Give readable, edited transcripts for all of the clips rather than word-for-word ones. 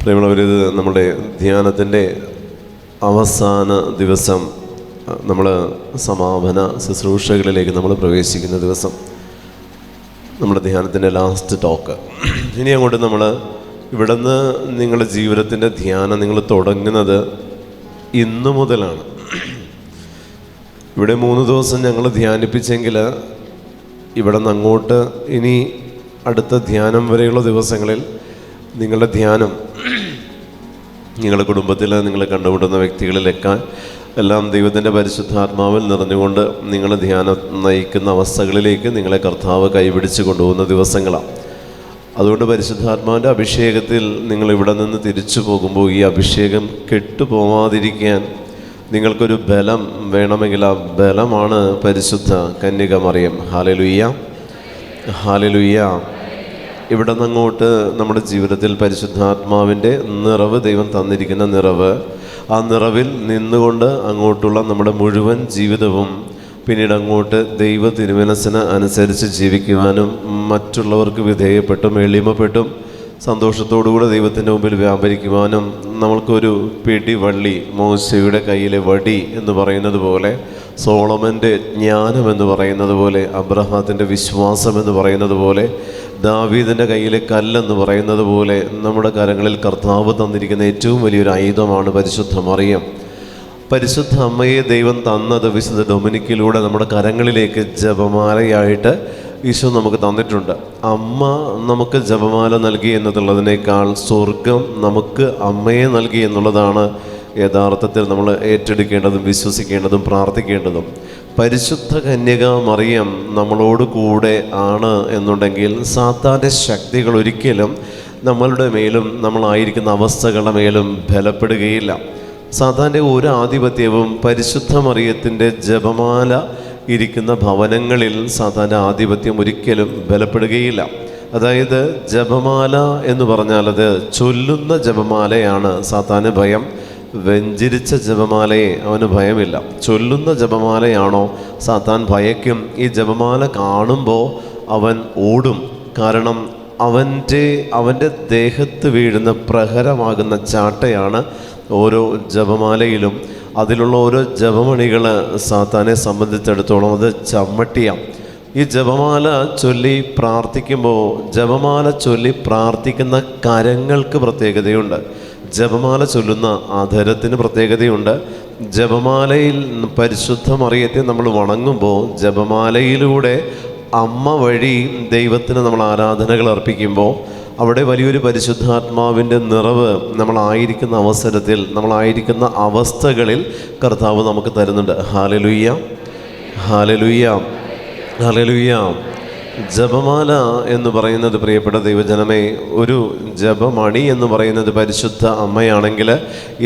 പ്രിയമുള്ളവരിത് നമ്മുടെ ധ്യാനത്തിൻ്റെ അവസാന ദിവസം, നമ്മൾ സമാപന ശുശ്രൂഷകളിലേക്ക് നമ്മൾ പ്രവേശിക്കുന്ന ദിവസം, നമ്മുടെ ധ്യാനത്തിൻ്റെ ലാസ്റ്റ് ടോക്ക്. ഇനി അങ്ങോട്ട് നമ്മൾ ഇവിടുന്ന് നിങ്ങളുടെ ജീവിതത്തിൻ്റെ ധ്യാനം നിങ്ങൾ തുടങ്ങുന്നത് ഇന്നു മുതലാണ്. ഇവിടെ 3 ദിവസം ഞങ്ങൾ ധ്യാനിപ്പിച്ചെങ്കിൽ ഇവിടെ നിന്ന് അങ്ങോട്ട് ഇനി അടുത്ത ധ്യാനം വരെയുള്ള ദിവസങ്ങളിൽ നിങ്ങളുടെ ധ്യാനം നിങ്ങളുടെ കുടുംബത്തിൽ നിങ്ങൾ കണ്ടുമുട്ടുന്ന വ്യക്തികളിലൊക്കെ എല്ലാം ദൈവത്തിൻ്റെ പരിശുദ്ധാത്മാവിൽ നിറഞ്ഞുകൊണ്ട് നിങ്ങൾ ധ്യാനം നയിക്കുന്ന അവസ്ഥകളിലേക്ക് നിങ്ങളെ കർത്താവ് കൈപിടിച്ച് കൊണ്ടുപോകുന്ന ദിവസങ്ങളാണ്. അതുകൊണ്ട് പരിശുദ്ധാത്മാവിൻ്റെ അഭിഷേകത്തിൽ നിങ്ങളിവിടെ നിന്ന് തിരിച്ചു പോകുമ്പോൾ ഈ അഭിഷേകം കെട്ടുപോകാതിരിക്കാൻ നിങ്ങൾക്കൊരു ബലം വേണമെങ്കിൽ ആ ബലമാണ് പരിശുദ്ധ കന്യക മറിയം. Hallelujah, hallelujah. ഇവിടെ നിന്നങ്ങോട്ട് നമ്മുടെ ജീവിതത്തിൽ പരിശുദ്ധാത്മാവിൻ്റെ നിറവ്, ദൈവം തന്നിരിക്കുന്ന നിറവ്, ആ നിറവിൽ നിന്നുകൊണ്ട് അങ്ങോട്ടുള്ള നമ്മുടെ മുഴുവൻ ജീവിതവും പിന്നീട് അങ്ങോട്ട് ദൈവ തിരുമനസ്സിന് അനുസരിച്ച് ജീവിക്കുവാനും മറ്റുള്ളവർക്ക് വിധേയപ്പെട്ടും എളിമപ്പെട്ടും സന്തോഷത്തോടുകൂടെ ദൈവത്തിൻ്റെ മുമ്പിൽ വ്യാപരിക്കുവാനും നമ്മൾക്കൊരു പിടിവള്ളി, മോശയുടെ കയ്യിലെ വടി എന്ന് പറയുന്നത് പോലെ, സോളമൻ്റെ ജ്ഞാനം എന്ന് പറയുന്നത് പോലെ, അബ്രഹാത്തിൻ്റെ വിശ്വാസം എന്ന് പറയുന്നത് പോലെ, ദാവീദിൻ്റെ കയ്യിലെ കല്ലെന്ന് പറയുന്നത് പോലെ നമ്മുടെ കരങ്ങളിൽ കർത്താവ് തന്നിരിക്കുന്ന ഏറ്റവും വലിയൊരു ആയുധമാണ് പരിശുദ്ധ മറിയം. പരിശുദ്ധ അമ്മയെ ദൈവം തന്നത് വിശുദ്ധ ഡൊമിനിക്കിലൂടെ നമ്മുടെ കരങ്ങളിലേക്ക് ജപമാലയായിട്ട് ഈശോ നമുക്ക് തന്നിട്ടുണ്ട്. അമ്മ നമുക്ക് ജപമാല നൽകി എന്നതുള്ളതിനേക്കാൾ സ്വർഗം നമുക്ക് അമ്മയെ നൽകി എന്നുള്ളതാണ് യഥാർത്ഥത്തിൽ നമ്മൾ ഏറ്റെടുക്കേണ്ടതും വിശ്വസിക്കേണ്ടതും പ്രാർത്ഥിക്കേണ്ടതും. പരിശുദ്ധ കന്യക മറിയം നമ്മളോട് കൂടെ ആണ് എന്നുണ്ടെങ്കിൽ സാത്താൻ്റെ ശക്തികൾ ഒരിക്കലും നമ്മളുടെ മേലും നമ്മളായിരിക്കുന്ന അവസ്ഥകളുടെ മേലും ബലപ്പെടുകയില്ല. സാത്താൻ്റെ ഒരു ആധിപത്യവും പരിശുദ്ധ മറിയത്തിൻ്റെ ജപമാല ഇരിക്കുന്ന ഭവനങ്ങളിൽ സാത്താൻ്റെ ആധിപത്യം ഒരിക്കലും ബലപ്പെടുകയില്ല. അതായത് ജപമാല എന്ന് പറഞ്ഞാൽ അത് ചൊല്ലുന്ന ജപമാലയാണ് സാത്താന് ഭയം. വെഞ്ചരിച്ച ജപമാലയെ അവന് ഭയമില്ല. ചൊല്ലുന്ന ജപമാലയാണോ സാത്താൻ ഭയക്കും. ഈ ജപമാല കാണുമ്പോൾ അവൻ ഓടും. കാരണം അവൻ്റെ ദേഹത്ത് വീഴുന്ന പ്രഹരമാകുന്ന ചാട്ടയാണ് ഓരോ ജപമാലയിലും. അതിലുള്ള ഓരോ ജപമണികൾ സാത്താനെ സംബന്ധിച്ചിടത്തോളം അത് ചമ്മട്ടിയാണ്. ഈ ജപമാല ചൊല്ലി പ്രാർത്ഥിക്കുമ്പോൾ, ജപമാല ചൊല്ലി പ്രാർത്ഥിക്കുന്ന കരങ്ങൾക്ക് പ്രത്യേകതയുണ്ട്. ജപമാല ചൊല്ലുന്ന അധരത്തിന് പ്രത്യേകതയുണ്ട്. ജപമാലയിൽ പരിശുദ്ധ മറിയത്തെ നമ്മൾ വണങ്ങുമ്പോൾ, ജപമാലയിലൂടെ അമ്മ വഴി ദൈവത്തിന് നമ്മൾ ആരാധനകൾ അർപ്പിക്കുമ്പോൾ അവിടെ വലിയൊരു പരിശുദ്ധാത്മാവിൻ്റെ നിറവ് നമ്മളായിരിക്കുന്ന അവസരത്തിൽ, നമ്മളായിരിക്കുന്ന അവസ്ഥകളിൽ കർത്താവ് നമുക്ക് തരുന്നുണ്ട്. ഹല്ലേലൂയ, ഹല്ലേലൂയ, ഹല്ലേലൂയ. ജപമാല എന്ന് പറയുന്നത്, പ്രിയപ്പെട്ട ദൈവജനമേ, ഒരു ജപമണി എന്ന് പറയുന്നത് പരിശുദ്ധ അമ്മയാണെങ്കിൽ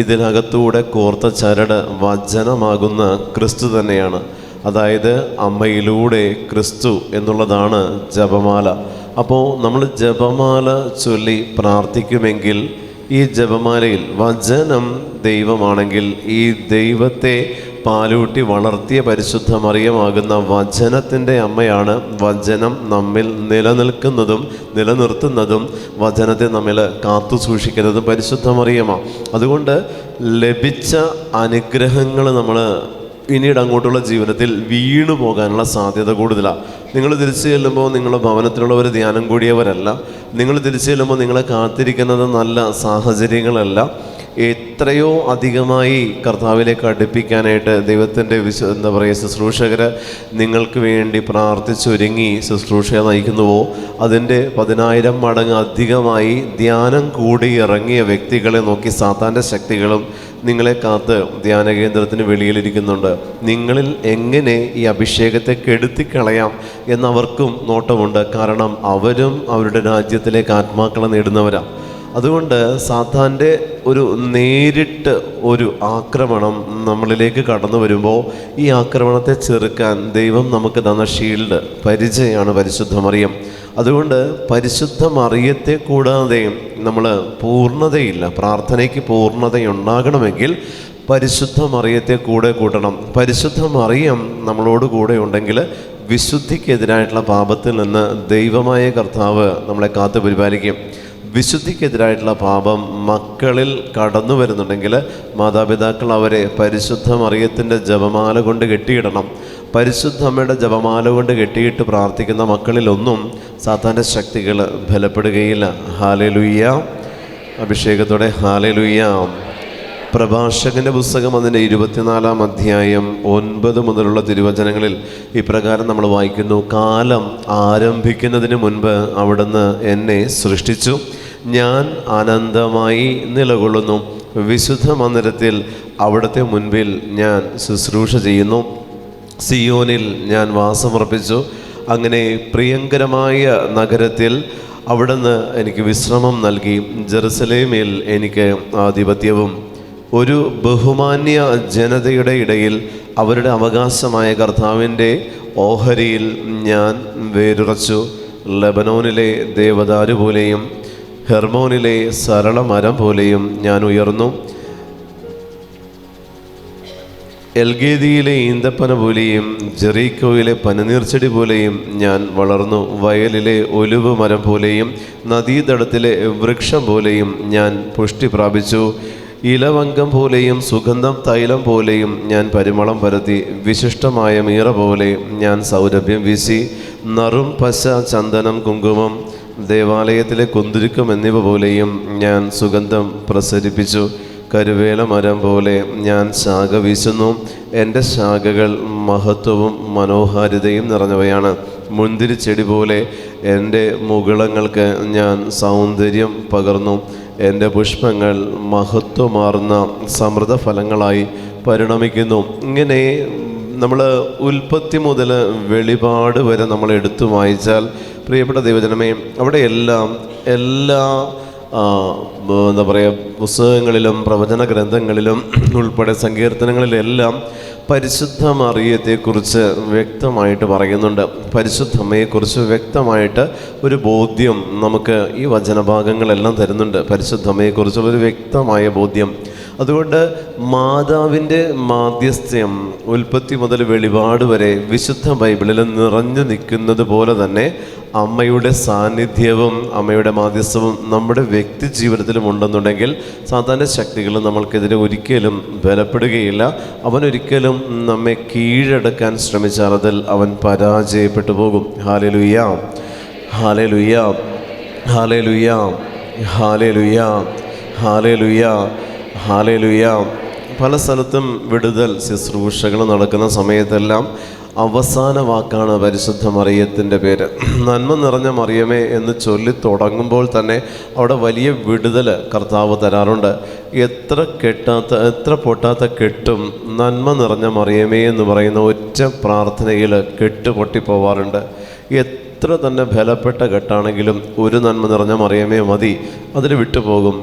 ഇതിനകത്തൂടെ കോർത്ത ചരട് വചനമാകുന്ന ക്രിസ്തു തന്നെയാണ്. അതായത് അമ്മയിലൂടെ ക്രിസ്തു എന്നുള്ളതാണ് ജപമാല. അപ്പോൾ നമ്മൾ ജപമാല ചൊല്ലി പ്രാർത്ഥിക്കുമെങ്കിൽ ഈ ജപമാലയിൽ വചനം ദൈവമാണെങ്കിൽ ഈ ദൈവത്തെ പാലൂട്ടി വളർത്തിയ പരിശുദ്ധ മറിയമാകുന്ന വചനത്തിൻ്റെ അമ്മയാണ്. വചനം നമ്മിൽ നിലനിൽക്കുന്നതും നിലനിർത്തുന്നതും വചനത്തെ നമ്മിൽ കാത്തു സൂക്ഷിക്കുന്നതും പരിശുദ്ധ മറിയമാണ്. അതുകൊണ്ട് ലഭിച്ച അനുഗ്രഹങ്ങൾ നമ്മൾ പിന്നീട് അങ്ങോട്ടുള്ള ജീവിതത്തിൽ വീണു പോകാനുള്ള സാധ്യത കൂടുതലാണ്. നിങ്ങൾ തിരിച്ചു ചെല്ലുമ്പോൾ നിങ്ങളുടെ ഭവനത്തിലുള്ളവർ ധ്യാനം കൂടിയവരല്ല. നിങ്ങൾ തിരിച്ചു ചെല്ലുമ്പോൾ നിങ്ങളെ കാത്തിരിക്കുന്നത് നല്ല സാഹചര്യങ്ങളല്ല. എത്രയോ അധികമായി കർത്താവിലേക്ക് അടുപ്പിക്കാനായിട്ട് ദൈവത്തിൻ്റെ ശുശ്രൂഷകർ നിങ്ങൾക്ക് വേണ്ടി പ്രാർത്ഥിച്ചൊരുങ്ങി ശുശ്രൂഷ നയിക്കുന്നുവോ അതിൻ്റെ 10,000 മടങ്ങ് അധികമായി ധ്യാനം കൂടി ഇറങ്ങിയ വ്യക്തികളെ നോക്കി സാത്താൻ്റെ ശക്തികളും നിങ്ങളെ കാത്ത് ധ്യാന കേന്ദ്രത്തിന് വെളിയിലിരിക്കുന്നുണ്ട്. നിങ്ങളിൽ എങ്ങനെ ഈ അഭിഷേകത്തെ കെടുത്തിക്കളയാം എന്നവർക്കും നോട്ടമുണ്ട്. കാരണം അവരും അവരുടെ രാജ്യത്തിലേക്ക് ആത്മാക്കളെ നേടുന്നവരാണ്. അതുകൊണ്ട് സാത്താൻ്റെ ഒരു നേരിട്ട് ഒരു ആക്രമണം നമ്മളിലേക്ക് കടന്നു വരുമ്പോൾ ഈ ആക്രമണത്തെ ചെറുക്കാൻ ദൈവം നമുക്ക് തന്ന ഷീൽഡ്, പരിചയമാണ് പരിശുദ്ധ മറിയം. അതുകൊണ്ട് പരിശുദ്ധ മറിയത്തെ കൂടാതെ നമ്മൾ പൂർണ്ണതയില്ല. പ്രാർത്ഥനയ്ക്ക് പൂർണ്ണതയുണ്ടാകണമെങ്കിൽ പരിശുദ്ധ മറിയത്തെ കൂടെ കൂട്ടണം. പരിശുദ്ധ മറിയം നമ്മളോട് കൂടെ ഉണ്ടെങ്കിൽ വിശുദ്ധിക്കെതിരായിട്ടുള്ള പാപത്തിൽ നിന്ന് ദൈവമായ കർത്താവ് നമ്മളെ കാത്തു പരിപാലിക്കും. വിശുദ്ധിക്കെതിരായിട്ടുള്ള പാപം മക്കളിൽ കടന്നു വരുന്നുണ്ടെങ്കിൽ മാതാപിതാക്കൾ അവരെ പരിശുദ്ധ മറിയത്തിൻ്റെ ജപമാല കൊണ്ട് കെട്ടിയിടണം. പരിശുദ്ധ അമ്മയുടെ ജപമാല കൊണ്ട് കെട്ടിയിട്ട് പ്രാർത്ഥിക്കുന്ന മക്കളിലൊന്നും സാത്താൻ്റെ ശക്തികൾ ബലപ്പെടുകയില്ല. ഹല്ലേലൂയ. അഭിഷേകത്തോടെ ഹല്ലേലൂയ. പ്രഭാഷകൻ്റെ പുസ്തകം അതിൻ്റെ 24-ാം അധ്യായം 9 മുതലുള്ള തിരുവചനങ്ങളിൽ ഇപ്രകാരം നമ്മൾ വായിക്കുന്നു: കാലം ആരംഭിക്കുന്നതിന് മുൻപ് അവിടുന്ന് എന്നെ സൃഷ്ടിച്ചു. ഞാൻ അനന്തമായി നിലകൊള്ളുന്നു. വിശുദ്ധ മന്ദിരത്തിൽ അവിടുത്തെ മുൻപിൽ ഞാൻ ശുശ്രൂഷ ചെയ്യുന്നു. സിയോനിൽ ഞാൻ വാസമർപ്പിച്ചു. അങ്ങനെ പ്രിയങ്കരമായ നഗരത്തിൽ അവിടുന്ന് എനിക്ക് വിശ്രമം നൽകി. ജെറുസലേമിൽ എനിക്ക് ആധിപത്യവും. ഒരു ബഹുമാന്യ ജനതയുടെ ഇടയിൽ അവരുടെ അവകാശമായ കർത്താവിൻ്റെ ഓഹരിയിൽ ഞാൻ വേരുറച്ചു. ലെബനോനിലെ ദേവദാരു പോലെയും ഹെർമോനിലെ സരള മരം പോലെയും ഞാൻ ഉയർന്നു. എൽഗേദിയിലെ ഈന്തപ്പന പോലെയും ജെറീക്കോയിലെ പനിനീർച്ചെടി പോലെയും ഞാൻ വളർന്നു. വയലിലെ ഒലിവ് മരം പോലെയും നദീതടത്തിലെ വൃക്ഷം പോലെയും ഞാൻ പുഷ്ടി പ്രാപിച്ചു. ഇലവങ്കം പോലെയും സുഗന്ധം തൈലം പോലെയും ഞാൻ പരിമളം പരത്തി. വിശിഷ്ടമായ മീറ പോലെ ഞാൻ സൗരഭ്യം വീശി. നറും പശ, ചന്ദനം, കുങ്കുമം, ദേവാലയത്തിലെ കുന്തിരുക്കം എന്നിവ പോലെയും ഞാൻ സുഗന്ധം പ്രസരിപ്പിച്ചു. കരുവേല മരം പോലെ ഞാൻ ശാഖ വീശുന്നു. എൻ്റെ ശാഖകൾ മഹത്വവും മനോഹാരിതയും നിറഞ്ഞവയാണ്. മുന്തിരിച്ചെടി പോലെ എൻ്റെ മുകുളങ്ങൾക്ക് ഞാൻ സൗന്ദര്യം പകർന്നു. എൻ്റെ പുഷ്പങ്ങൾ മഹത്വമാർന്ന സമൃദ്ധ ഫലങ്ങളായി പരിണമിക്കുന്നു. ഇങ്ങനെ നമ്മൾ ഉൽപ്പത്തി മുതൽ വെളിപാട് വരെ നമ്മൾ എടുത്തു വായിച്ചാൽ, പ്രിയപ്പെട്ട ദൈവജനമേ, അവിടെ എല്ലാ എന്താ പറയുക, പുസ്തകങ്ങളിലും പ്രവചന ഗ്രന്ഥങ്ങളിലും ഉൾപ്പെടെ സങ്കീർത്തനങ്ങളിലെല്ലാം പരിശുദ്ധ മറിയത്തെക്കുറിച്ച് വ്യക്തമായിട്ട് പറയുന്നുണ്ട്. പരിശുദ്ധമ്മയെക്കുറിച്ച് വ്യക്തമായിട്ട് ഒരു ബോധ്യം നമുക്ക് ഈ വചനഭാഗങ്ങളെല്ലാം തരുന്നുണ്ട്. പരിശുദ്ധമ്മയെക്കുറിച്ചുള്ളൊരു വ്യക്തമായ ബോധ്യം. അതുകൊണ്ട് മാതാവിൻ്റെ മാധ്യസ്ഥ്യം ഉൽപ്പത്തി മുതൽ വെളിപാട് വരെ വിശുദ്ധ ബൈബിളിൽ നിറഞ്ഞു നിൽക്കുന്നത് പോലെ തന്നെ അമ്മയുടെ സാന്നിധ്യവും അമ്മയുടെ മാധ്യസ്ഥവും നമ്മുടെ വ്യക്തി ജീവിതത്തിലും ഉണ്ടെന്നുണ്ടെങ്കിൽ സാധാരണ ശക്തികൾ നമ്മൾക്കെതിരെ ഒരിക്കലും ബലപ്പെടുകയില്ല. അവനൊരിക്കലും നമ്മെ കീഴടക്കാൻ ശ്രമിച്ചാൽ അതിൽ അവൻ പരാജയപ്പെട്ടു പോകും. ഹല്ലേലൂയ, ഹല്ലേലൂയ, ഹല്ലേലൂയ, ഹല്ലേലൂയ, ഹല്ലേലൂയ, ഹല്ലേലൂയ. പല സ്ഥലത്തും വിടുതൽ ശുശ്രൂഷകൾ നടക്കുന്ന സമയത്തെല്ലാം അവസാന വാക്കാണ് പരിശുദ്ധ മറിയത്തിൻ്റെ പേര്. നന്മ നിറഞ്ഞ മറിയമേ എന്ന് ചൊല്ലി തുടങ്ങുമ്പോൾ തന്നെ അവിടെ വലിയ വിടുതൽ കർത്താവ് തരാറുണ്ട്. എത്ര പൊട്ടാത്ത കെട്ടും നന്മ നിറഞ്ഞ മറിയമേ എന്ന് പറയുന്ന ഒറ്റ പ്രാർത്ഥനയിൽ കെട്ട് പൊട്ടിപ്പോവാറുണ്ട്. എത്ര തന്നെ ബലപ്പെട്ട കെട്ടാണെങ്കിലും ഒരു നന്മ നിറഞ്ഞ മറിയമേ മതി, അതിൽ വിട്ടുപോകും.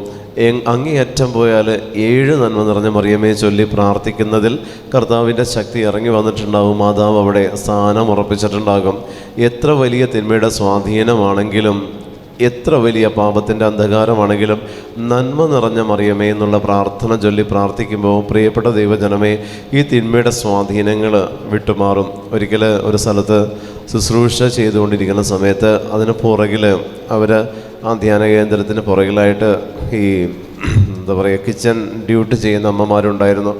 അങ്ങേയറ്റം പോയാൽ 7 നന്മ നിറഞ്ഞ മറിയമേ ചൊല്ലി പ്രാർത്ഥിക്കുന്നതിൽ കർത്താവിൻ്റെ ശക്തി ഇറങ്ങി വന്നിട്ടുണ്ടാകും. മാതാവ് അവിടെ സ്ഥാനം ഉറപ്പിച്ചിട്ടുണ്ടാകും. എത്ര വലിയ തിന്മയുടെ സ്വാധീനമാണെങ്കിലും, എത്ര വലിയ പാപത്തിൻ്റെ അന്ധകാരമാണെങ്കിലും നന്മ നിറഞ്ഞ മറിയമേ എന്നുള്ള പ്രാർത്ഥന ചൊല്ലി പ്രാർത്ഥിക്കുമ്പോൾ, പ്രിയപ്പെട്ട ദൈവജനമേ, ഈ തിന്മയുടെ സ്വാധീനങ്ങൾ വിട്ടുമാറും. ഒരിക്കൽ ഒരു സ്ഥലത്ത് ശുശ്രൂഷ ചെയ്തുകൊണ്ടിരിക്കുന്ന സമയത്ത് അതിന് പുറകിൽ ആ ധ്യാന കേന്ദ്രത്തിന് പുറകിലായിട്ട് ഈ എന്താ പറയുക, കിച്ചൺ ഡ്യൂട്ടി ചെയ്യുന്ന അമ്മമാരുണ്ടായിരുന്നു.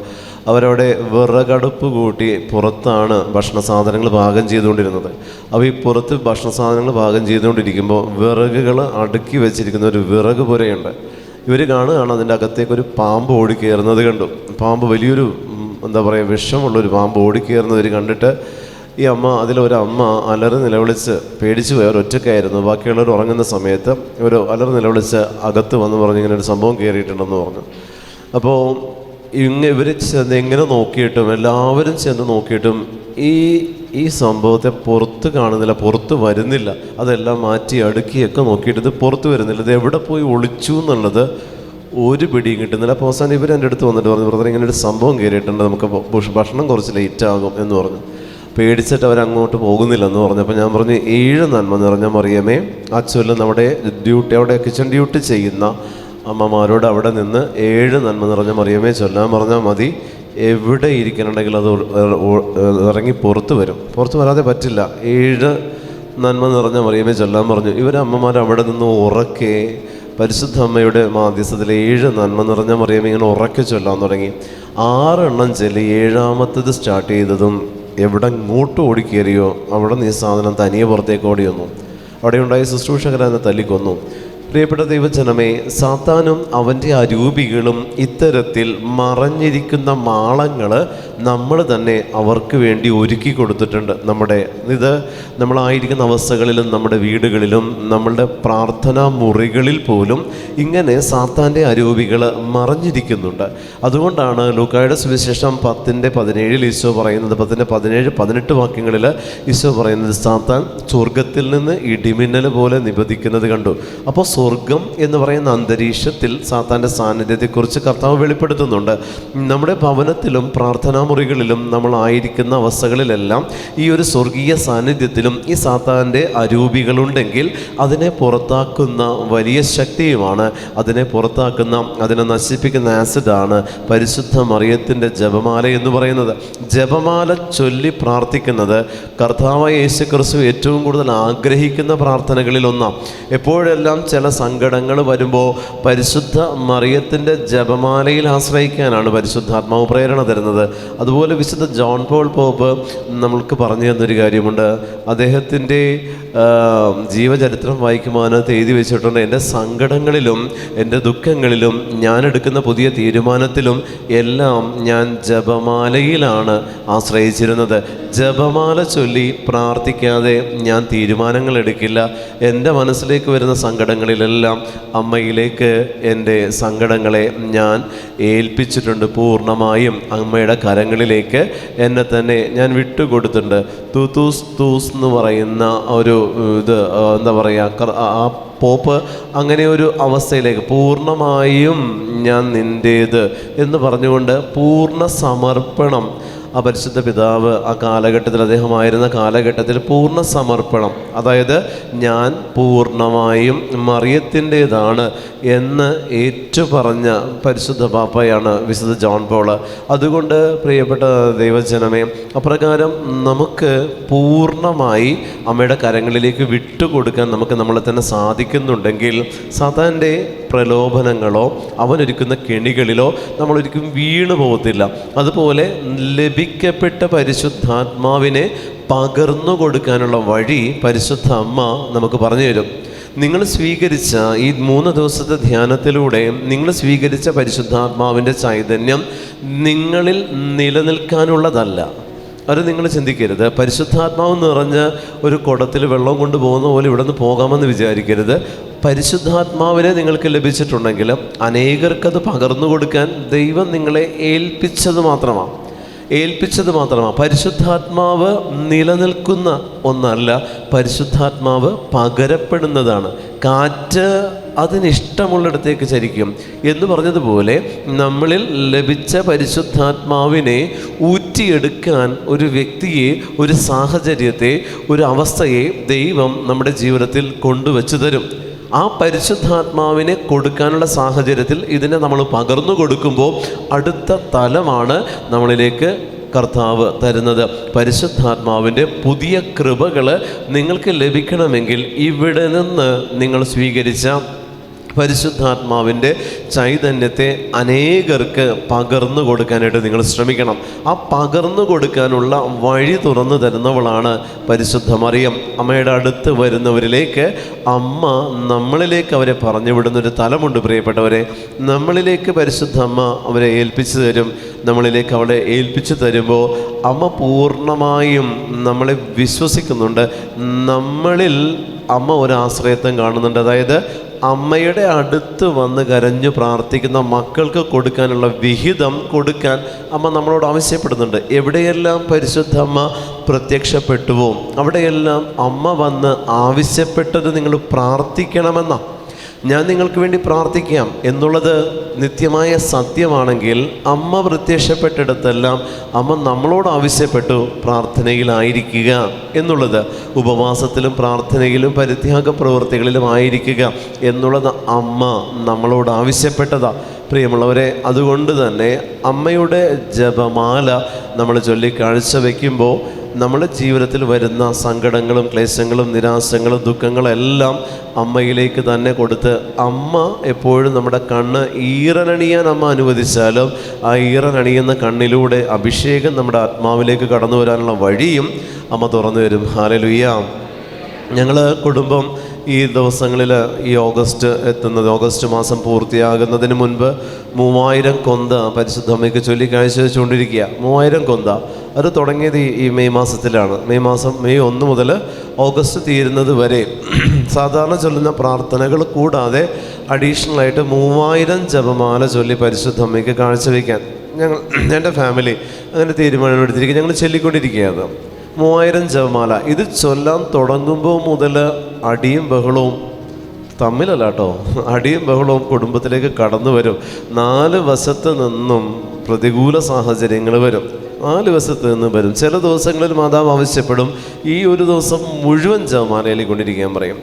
അവരവിടെ വിറകടുപ്പ് കൂട്ടി പുറത്താണ് ഭക്ഷണ സാധനങ്ങൾ പാകം ചെയ്തുകൊണ്ടിരുന്നത്. അപ്പോൾ ഈ പുറത്ത് ഭക്ഷണ സാധനങ്ങൾ പാകം ചെയ്തുകൊണ്ടിരിക്കുമ്പോൾ വിറകുകൾ അടുക്കി വെച്ചിരിക്കുന്ന ഒരു വിറക് പുരയുണ്ട്. ഇവർ കാണുകയാണ് അതിൻ്റെ അകത്തേക്കൊരു പാമ്പ് ഓടിക്കയറുന്നത് കണ്ടു. പാമ്പ് വലിയൊരു എന്താ പറയുക, വിഷമുള്ളൊരു പാമ്പ് ഓടിക്കയറുന്നവർ കണ്ടിട്ട് ഈ അതിലൊരമ്മ അലറി നിലവിളിച്ച് പേടിച്ചു പോയി. അവർ ഒറ്റയ്ക്കായിരുന്നു. ബാക്കിയുള്ളവർ ഉറങ്ങുന്ന സമയത്ത് ഒരു അലറി നിലവിളിച്ച് അകത്ത് വന്ന് പറഞ്ഞ് ഇങ്ങനെ ഒരു സംഭവം കയറിയിട്ടുണ്ടെന്ന് പറഞ്ഞു. അപ്പോൾ ഇവർ ചെന്ന് എങ്ങനെ നോക്കിയിട്ടും, എല്ലാവരും ചെന്ന് നോക്കിയിട്ടും ഈ സംഭവത്തെ പുറത്ത് കാണുന്നില്ല, പുറത്ത് വരുന്നില്ല. അതെല്ലാം മാറ്റി അടുക്കിയൊക്കെ നോക്കിയിട്ട് ഇത് പുറത്ത് വരുന്നില്ല. ഇത് എവിടെ പോയി ഒളിച്ചു എന്നുള്ളത് ഒരു പിടിയും കിട്ടുന്നില്ല. അപ്പോൾ അവസാനം ഇവർ എൻ്റെ അടുത്ത് വന്നിട്ട് പറഞ്ഞു, ബ്രദർ ഇങ്ങനെ ഒരു സംഭവം കയറിയിട്ടുണ്ട്, നമുക്ക് ഭക്ഷണം കുറച്ച് ലേറ്റാകും എന്ന് പറഞ്ഞു. പേടിച്ചിട്ട് അവരങ്ങോട്ട് പോകുന്നില്ലെന്ന് പറഞ്ഞപ്പോൾ ഞാൻ പറഞ്ഞു, 7 നന്മ നിറഞ്ഞ മറിയമേ ആ ചൊല്ല് നമ്മുടെ അവിടെ കിച്ചൺ ഡ്യൂട്ടി ചെയ്യുന്ന അമ്മമാരോട് അവിടെ നിന്ന് 7 നന്മ നിറഞ്ഞ മറിയമേ ചൊല്ലാൻ പറഞ്ഞാൽ മതി. എവിടെ ഇരിക്കണമെങ്കിൽ അത് ഇറങ്ങി പുറത്ത് വരും. പുറത്ത് വരാതെ പറ്റില്ല. 7 നന്മ നിറഞ്ഞ മറിയമേ ചൊല്ലാൻ പറഞ്ഞു. അമ്മമാർ അവിടെ നിന്ന് ഉറക്കെ പരിശുദ്ധ അമ്മയുടെ മാധ്യസ്ഥത്തിൽ 7 നന്മ നിറഞ്ഞ മറിയം ഇങ്ങനെ ഉറക്കെ ചൊല്ലാൻ തുടങ്ങി. 6 എണ്ണം ചൊല്ലി 7-ാമത്തേത് സ്റ്റാർട്ട് ചെയ്തതും എവിടെ ഇങ്ങോട്ട് ഓടിക്കേറിയോ അവിടെ നീ സാധനം തനിയെ പുറത്തേക്ക് ഓടി വന്നു. അവിടെ ഉണ്ടായ ശുശ്രൂഷകരെന്നെ തല്ലിക്കൊന്നു. പ്രിയപ്പെട്ട ദൈവജനമേ, സാത്താനും അവൻ്റെ അരൂപികളും ഇത്തരത്തിൽ മറഞ്ഞിരിക്കുന്ന മാളങ്ങൾ നമ്മൾ തന്നെ അവർക്ക് വേണ്ടി ഒരുക്കി കൊടുത്തിട്ടുണ്ട്. നമ്മളായിരിക്കുന്ന അവസ്ഥകളിലും നമ്മുടെ വീടുകളിലും നമ്മളുടെ പ്രാർത്ഥനാ മുറികളിൽ പോലും ഇങ്ങനെ സാത്താൻ്റെ അരൂപികൾ മറഞ്ഞിരിക്കുന്നുണ്ട്. അതുകൊണ്ടാണ് ലൂക്കായുടെ സുവിശേഷം 10:17 ഈശോ പറയുന്നത്, 10:17-18 വാക്യങ്ങളിൽ ഈശോ പറയുന്നത്, സാത്താൻ സ്വർഗത്തിൽ നിന്ന് ഇടിമിന്നൽ പോലെ നിബദിക്കുന്നത് കണ്ടു. അപ്പോൾ സ്വർഗം എന്ന് പറയുന്ന അന്തരീക്ഷത്തിൽ സാത്താൻ്റെ സാന്നിധ്യത്തെക്കുറിച്ച് കർത്താവ് വെളിപ്പെടുത്തുന്നുണ്ട്. നമ്മുടെ ഭവനത്തിലും പ്രാർത്ഥനാ മുറികളിലും നമ്മളായിരിക്കുന്ന അവസ്ഥകളിലെല്ലാം ഈ ഒരു സ്വർഗീയ സാന്നിധ്യത്തിലും ഈ സാത്താൻ്റെ അരൂപികളുണ്ടെങ്കിൽ അതിനെ പുറത്താക്കുന്ന വലിയ ശക്തിയുമാണ്, അതിനെ പുറത്താക്കുന്ന, അതിനെ നശിപ്പിക്കുന്ന ആസിഡാണ് പരിശുദ്ധ മറിയത്തിൻ്റെ ജപമാല എന്ന് പറയുന്നത്. ജപമാല ചൊല്ലി പ്രാർത്ഥിക്കുന്നത് കർത്താവായ യേശു ക്രിസ്തു ഏറ്റവും കൂടുതൽ ആഗ്രഹിക്കുന്ന പ്രാർത്ഥനകളിലൊന്നാണ്. എപ്പോഴെല്ലാം ചില സങ്കടങ്ങൾ വരുമ്പോൾ പരിശുദ്ധ മറിയത്തിൻ്റെ ജപമാലയിൽ ആശ്രയിക്കാനാണ് പരിശുദ്ധാത്മാവ് പ്രേരണ തരുന്നത്. അതുപോലെ വിശുദ്ധ ജോൺ പോൾ പോപ്പ് നമ്മൾക്ക് പറഞ്ഞു തന്നൊരു കാര്യമുണ്ട്. അദ്ദേഹത്തിൻ്റെ ജീവചരിത്രം വായിക്കുമ്പോൾ അതിനകത്ത് എഴുതി വെച്ചിട്ടുണ്ട്, എൻ്റെ സങ്കടങ്ങളിലും എൻ്റെ ദുഃഖങ്ങളിലും ഞാൻ എടുക്കുന്ന പുതിയ തീരുമാനത്തിലും എല്ലാം ഞാൻ ജപമാലയിലാണ് ആശ്രയിച്ചിരുന്നത്. ജപമാല ചൊല്ലി പ്രാർത്ഥിക്കാതെ ഞാൻ തീരുമാനങ്ങൾ എടുക്കില്ല. എൻ്റെ മനസ്സിലേക്ക് വരുന്ന സങ്കടങ്ങളിലെല്ലാം അമ്മയിലേക്ക് എൻ്റെ സങ്കടങ്ങളെ ഞാൻ ഏൽപ്പിച്ചിട്ടുണ്ട്. പൂർണ്ണമായും അമ്മയുടെ കരങ്ങളിലേക്ക് എന്നെ തന്നെ ഞാൻ വിട്ടുകൊടുത്തിട്ടുണ്ട്. തൂസ് എന്ന് പറയുന്ന ഒരു എന്താ പറയുക, ആ പോപ്പ് അങ്ങനെ ഒരു അവസ്ഥയിലേക്ക് പൂർണ്ണമായും ഞാൻ നിൻ്റേത് എന്ന് പറഞ്ഞുകൊണ്ട് പൂർണ്ണ സമർപ്പണം ആ പരിശുദ്ധ പിതാവ് ആ കാലഘട്ടത്തിൽ, അദ്ദേഹമായിരുന്ന കാലഘട്ടത്തിൽ പൂർണ്ണ സമർപ്പണം, അതായത് ഞാൻ പൂർണ്ണമായും മറിയത്തിൻ്റേതാണ് എന്ന് ഏറ്റുപറഞ്ഞ പരിശുദ്ധ പാപ്പയാണ് വിശുദ്ധ ജോൺ പോൾ. അതുകൊണ്ട് പ്രിയപ്പെട്ട ദൈവജനമേ, അപ്രകാരം നമുക്ക് പൂർണ്ണമായി അമ്മയുടെ കരങ്ങളിലേക്ക് വിട്ടുകൊടുക്കാൻ നമുക്ക് നമ്മളെ തന്നെ സാധിക്കുന്നുണ്ടെങ്കിൽ സാത്താൻ്റെ പ്രലോഭനങ്ങളോ അവനൊരുക്കുന്ന കെണികളിലോ നമ്മളൊരിക്കലും വീണു പോകത്തില്ല. അതുപോലെ ലഭിക്കപ്പെട്ട പരിശുദ്ധാത്മാവിനെ പകർന്നു കൊടുക്കാനുള്ള വഴി പരിശുദ്ധ അമ്മ നമുക്ക് പറഞ്ഞു തരും. നിങ്ങൾ സ്വീകരിച്ച ഈ 3 ദിവസത്തെ ധ്യാനത്തിലൂടെ നിങ്ങൾ സ്വീകരിച്ച പരിശുദ്ധാത്മാവിൻ്റെ ചൈതന്യം നിങ്ങളിൽ നിലനിൽക്കാനുള്ളതല്ല. അത് നിങ്ങൾ ചിന്തിക്കരുത്. പരിശുദ്ധാത്മാവ് നിറഞ്ഞ ഒരു കുടത്തിൽ വെള്ളം കൊണ്ട് പോകുന്ന പോലെ ഇവിടെ നിന്ന് പോകാമെന്ന് വിചാരിക്കരുത്. പരിശുദ്ധാത്മാവിനെ നിങ്ങൾക്ക് ലഭിച്ചിട്ടുണ്ടെങ്കിൽ അനേകർക്കത് പകർന്നു കൊടുക്കാൻ ദൈവം നിങ്ങളെ ഏൽപ്പിച്ചത് മാത്രമാണ്. പരിശുദ്ധാത്മാവ് നിലനിൽക്കുന്ന ഒന്നല്ല, പരിശുദ്ധാത്മാവ് പകരപ്പെടുന്നതാണ്. കാറ്റ് അതിനിഷ്ടമുള്ളിടത്തേക്ക് ചരിക്കും എന്ന് പറഞ്ഞതുപോലെ നമ്മളിൽ ലഭിച്ച പരിശുദ്ധാത്മാവിനെ ഊറ്റിയെടുക്കാൻ ഒരു വ്യക്തിയെ, ഒരു സാഹചര്യത്തെ, ഒരു അവസ്ഥയെ ദൈവം നമ്മുടെ ജീവിതത്തിൽ കൊണ്ടുവച്ചു തരും. ആ പരിശുദ്ധാത്മാവിനെ കൊടുക്കാനുള്ള സാഹചര്യത്തിൽ ഇതിനെ നമ്മൾ പകർന്നു കൊടുക്കുമ്പോൾ അടുത്ത തലമാണ് നമ്മളിലേക്ക് കർത്താവ് തരുന്നത്. പരിശുദ്ധാത്മാവിൻ്റെ പുതിയ കൃപകൾ നിങ്ങൾക്ക് ലഭിക്കണമെങ്കിൽ ഇവിടെ നിന്ന് നിങ്ങൾ സ്വീകരിച്ച പരിശുദ്ധാത്മാവിൻ്റെ ചൈതന്യത്തെ അനേകർക്ക് പകർന്നു കൊടുക്കാനായിട്ട് നിങ്ങൾ ശ്രമിക്കണം. ആ പകർന്നു കൊടുക്കാനുള്ള വഴി തുറന്നു തരുന്നവളാണ് പരിശുദ്ധ മറിയം. അമ്മയുടെ അടുത്ത് വരുന്നവരിലേക്ക് അമ്മ നമ്മളിലേക്ക് അവരെ പറഞ്ഞു വിടുന്നൊരു തലമുണ്ട്. പ്രിയപ്പെട്ടവരെ, നമ്മളിലേക്ക് പരിശുദ്ധ അമ്മ അവരെ ഏൽപ്പിച്ചു തരും. നമ്മളിലേക്ക് അവളെ ഏൽപ്പിച്ചു തരുമ്പോൾ അമ്മ പൂർണ്ണമായും നമ്മളെ വിശ്വസിക്കുന്നുണ്ട്. നമ്മളിൽ അമ്മ ഒരാശ്രയത്വം കാണുന്നുണ്ട്. അതായത് അമ്മയുടെ അടുത്ത് വന്ന് കരഞ്ഞു പ്രാർത്ഥിക്കുന്ന മക്കൾക്ക് കൊടുക്കാനുള്ള വിഹിതം കൊടുക്കാൻ അമ്മ നമ്മളോട് ആവശ്യപ്പെടുന്നുണ്ട്. എവിടെയെല്ലാം പരിശുദ്ധ അമ്മ പ്രത്യക്ഷപ്പെട്ടുവോ അവിടെയെല്ലാം അമ്മ വന്ന് ആവശ്യപ്പെട്ടത് നിങ്ങൾ പ്രാർത്ഥിക്കണമെന്നാണ്. ഞാൻ നിങ്ങൾക്ക് വേണ്ടി പ്രാർത്ഥിക്കാം എന്നുള്ളത് നിത്യമായ സത്യമാണെങ്കിൽ അമ്മ പ്രത്യക്ഷപ്പെട്ടിടത്തെല്ലാം അമ്മ നമ്മളോട് ആവശ്യപ്പെട്ടു പ്രാർത്ഥനയിലായിരിക്കുക എന്നുള്ളത്, ഉപവാസത്തിലും പ്രാർത്ഥനയിലും പരിത്യാഗ പ്രവൃത്തികളിലും ആയിരിക്കുക എന്നുള്ളത് അമ്മ നമ്മളോട് ആവശ്യപ്പെട്ടതാണ്. പ്രിയമുള്ളവരെ, അതുകൊണ്ട് തന്നെ അമ്മയുടെ ജപമാല നമ്മൾ ചൊല്ലി കാഴ്ച വയ്ക്കുമ്പോൾ നമ്മുടെ ജീവിതത്തിൽ വരുന്ന സങ്കടങ്ങളും ക്ലേശങ്ങളും നിരാശങ്ങളും ദുഃഖങ്ങളും എല്ലാം അമ്മയിലേക്ക് തന്നെ കൊടുത്ത് അമ്മ എപ്പോഴും നമ്മുടെ കണ്ണ് ഈറനണിയാൻ അമ്മ അനുവദിച്ചാലും ആ ഈറനണിയുന്ന കണ്ണിലൂടെ അഭിഷേകം നമ്മുടെ ആത്മാവിലേക്ക് കടന്നു വരാനുള്ള വഴിയും അമ്മ തുറന്നു വരും. ഹല്ലേലൂയ. ഞങ്ങൾ കുടുംബം ഈ ദിവസങ്ങളിൽ ഈ ഓഗസ്റ്റ് മാസം പൂർത്തിയാകുന്നതിന് മുൻപ് 3000 കൊന്ത പരിശുദ്ധ അമ്മയ്ക്ക് ചൊല്ലി കാഴ്ചവെച്ചുകൊണ്ടിരിക്കുക. 3000 കൊന്ത അത് തുടങ്ങിയത് ഈ മെയ് മാസത്തിലാണ്. മെയ് 1 മുതൽ ഓഗസ്റ്റ് തീരുന്നത് വരെ സാധാരണ ചൊല്ലുന്ന പ്രാർത്ഥനകൾ കൂടാതെ അഡീഷണലായിട്ട് 3000 ജപമാല ചൊല്ലി പരിശുദ്ധ അമ്മയ്ക്ക് കാഴ്ചവെക്കാൻ എൻ്റെ ഫാമിലി അങ്ങനെ തീരുമാനമെടുത്തിരിക്കുക. ഞങ്ങൾ ചൊല്ലിക്കൊണ്ടിരിക്കുകയാണ് 3000 ജപമാല. ഇത് ചൊല്ലാൻ തുടങ്ങുമ്പോൾ മുതൽ അടിയും ബഹളവും തമ്മിലല്ല കേട്ടോ, അടിയും ബഹളവും കുടുംബത്തിലേക്ക് കടന്നു വരും. 4 വശത്ത് നിന്നും പ്രതികൂല സാഹചര്യങ്ങൾ വരും. 4 വശത്ത് നിന്ന് വരും. ചില ദിവസങ്ങളിൽ മാതാവ് ആവശ്യപ്പെടും ഈ ഒരു ദിവസം മുഴുവൻ ജപമാലയിൽ കൊണ്ടിരിക്കാൻ പറയും.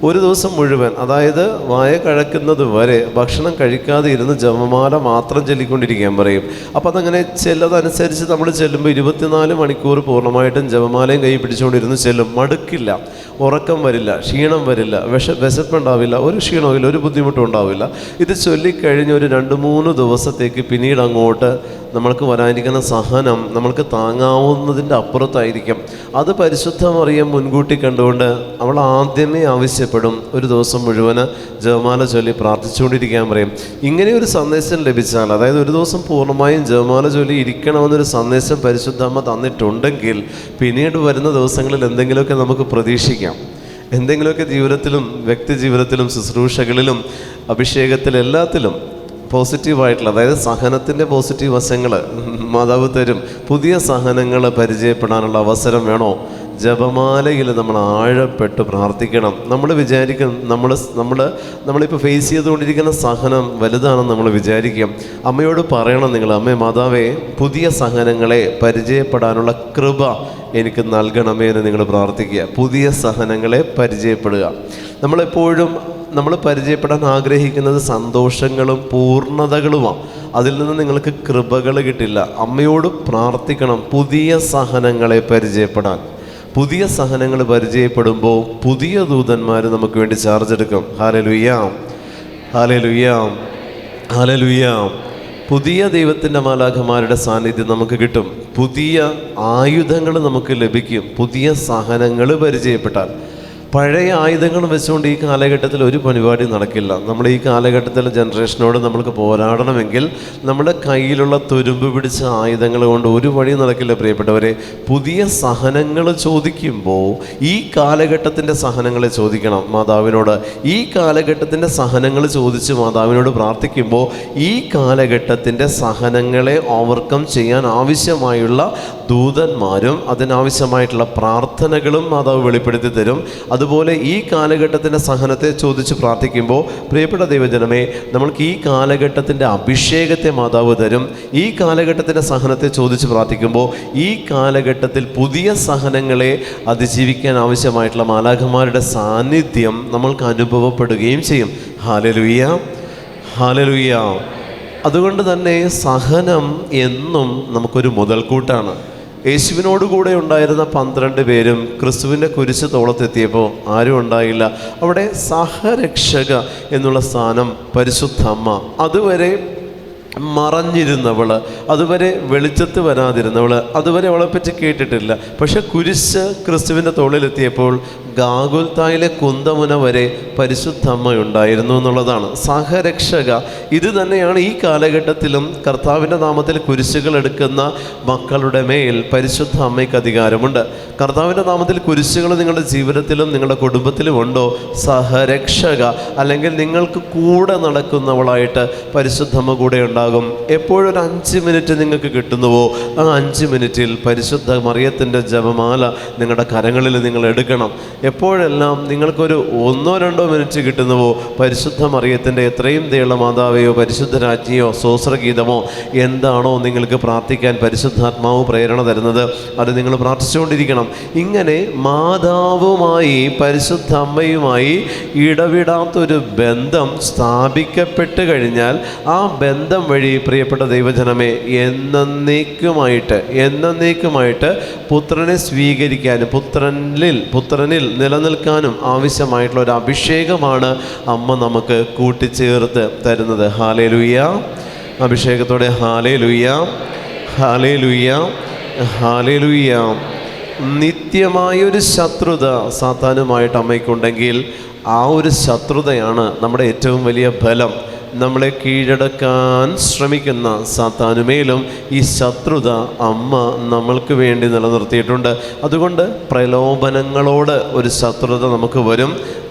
ഒരു ദിവസം മുഴുവൻ, അതായത് വായ കഴക്കുന്നത് വരെ ഭക്ഷണം കഴിക്കാതെ ഇരുന്ന് ജപമാല മാത്രം ചൊല്ലിക്കൊണ്ടിരിക്കാൻ പറയും. അപ്പം അതങ്ങനെ ചിലതനുസരിച്ച് നമ്മൾ ചെല്ലുമ്പോൾ 24 മണിക്കൂർ പൂർണ്ണമായിട്ടും ജപമാലയും കൈ പിടിച്ചുകൊണ്ടിരുന്ന് ചെല്ലും. മടുക്കില്ല, ഉറക്കം വരില്ല, ക്ഷീണം വരില്ല, വിശപ്പുണ്ടാവില്ല, ഒരു ക്ഷീണമില്ല, ഒരു ബുദ്ധിമുട്ടും ഉണ്ടാവില്ല. ഇത് ചൊല്ലിക്കഴിഞ്ഞ് ഒരു 2-3 ദിവസത്തേക്ക് പിന്നീട് അങ്ങോട്ട് നമ്മൾക്ക് വരാനിരിക്കുന്ന സഹനം നമ്മൾക്ക് താങ്ങാവുന്നതിൻ്റെ അപ്പുറത്തായിരിക്കും. അത് പരിശുദ്ധ മറിയം മുൻകൂട്ടി കണ്ടുകൊണ്ട് അവൾ ആദ്യമേ ആവശ്യപ്പെടും ഒരു ദിവസം മുഴുവന് ജപമാല ചൊല്ലി പ്രാർത്ഥിച്ചുകൊണ്ടിരിക്കാൻ പറയും. ഇങ്ങനെ ഒരു സന്ദേശം ലഭിച്ചാൽ, അതായത് ഒരു ദിവസം പൂർണ്ണമായും ജപമാല ചൊല്ലി ഇരിക്കണമെന്നൊരു സന്ദേശം പരിശുദ്ധ അമ്മ തന്നിട്ടുണ്ടെങ്കിൽ പിന്നീട് വരുന്ന ദിവസങ്ങളിൽ എന്തെങ്കിലുമൊക്കെ നമുക്ക് പ്രതീക്ഷിക്കാം. എന്തെങ്കിലുമൊക്കെ ജീവിതത്തിലും വ്യക്തി ജീവിതത്തിലും ശുശ്രൂഷകളിലും അഭിഷേകത്തിലും എല്ലാത്തിലും പോസിറ്റീവായിട്ടുള്ള, അതായത് സഹനത്തിൻ്റെ പോസിറ്റീവ് വശങ്ങൾ മാതാവ് തരും. പുതിയ സഹനങ്ങൾ പരിചയപ്പെടാനുള്ള അവസരം വേണോ? ജപമാലയിൽ നമ്മൾ ആഴപ്പെട്ട് പ്രാർത്ഥിക്കണം. നമ്മൾ വിചാരിക്കും നമ്മളിപ്പോൾ ഫേസ് ചെയ്തുകൊണ്ടിരിക്കുന്ന സഹനം വലുതാണെന്ന് നമ്മൾ വിചാരിക്കും. അമ്മയോട് പറയണം നിങ്ങൾ, അമ്മേ മാതാവേ, പുതിയ സഹനങ്ങളെ പരിചയപ്പെടാനുള്ള കൃപ എനിക്ക് നൽകണമേ എന്ന് നിങ്ങൾ പ്രാർത്ഥിക്കുക. പുതിയ സഹനങ്ങളെ പരിചയപ്പെടുക. നമ്മൾ പരിചയപ്പെടാൻ ആഗ്രഹിക്കുന്നത് സന്തോഷങ്ങളും പൂർണ്ണതകളുമാണ്. അതിൽ നിന്ന് നിങ്ങൾക്ക് കൃപകൾ കിട്ടില്ല. അമ്മയോട് പ്രാർത്ഥിക്കണം പുതിയ സഹനങ്ങളെ പരിചയപ്പെടാൻ. പുതിയ സഹനങ്ങൾ പരിചയപ്പെടുമ്പോൾ പുതിയ ദൂതന്മാർ നമുക്ക് വേണ്ടി ചാർജ് എടുക്കും. ഹല്ലേലൂയ, ഹല്ലേലൂയ, ഹല്ലേലൂയ. പുതിയ ദൈവത്തിൻ്റെ മാലാഖമാരുടെ സാന്നിധ്യം നമുക്ക് കിട്ടും. പുതിയ ആയുധങ്ങൾ നമുക്ക് ലഭിക്കും പുതിയ സഹനങ്ങൾ പരിചയപ്പെട്ടാൽ. പഴയ ആയുധങ്ങൾ വെച്ചുകൊണ്ട് ഈ കാലഘട്ടത്തിൽ ഒരു പരിപാടി നടക്കില്ല. നമ്മുടെ ഈ കാലഘട്ടത്തിലെ ജനറേഷനോട് നമ്മൾക്ക് പോരാടണമെങ്കിൽ നമ്മുടെ കയ്യിലുള്ള തുരുമ്പ് പിടിച്ച ആയുധങ്ങൾ കൊണ്ട് ഒരു വഴി നടക്കില്ല പ്രിയപ്പെട്ടവരെ. പുതിയ സഹനങ്ങൾ ചോദിക്കുമ്പോൾ ഈ കാലഘട്ടത്തിൻ്റെ സഹനങ്ങളെ ചോദിക്കണം മാതാവിനോട്. ഈ കാലഘട്ടത്തിൻ്റെ സഹനങ്ങൾ ചോദിച്ച് മാതാവിനോട് പ്രാർത്ഥിക്കുമ്പോൾ ഈ കാലഘട്ടത്തിൻ്റെ സഹനങ്ങളെ ഓവർകം ചെയ്യാൻ ആവശ്യമായുള്ള ദൂതന്മാരും അതിനാവശ്യമായിട്ടുള്ള പ്രാർത്ഥനകളും മാതാവ് വെളിപ്പെടുത്തി തരും. അതുപോലെ ഈ കാലഘട്ടത്തിൻ്റെ സഹനത്തെ ചോദിച്ച് പ്രാർത്ഥിക്കുമ്പോൾ പ്രിയപ്പെട്ട ദൈവജനമേ, നമ്മൾക്ക് ഈ കാലഘട്ടത്തിൻ്റെ അഭിഷേകത്തെ മാതാവ് തരും. ഈ കാലഘട്ടത്തിൻ്റെ സഹനത്തെ ചോദിച്ച് പ്രാർത്ഥിക്കുമ്പോൾ ഈ കാലഘട്ടത്തിൽ പുതിയ സഹനങ്ങളെ അതിജീവിക്കാൻ ആവശ്യമായിട്ടുള്ള മാലാഖമാരുടെ സാന്നിധ്യം നമ്മൾക്ക് അനുഭവപ്പെടുകയും ചെയ്യും. ഹല്ലേലൂയ, ഹല്ലേലൂയ. അതുകൊണ്ട് തന്നെ സഹനം എന്നും നമുക്കൊരു മുതൽക്കൂട്ടാണ്. യേശുവിനോടുകൂടെ ഉണ്ടായിരുന്ന 12 പേരും ക്രിസ്തുവിൻ്റെ കുരിശ് തോളത്തെത്തിയപ്പോൾ ആരും ഉണ്ടായില്ല. അവിടെ സഹരക്ഷക എന്നുള്ള സ്ഥാനം പരിശുദ്ധ അമ്മ, അതുവരെ മറഞ്ഞിരുന്നവൾ, അതുവരെ വെളിച്ചത്ത് വരാതിരുന്നവൾ, അതുവരെ അവളെപ്പറ്റി കേട്ടിട്ടില്ല. പക്ഷെ കുരിശ് ക്രിസ്തുവിൻ്റെ തോളിലെത്തിയപ്പോൾ ഗാഗുൽത്തായിലെ കുന്തമുന വരെ പരിശുദ്ധ അമ്മ ഉണ്ടായിരുന്നു എന്നുള്ളതാണ് സഹരക്ഷക. ഇത് തന്നെയാണ് ഈ കാലഘട്ടത്തിലും കർത്താവിൻ്റെ നാമത്തിൽ കുരിശുകൾ എടുക്കുന്ന മക്കളുടെ മേൽ പരിശുദ്ധ അമ്മയ്ക്ക് അധികാരമുണ്ട്. കർത്താവിൻ്റെ നാമത്തിൽ കുരിശുകൾ നിങ്ങളുടെ ജീവിതത്തിലും നിങ്ങളുടെ കുടുംബത്തിലും ഉണ്ടോ? സഹരക്ഷക, അല്ലെങ്കിൽ നിങ്ങൾക്ക് കൂടെ നടക്കുന്നവളായിട്ട് പരിശുദ്ധ അമ്മ കൂടെ ഉണ്ടാകും. എപ്പോഴൊരു 5 മിനിറ്റ് നിങ്ങൾക്ക് കിട്ടുന്നുവോ ആ 5 മിനിറ്റിൽ പരിശുദ്ധ മറിയത്തിൻ്റെ ജപമാല നിങ്ങളുടെ കരങ്ങളിൽ നിങ്ങൾ എടുക്കണം. എപ്പോഴെല്ലാം നിങ്ങൾക്കൊരു 1-2 മിനിറ്റ് കിട്ടുന്നുവോ പരിശുദ്ധ മറിയത്തിൻ്റെ എത്രയും ദയുള്ള മാതാവെയോ പരിശുദ്ധ രാജ്ഞിയോ സ്വസ്ത്രഗീതമോ എന്താണോ നിങ്ങൾക്ക് പ്രാർത്ഥിക്കാൻ പരിശുദ്ധാത്മാവ് പ്രേരണ തരുന്നത് അത് നിങ്ങൾ പ്രാർത്ഥിച്ചുകൊണ്ടിരിക്കണം. ഇങ്ങനെ മാതാവുമായി പരിശുദ്ധ അമ്മയുമായി ഇടവിടാത്തൊരു ബന്ധം സ്ഥാപിക്കപ്പെട്ട് കഴിഞ്ഞാൽ ആ ബന്ധം വഴി പ്രിയപ്പെട്ട ദൈവജനമേ എന്നേക്കുമായിട്ട് പുത്രനെ സ്വീകരിക്കാനും പുത്രനിൽ നിലനിൽക്കാനും ആവശ്യമായിട്ടുള്ള ഒരു അഭിഷേകമാണ് അമ്മ നമുക്ക് കൂട്ടിച്ചേർത്ത് തരുന്നത്. ഹല്ലേലൂയ. അഭിഷേകത്തോടെ ഹല്ലേലൂയ, ഹല്ലേലൂയ, ഹല്ലേലൂയ. നിത്യമായൊരു ശത്രുത സാത്താനുമായിട്ട് അമ്മയ്ക്കുണ്ടെങ്കിൽ ആ ഒരു ശത്രുതയാണ് നമ്മുടെ ഏറ്റവും വലിയ ബലം. നമ്മളെ കീഴടക്കാൻ ശ്രമിക്കുന്ന സാത്താനുമേലും ഈ ശത്രുത അമ്മ നമ്മൾക്ക് വേണ്ടി നിലനിർത്തിയിട്ടുണ്ട്. അതുകൊണ്ട് പ്രലോഭനങ്ങളോട് ഒരു ശത്രുത നമുക്ക് വരും.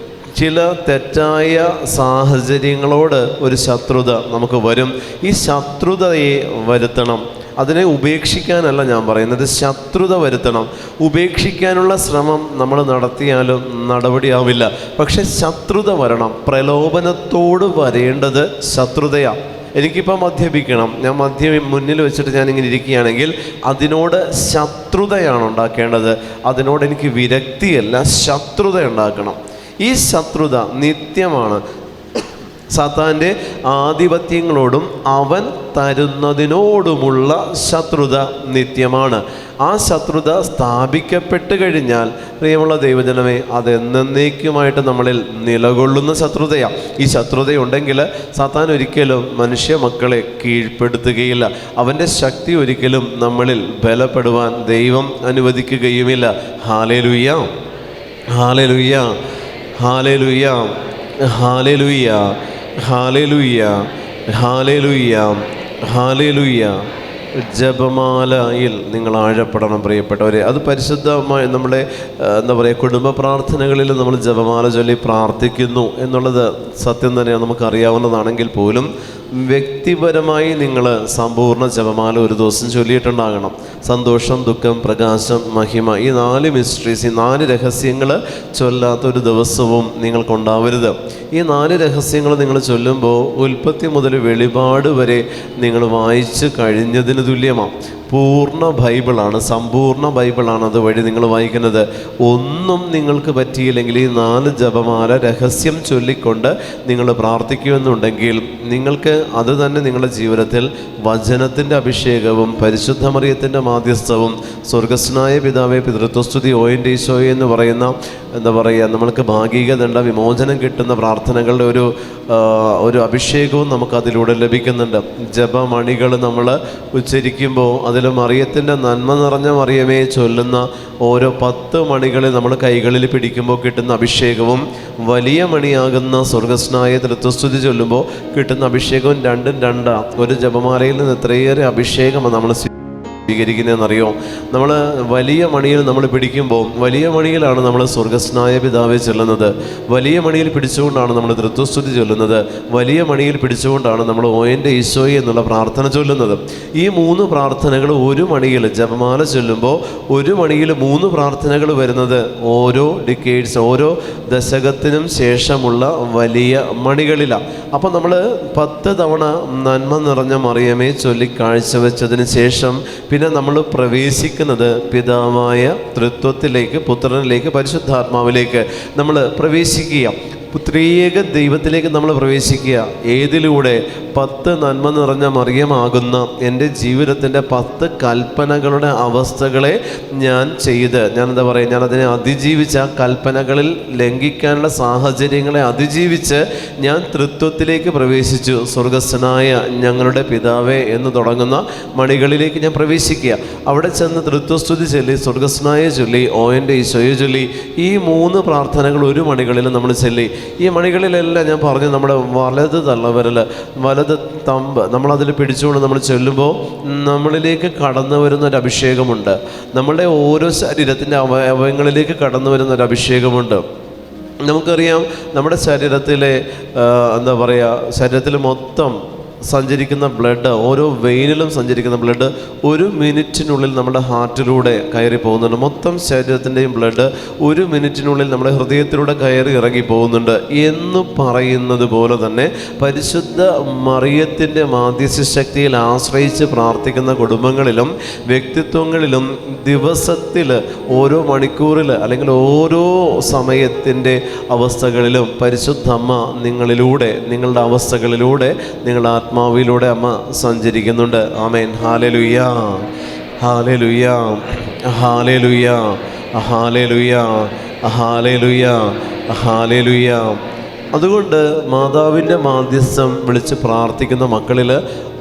ചില തെറ്റായ സാഹചര്യങ്ങളോട് ഒരു ശത്രുത നമുക്ക് വരും. ഈ ശത്രുതയെ വരുത്തണം. അതിനെ ഉപേക്ഷിക്കാനല്ല ഞാൻ പറയുന്നത്, ശത്രുത വരുത്തണം. ഉപേക്ഷിക്കാനുള്ള ശ്രമം നമ്മൾ നടത്തിയാലും നടപടിയാവില്ല. പക്ഷെ ശത്രുത വരണം. പ്രലോഭനത്തോട് വരേണ്ടത് ശത്രുതയാണ്. എനിക്കിപ്പോൾ മദ്യപിക്കണം, ഞാൻ മദ്യം മുന്നിൽ വെച്ചിട്ട് ഞാനിങ്ങനെ ഇരിക്കുകയാണെങ്കിൽ അതിനോട് ശത്രുതയാണ് ഉണ്ടാക്കേണ്ടത്. അതിനോട് എനിക്ക് വിരക്തിയല്ല, ശത്രുത ഉണ്ടാക്കണം. ഈ ശത്രുത നിത്യമാണ്. സാത്താൻ്റെ ആധിപത്യങ്ങളോടും അവൻ തരുന്നതിനോടുമുള്ള ശത്രുത നിത്യമാണ്. ആ ശത്രുത സ്ഥാപിക്കപ്പെട്ട് കഴിഞ്ഞാൽ പ്രിയമുള്ള ദൈവജനമേ അതെന്നേക്കുമായിട്ട് നമ്മളിൽ നിലകൊള്ളുന്ന ശത്രുതയാണ്. ഈ ശത്രുതയുണ്ടെങ്കിൽ സാത്താൻ ഒരിക്കലും മനുഷ്യ മക്കളെ കീഴ്പ്പെടുത്തുകയില്ല. അവൻ്റെ ശക്തി ഒരിക്കലും നമ്മളിൽ ബലപ്പെടുവാൻ ദൈവം അനുവദിക്കുകയുമില്ല. ഹല്ലേലൂയ, ഹല്ലേലൂയ, ഹല്ലേലൂയ, ഹല്ലേലൂയ, ഹല്ലേലൂയ, ഹല്ലേലൂയ, ഹല്ലേലൂയ. ജപമാലയിൽ നിങ്ങൾ ആഴപ്പെടണം പ്രിയപ്പെട്ടവരെ. അത് പരിശുദ്ധമായി നമ്മുടെ എന്താ പറയുക, കുടുംബ പ്രാർത്ഥനകളിൽ നമ്മൾ ജപമാല ചൊല്ലി പ്രാർത്ഥിക്കുന്നു എന്നുള്ളത് സത്യം തന്നെയാണ്, നമുക്കറിയാവുന്നതാണെങ്കിൽ പോലും വ്യക്തിപരമായി നിങ്ങൾ സമ്പൂർണ്ണ ജപമാല ഒരു ദിവസം ചൊല്ലിയിട്ടുണ്ടാകണം. സന്തോഷം, ദുഃഖം, പ്രകാശം, മഹിമ, ഈ 4 മിസ്റ്ററീസ്, ഈ 4 രഹസ്യങ്ങൾ ചൊല്ലാത്തൊരു ദിവസവും നിങ്ങൾക്കുണ്ടാവരുത്. ഈ 4 രഹസ്യങ്ങൾ നിങ്ങൾ ചൊല്ലുമ്പോൾ ഉൽപ്പത്തി മുതൽ വെളിപാട് വരെ നിങ്ങൾ വായിച്ച് കഴിഞ്ഞതിന് തുല്യമാണ്. പൂർണ്ണ ബൈബിളാണ്, സമ്പൂർണ്ണ ബൈബിളാണ് അതുവഴി നിങ്ങൾ വായിക്കുന്നത്. ഒന്നും നിങ്ങൾക്ക് പറ്റിയില്ലെങ്കിൽ ഈ 4 ജപമാല രഹസ്യം ചൊല്ലിക്കൊണ്ട് നിങ്ങൾ പ്രാർത്ഥിക്കുമെന്നുണ്ടെങ്കിൽ നിങ്ങൾക്ക് അത് തന്നെ നിങ്ങളുടെ ജീവിതത്തിൽ വചനത്തിൻ്റെ അഭിഷേകവും പരിശുദ്ധ മറിയത്തിൻ്റെ മാധ്യസ്ഥവും സ്വർഗസ്നായ പിതാവേ പിതൃത്വസ്തുതി ഓയൻ്റെ ഈശോയെ എന്ന് പറയുന്ന എന്താ പറയുക, നമ്മൾക്ക് ഭാഗിക ദണ്ഡ വിമോചനം കിട്ടുന്ന പ്രാർത്ഥനകളുടെ ഒരു അഭിഷേകവും നമുക്കതിലൂടെ ലഭിക്കുന്നുണ്ട്. ജപമണികൾ നമ്മൾ ഉച്ചരിക്കുമ്പോൾ അതിൽ മറിയത്തിൻ്റെ നന്മ നിറഞ്ഞ മറിയമേ ചൊല്ലുന്ന ഓരോ 10 മണികളെ നമ്മൾ കൈകളിൽ പിടിക്കുമ്പോൾ കിട്ടുന്ന അഭിഷേകവും വലിയ മണിയാകുന്ന സ്വർഗസ്നായ തൃത്വസ്തുതി ചൊല്ലുമ്പോൾ കിട്ടുന്ന അഭിഷേകവും രണ്ടും രണ്ടാണ്. ഒരു ജപമാലയിൽ നിന്ന് എത്രയേറെ അഭിഷേകമാണ് നമ്മൾ സ്വീകരിക്കുന്നതെന്നറിയോ? നമ്മൾ വലിയ മണിയിൽ നമ്മൾ പിടിക്കുമ്പോൾ വലിയ മണിയിലാണ് നമ്മൾ സ്വർഗസ്നായ പിതാവെ ചൊല്ലുന്നത്. വലിയ മണിയിൽ പിടിച്ചുകൊണ്ടാണ് നമ്മൾ തൃത്വസ്തുതി ചൊല്ലുന്നത്. വലിയ മണിയിൽ പിടിച്ചുകൊണ്ടാണ് നമ്മൾ ഓയൻ്റെ ഈശോയെ എന്നുള്ള പ്രാർത്ഥന ചൊല്ലുന്നത്. ഈ 3 പ്രാർത്ഥനകൾ ഒരു മണിയിൽ ജപമാല ചൊല്ലുമ്പോൾ ഒരു മണിയിൽ 3 പ്രാർത്ഥനകൾ വരുന്നത് ഓരോ ഡിക്കേഡ്സ്, ഓരോ ദശകത്തിനും ശേഷമുള്ള വലിയ മണികളിലാണ്. അപ്പോൾ നമ്മൾ 10 തവണ നന്മ നിറഞ്ഞ മറിയമേ ചൊല്ലി കാഴ്ചവെച്ചതിന് ശേഷം പിന്നെ നമ്മൾ പ്രവേശിക്കുന്നത് പിതാവായ തൃത്വത്തിലേക്ക്, പുത്രനിലേക്ക്, പരിശുദ്ധാത്മാവിലേക്ക് നമ്മൾ പ്രവേശിക്കുക. ത്രിയേക ദൈവത്തിലേക്ക് നമ്മൾ പ്രവേശിക്കുക. ഏതിലൂടെ? 10 നന്മ നിറഞ്ഞ മറിയമാകുന്ന എൻ്റെ ജീവിതത്തിൻ്റെ 10 കൽപ്പനകളുടെ അവസ്ഥകളെ ഞാൻ ഞാനെന്താ പറയുക, ഞാനതിനെ അതിജീവിച്ച് ആ കൽപ്പനകളിൽ ലംഘിക്കാനുള്ള സാഹചര്യങ്ങളെ അതിജീവിച്ച് ഞാൻ തൃത്വത്തിലേക്ക് പ്രവേശിച്ചു. സ്വർഗസ്വനായ ഞങ്ങളുടെ പിതാവേ എന്ന് തുടങ്ങുന്ന മണികളിലേക്ക് ഞാൻ പ്രവേശിക്കുക. അവിടെ ചെന്ന് തൃത്വസ്തുതി ചൊല്ലി, സ്വർഗസ്വനായ ചൊല്ലി, ഓയൻ്റെ ഈശോയെ ചൊല്ലി, ഈ 3 പ്രാർത്ഥനകൾ ഒരു മണികളിൽ നമ്മൾ ചൊല്ലി. ഈ മണികളിലെല്ലാം ഞാൻ പറഞ്ഞു, നമ്മുടെ വലത് തള്ളവിരൽ, വലത് തമ്പ് നമ്മളതിൽ പിടിച്ചുകൊണ്ട് നമ്മൾ ചൊല്ലുമ്പോൾ നമ്മളിലേക്ക് കടന്നു വരുന്നൊരു അഭിഷേകമുണ്ട്. നമ്മളുടെ ഓരോ ശരീരത്തിൻ്റെ അവയവങ്ങളിലേക്ക് കടന്നു വരുന്നൊരു അഭിഷേകമുണ്ട്. നമുക്കറിയാം നമ്മുടെ ശരീരത്തിലെ എന്താ പറയുക, ശരീരത്തിൽ മൊത്തം സഞ്ചരിക്കുന്ന ബ്ലഡ്, ഓരോ വെയിനിലും സഞ്ചരിക്കുന്ന ബ്ലഡ് 1 മിനിറ്റിനുള്ളിൽ നമ്മുടെ ഹാർട്ടിലൂടെ കയറി പോകുന്നുണ്ട്. മൊത്തം ശരീരത്തിൻ്റെയും ബ്ലഡ് 1 മിനിറ്റിനുള്ളിൽ നമ്മുടെ ഹൃദയത്തിലൂടെ കയറി ഇറങ്ങി പോകുന്നുണ്ട് എന്ന് പറയുന്നത് പോലെ തന്നെ പരിശുദ്ധ മറിയത്തിൻ്റെ മാധ്യസ്ഥ ശക്തിയിൽ ആശ്രയിച്ച് പ്രാർത്ഥിക്കുന്ന കുടുംബങ്ങളിലും വ്യക്തിത്വങ്ങളിലും ദിവസത്തിൽ ഓരോ മണിക്കൂറിൽ അല്ലെങ്കിൽ ഓരോ സമയത്തിൻ്റെ അവസ്ഥകളിലും പരിശുദ്ധ അമ്മ നിങ്ങളിലൂടെ, നിങ്ങളുടെ അവസ്ഥകളിലൂടെ, നിങ്ങളുടെ ആത്മാവിലൂടെ അമ്മ സഞ്ചരിക്കുന്നുണ്ട്. ആമേൻ. ഹല്ലേലൂയ, ഹല്ലേലൂയ, ഹല്ലേലൂയ, ഹല്ലേലൂയ, ഹല്ലേലൂയ, ഹല്ലേലൂയ. അതുകൊണ്ട് മാതാവിൻ്റെ മാധ്യസ്ഥം വിളിച്ച് പ്രാർത്ഥിക്കുന്ന മക്കളിൽ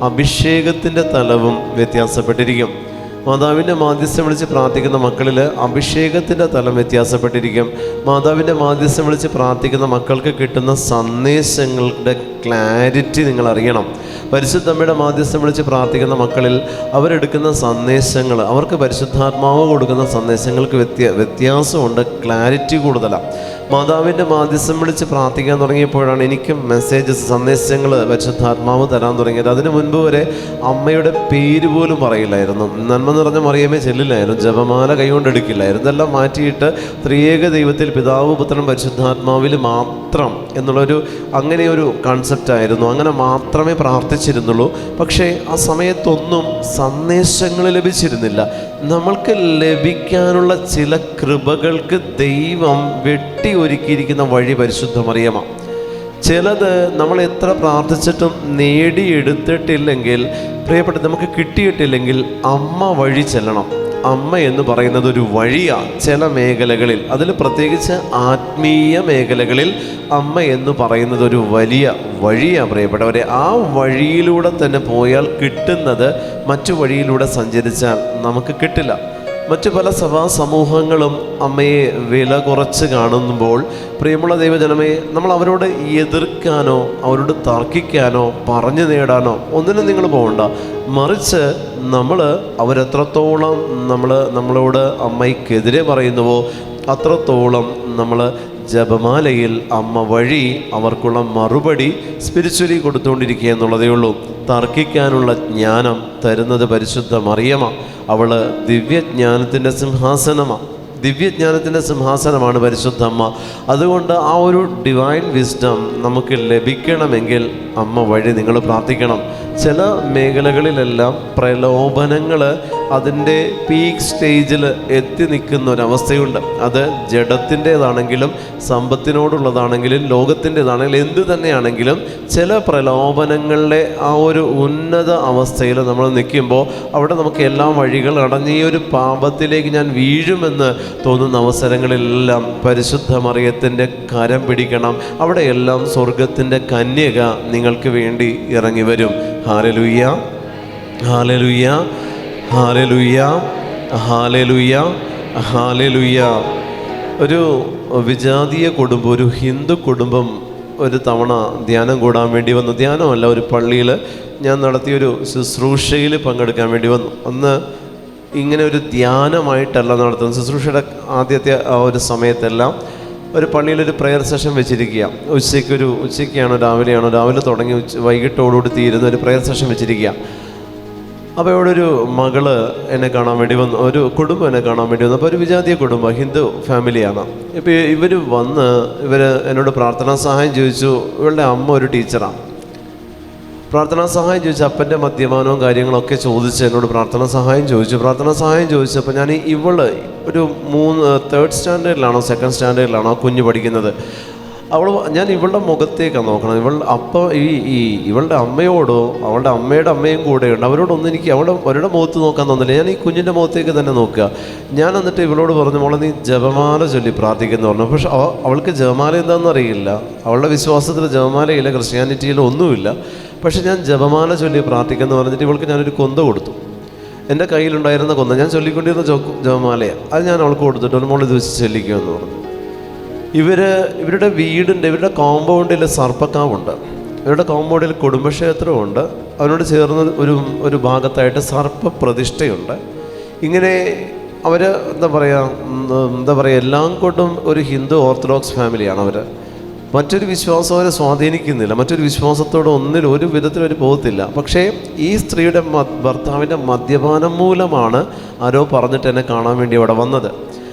അഭിഷേകത്തിൻ്റെ തലവും വ്യത്യാസപ്പെട്ടിരിക്കും. മാതാവിൻ്റെ മാധ്യസ്ഥം വിളിച്ച് പ്രാർത്ഥിക്കുന്ന മക്കളിൽ അഭിഷേകത്തിൻ്റെ തലം വ്യത്യാസപ്പെട്ടിരിക്കും. മാതാവിൻ്റെ മാധ്യസ്ഥം വിളിച്ച് പ്രാർത്ഥിക്കുന്ന മക്കൾക്ക് കിട്ടുന്ന സന്ദേശങ്ങളുടെ ക്ലാരിറ്റി നിങ്ങൾ അറിയണം. പരിശുദ്ധമ്മയുടെ മാധ്യസ്ഥം വിളിച്ച് പ്രാർത്ഥിക്കുന്ന മക്കളിൽ അവരെടുക്കുന്ന സന്ദേശങ്ങൾ, അവർക്ക് പരിശുദ്ധാത്മാവ് കൊടുക്കുന്ന സന്ദേശങ്ങൾക്ക് വ്യത്യാസമുണ്ട്, ക്ലാരിറ്റി കൂടുതലാണ്. മാതാവിൻ്റെ മാധ്യസ്ഥം വിളിച്ച് പ്രാർത്ഥിക്കാൻ തുടങ്ങിയപ്പോഴാണ് എനിക്ക് മെസ്സേജസ്, സന്ദേശങ്ങൾ പരിശുദ്ധാത്മാവ് തരാൻ തുടങ്ങിയത്. അതിനു മുൻപ് വരെ അമ്മയുടെ പേര് പോലും പറയില്ലായിരുന്നു. നന്മ നിറഞ്ഞ മറിയമേ ചെല്ലില്ലായിരുന്നു, ജപമാല കൈകൊണ്ടെടുക്കില്ലായിരുന്നു. ഇതെല്ലാം മാറ്റിയിട്ട് ത്രിയേക ദൈവത്തിൽ പിതാവ് പുത്രൻ പരിശുദ്ധാത്മാവിൽ മാത്രം എന്നുള്ളൊരു അങ്ങനെയൊരു കൺസെപ്റ്റായിരുന്നു. അങ്ങനെ മാത്രമേ പ്രാർത്ഥിച്ചിരുന്നുള്ളൂ. പക്ഷേ ആ സമയത്തൊന്നും സന്ദേശങ്ങൾ ലഭിച്ചിരുന്നില്ല. നമ്മൾക്ക് ലഭിക്കാനുള്ള ചില കൃപകൾക്ക് ദൈവം വെട്ടി ഒരുക്കിയിരിക്കുന്ന വഴി പരിശുദ്ധ മറിയമാണ്. ചിലത് നമ്മൾ എത്ര പ്രാർത്ഥിച്ചിട്ടും നേടിയെടുത്തിട്ടില്ലെങ്കിൽ, പ്രിയപ്പെട്ട നമുക്ക് കിട്ടിയിട്ടില്ലെങ്കിൽ അമ്മ വഴി ചെല്ലണം. അമ്മ എന്ന് പറയുന്നത് ഒരു വഴിയാണ്. ചില മേഖലകളിൽ, അതിൽ പ്രത്യേകിച്ച് ആത്മീയ മേഖലകളിൽ അമ്മ എന്ന് പറയുന്നത് ഒരു വലിയ വഴിയാണ് പ്രിയപ്പെട്ടവരെ. ആ വഴിയിലൂടെ തന്നെ പോയാൽ കിട്ടുന്നത് മറ്റു വഴിയിലൂടെ സഞ്ചരിച്ചാൽ നമുക്ക് കിട്ടില്ല. മറ്റു പല സഭാ സമൂഹങ്ങളും അമ്മയെ വില കുറച്ച് കാണുമ്പോൾ, പ്രിയമുള്ള ദൈവജനമേ, നമ്മൾ അവരോട് എതിർക്കാനോ അവരോട് തർക്കിക്കാനോ പറഞ്ഞു നേടാനോ ഒന്നിനും നിങ്ങൾ പോകണ്ട. മറിച്ച് അവരെത്രത്തോളം നമ്മളോട് അമ്മയ്ക്കെതിരെ പറയുന്നുവോ അത്രത്തോളം നമ്മൾ ജപമാലയിൽ അമ്മ വഴി അവർക്കുള്ള മറുപടി സ്പിരിച്വലി കൊടുത്തുകൊണ്ടിരിക്കുക എന്നുള്ളതേ ഉള്ളൂ. തർക്കിക്കാനുള്ള ജ്ഞാനം തരുന്നത് പരിശുദ്ധ മറിയമാണ്. അവൾ ദിവ്യജ്ഞാനത്തിൻ്റെ സിംഹാസനമാണ്. ദിവ്യജ്ഞാനത്തിൻ്റെ സിംഹാസനമാണ് പരിശുദ്ധ അമ്മ. അതുകൊണ്ട് ആ ഒരു ഡിവൈൻ വിസ്ഡം നമുക്ക് ലഭിക്കണമെങ്കിൽ അമ്മ വഴി നിങ്ങൾ പ്രാർത്ഥിക്കണം. ചില മേഖലകളിലെല്ലാം പ്രലോഭനങ്ങൾ അതിൻ്റെ പീക്ക് സ്റ്റേജിൽ എത്തി നിൽക്കുന്ന ഒരവസ്ഥയുണ്ട്. അത് ജഡത്തിൻ്റേതാണെങ്കിലും സമ്പത്തിനോടുള്ളതാണെങ്കിലും ലോകത്തിൻ്റേതാണെങ്കിലും എന്തു തന്നെയാണെങ്കിലും ചില പ്രലോഭനങ്ങളുടെ ആ ഒരു ഉന്നത അവസ്ഥയിൽ നമ്മൾ നിൽക്കുമ്പോൾ അവിടെ നമുക്ക് എല്ലാ വഴികൾ അടഞ്ഞ ഈ ഒരു പാപത്തിലേക്ക് ഞാൻ വീഴുമെന്ന് തോന്നുന്ന അവസരങ്ങളിലെല്ലാം പരിശുദ്ധ മറിയത്തിൻ്റെ കരം പിടിക്കണം. അവിടെയെല്ലാം സ്വർഗത്തിൻ്റെ കന്യക നിങ്ങൾക്ക് വേണ്ടി ഇറങ്ങി വരും. ഹല്ലേലൂയ, ഹല്ലേലൂയ, ഹല്ലേലൂയ, ഹല്ലേലൂയ, ഹല്ലേലൂയ. ഒരു വിജാതീയ കുടുംബം, ഒരു ഹിന്ദു കുടുംബം ഒരു തവണ ധ്യാനം കൂടാൻ വേണ്ടി വന്നു. ധ്യാനമല്ല, ഒരു പള്ളിയിൽ ഞാൻ നടത്തിയൊരു ശുശ്രൂഷയിൽ പങ്കെടുക്കാൻ വേണ്ടി വന്നു. അന്ന് ഇങ്ങനെ ഒരു ധ്യാനമായിട്ടല്ല നടത്തുന്നത്. ശുശ്രൂഷയുടെ ആദ്യത്തെ ആ ഒരു സമയത്തെല്ലാം ഒരു പള്ളിയിലൊരു പ്രെയർ സെഷൻ വെച്ചിരിക്കുക. ഉച്ചയ്ക്കാണോ രാവിലെ തുടങ്ങി വൈകിട്ടോടുകൂടി തീരുന്ന ഒരു പ്രെയർ സെഷൻ വെച്ചിരിക്കുക. അപ്പോൾ ഇവിടെ ഒരു മകള് എന്നെ കാണാൻ വേണ്ടി വന്നു, ഒരു കുടുംബം എന്നെ കാണാൻ വേണ്ടി വന്നു. അപ്പോൾ ഒരു വിജാതീയ കുടുംബം, ഹിന്ദു ഫാമിലിയാണ്. ഇപ്പോൾ ഇവർ എന്നോട് പ്രാർത്ഥനാ സഹായം ചോദിച്ചു. ഇവളുടെ അമ്മ ഒരു ടീച്ചറാണ്. പ്രാർത്ഥനാ സഹായം ചോദിച്ചു. അപ്പൻ്റെ മദ്യപാനവും കാര്യങ്ങളൊക്കെ ചോദിച്ച് എന്നോട് പ്രാർത്ഥനാ സഹായം ചോദിച്ചപ്പോൾ ഞാൻ ഒരു 3rd സ്റ്റാൻഡേർഡിലാണോ 2nd സ്റ്റാൻഡേർഡിലാണോ കുഞ്ഞ് പഠിക്കുന്നത്. ഞാൻ ഇവളുടെ മുഖത്തേക്കാണ് നോക്കണം. ഇവളുടെ അമ്മയോടോ അവളുടെ അമ്മയുടെ അമ്മയും കൂടെയുണ്ട്, അവരോടൊന്നും എനിക്ക് അവരുടെ മുഖത്ത് നോക്കാൻ തോന്നില്ല. ഞാൻ ഈ കുഞ്ഞിൻ്റെ മുഖത്തേക്ക് തന്നെ നോക്കുക. ഞാൻ എന്നിട്ട് ഇവളോട് പറഞ്ഞു, മോളെ നീ ജപമാല ചൊല്ലി പ്രാർത്ഥിക്കുന്നു പറഞ്ഞു. പക്ഷെ അവൾക്ക് ജപമാല എന്താണെന്ന് അറിയില്ല. അവളുടെ വിശ്വാസത്തിൽ ജപമാലയില്ല, ക്രിസ്ത്യാനിറ്റിയിൽ ഒന്നുമില്ല. പക്ഷെ ഞാൻ ജപമാല ചൊല്ലി പ്രാർത്ഥിക്കുന്നു പറഞ്ഞിട്ട് ഇവൾക്ക് ഞാനൊരു കൊന്ത കൊടുത്തു. എൻ്റെ കയ്യിലുണ്ടായിരുന്ന കൊന്ത, ഞാൻ ചൊല്ലിക്കൊണ്ടിരുന്ന ജപമാലയാണ്, അത് ഞാൻ അവൾക്ക് കൊടുത്തിട്ട് ഒരു മോൾ ഇത് വെച്ച് ചൊല്ലിക്കുമെന്ന് പറഞ്ഞു. ഇവരുടെ ഇവരുടെ കോമ്പൗണ്ടിൽ സർപ്പക്കാവുണ്ട്. ഇവരുടെ കോമ്പൗണ്ടിൽ കുടുംബക്ഷേത്രമുണ്ട്. അതിനോട് ചേർന്ന് ഒരു ഭാഗത്തായിട്ട് സർപ്പ പ്രതിഷ്ഠയുണ്ട്. ഇങ്ങനെ എന്താ പറയുക എല്ലാം കൊണ്ടും ഒരു ഹിന്ദു ഓർത്തഡോക്സ് ഫാമിലിയാണ് അവർ. മറ്റൊരു വിശ്വാസം അവരെ സ്വാധീനിക്കുന്നില്ല, മറ്റൊരു വിശ്വാസത്തോട് ഒരു വിധത്തിലും അവർ പോകത്തില്ല. പക്ഷേ ഈ സ്ത്രീയുടെ ഭർത്താവിൻ്റെ മദ്യപാനം മൂലമാണ് ആരോ പറഞ്ഞിട്ട് എന്നെ കാണാൻ വേണ്ടി അവിടെ വന്നത്.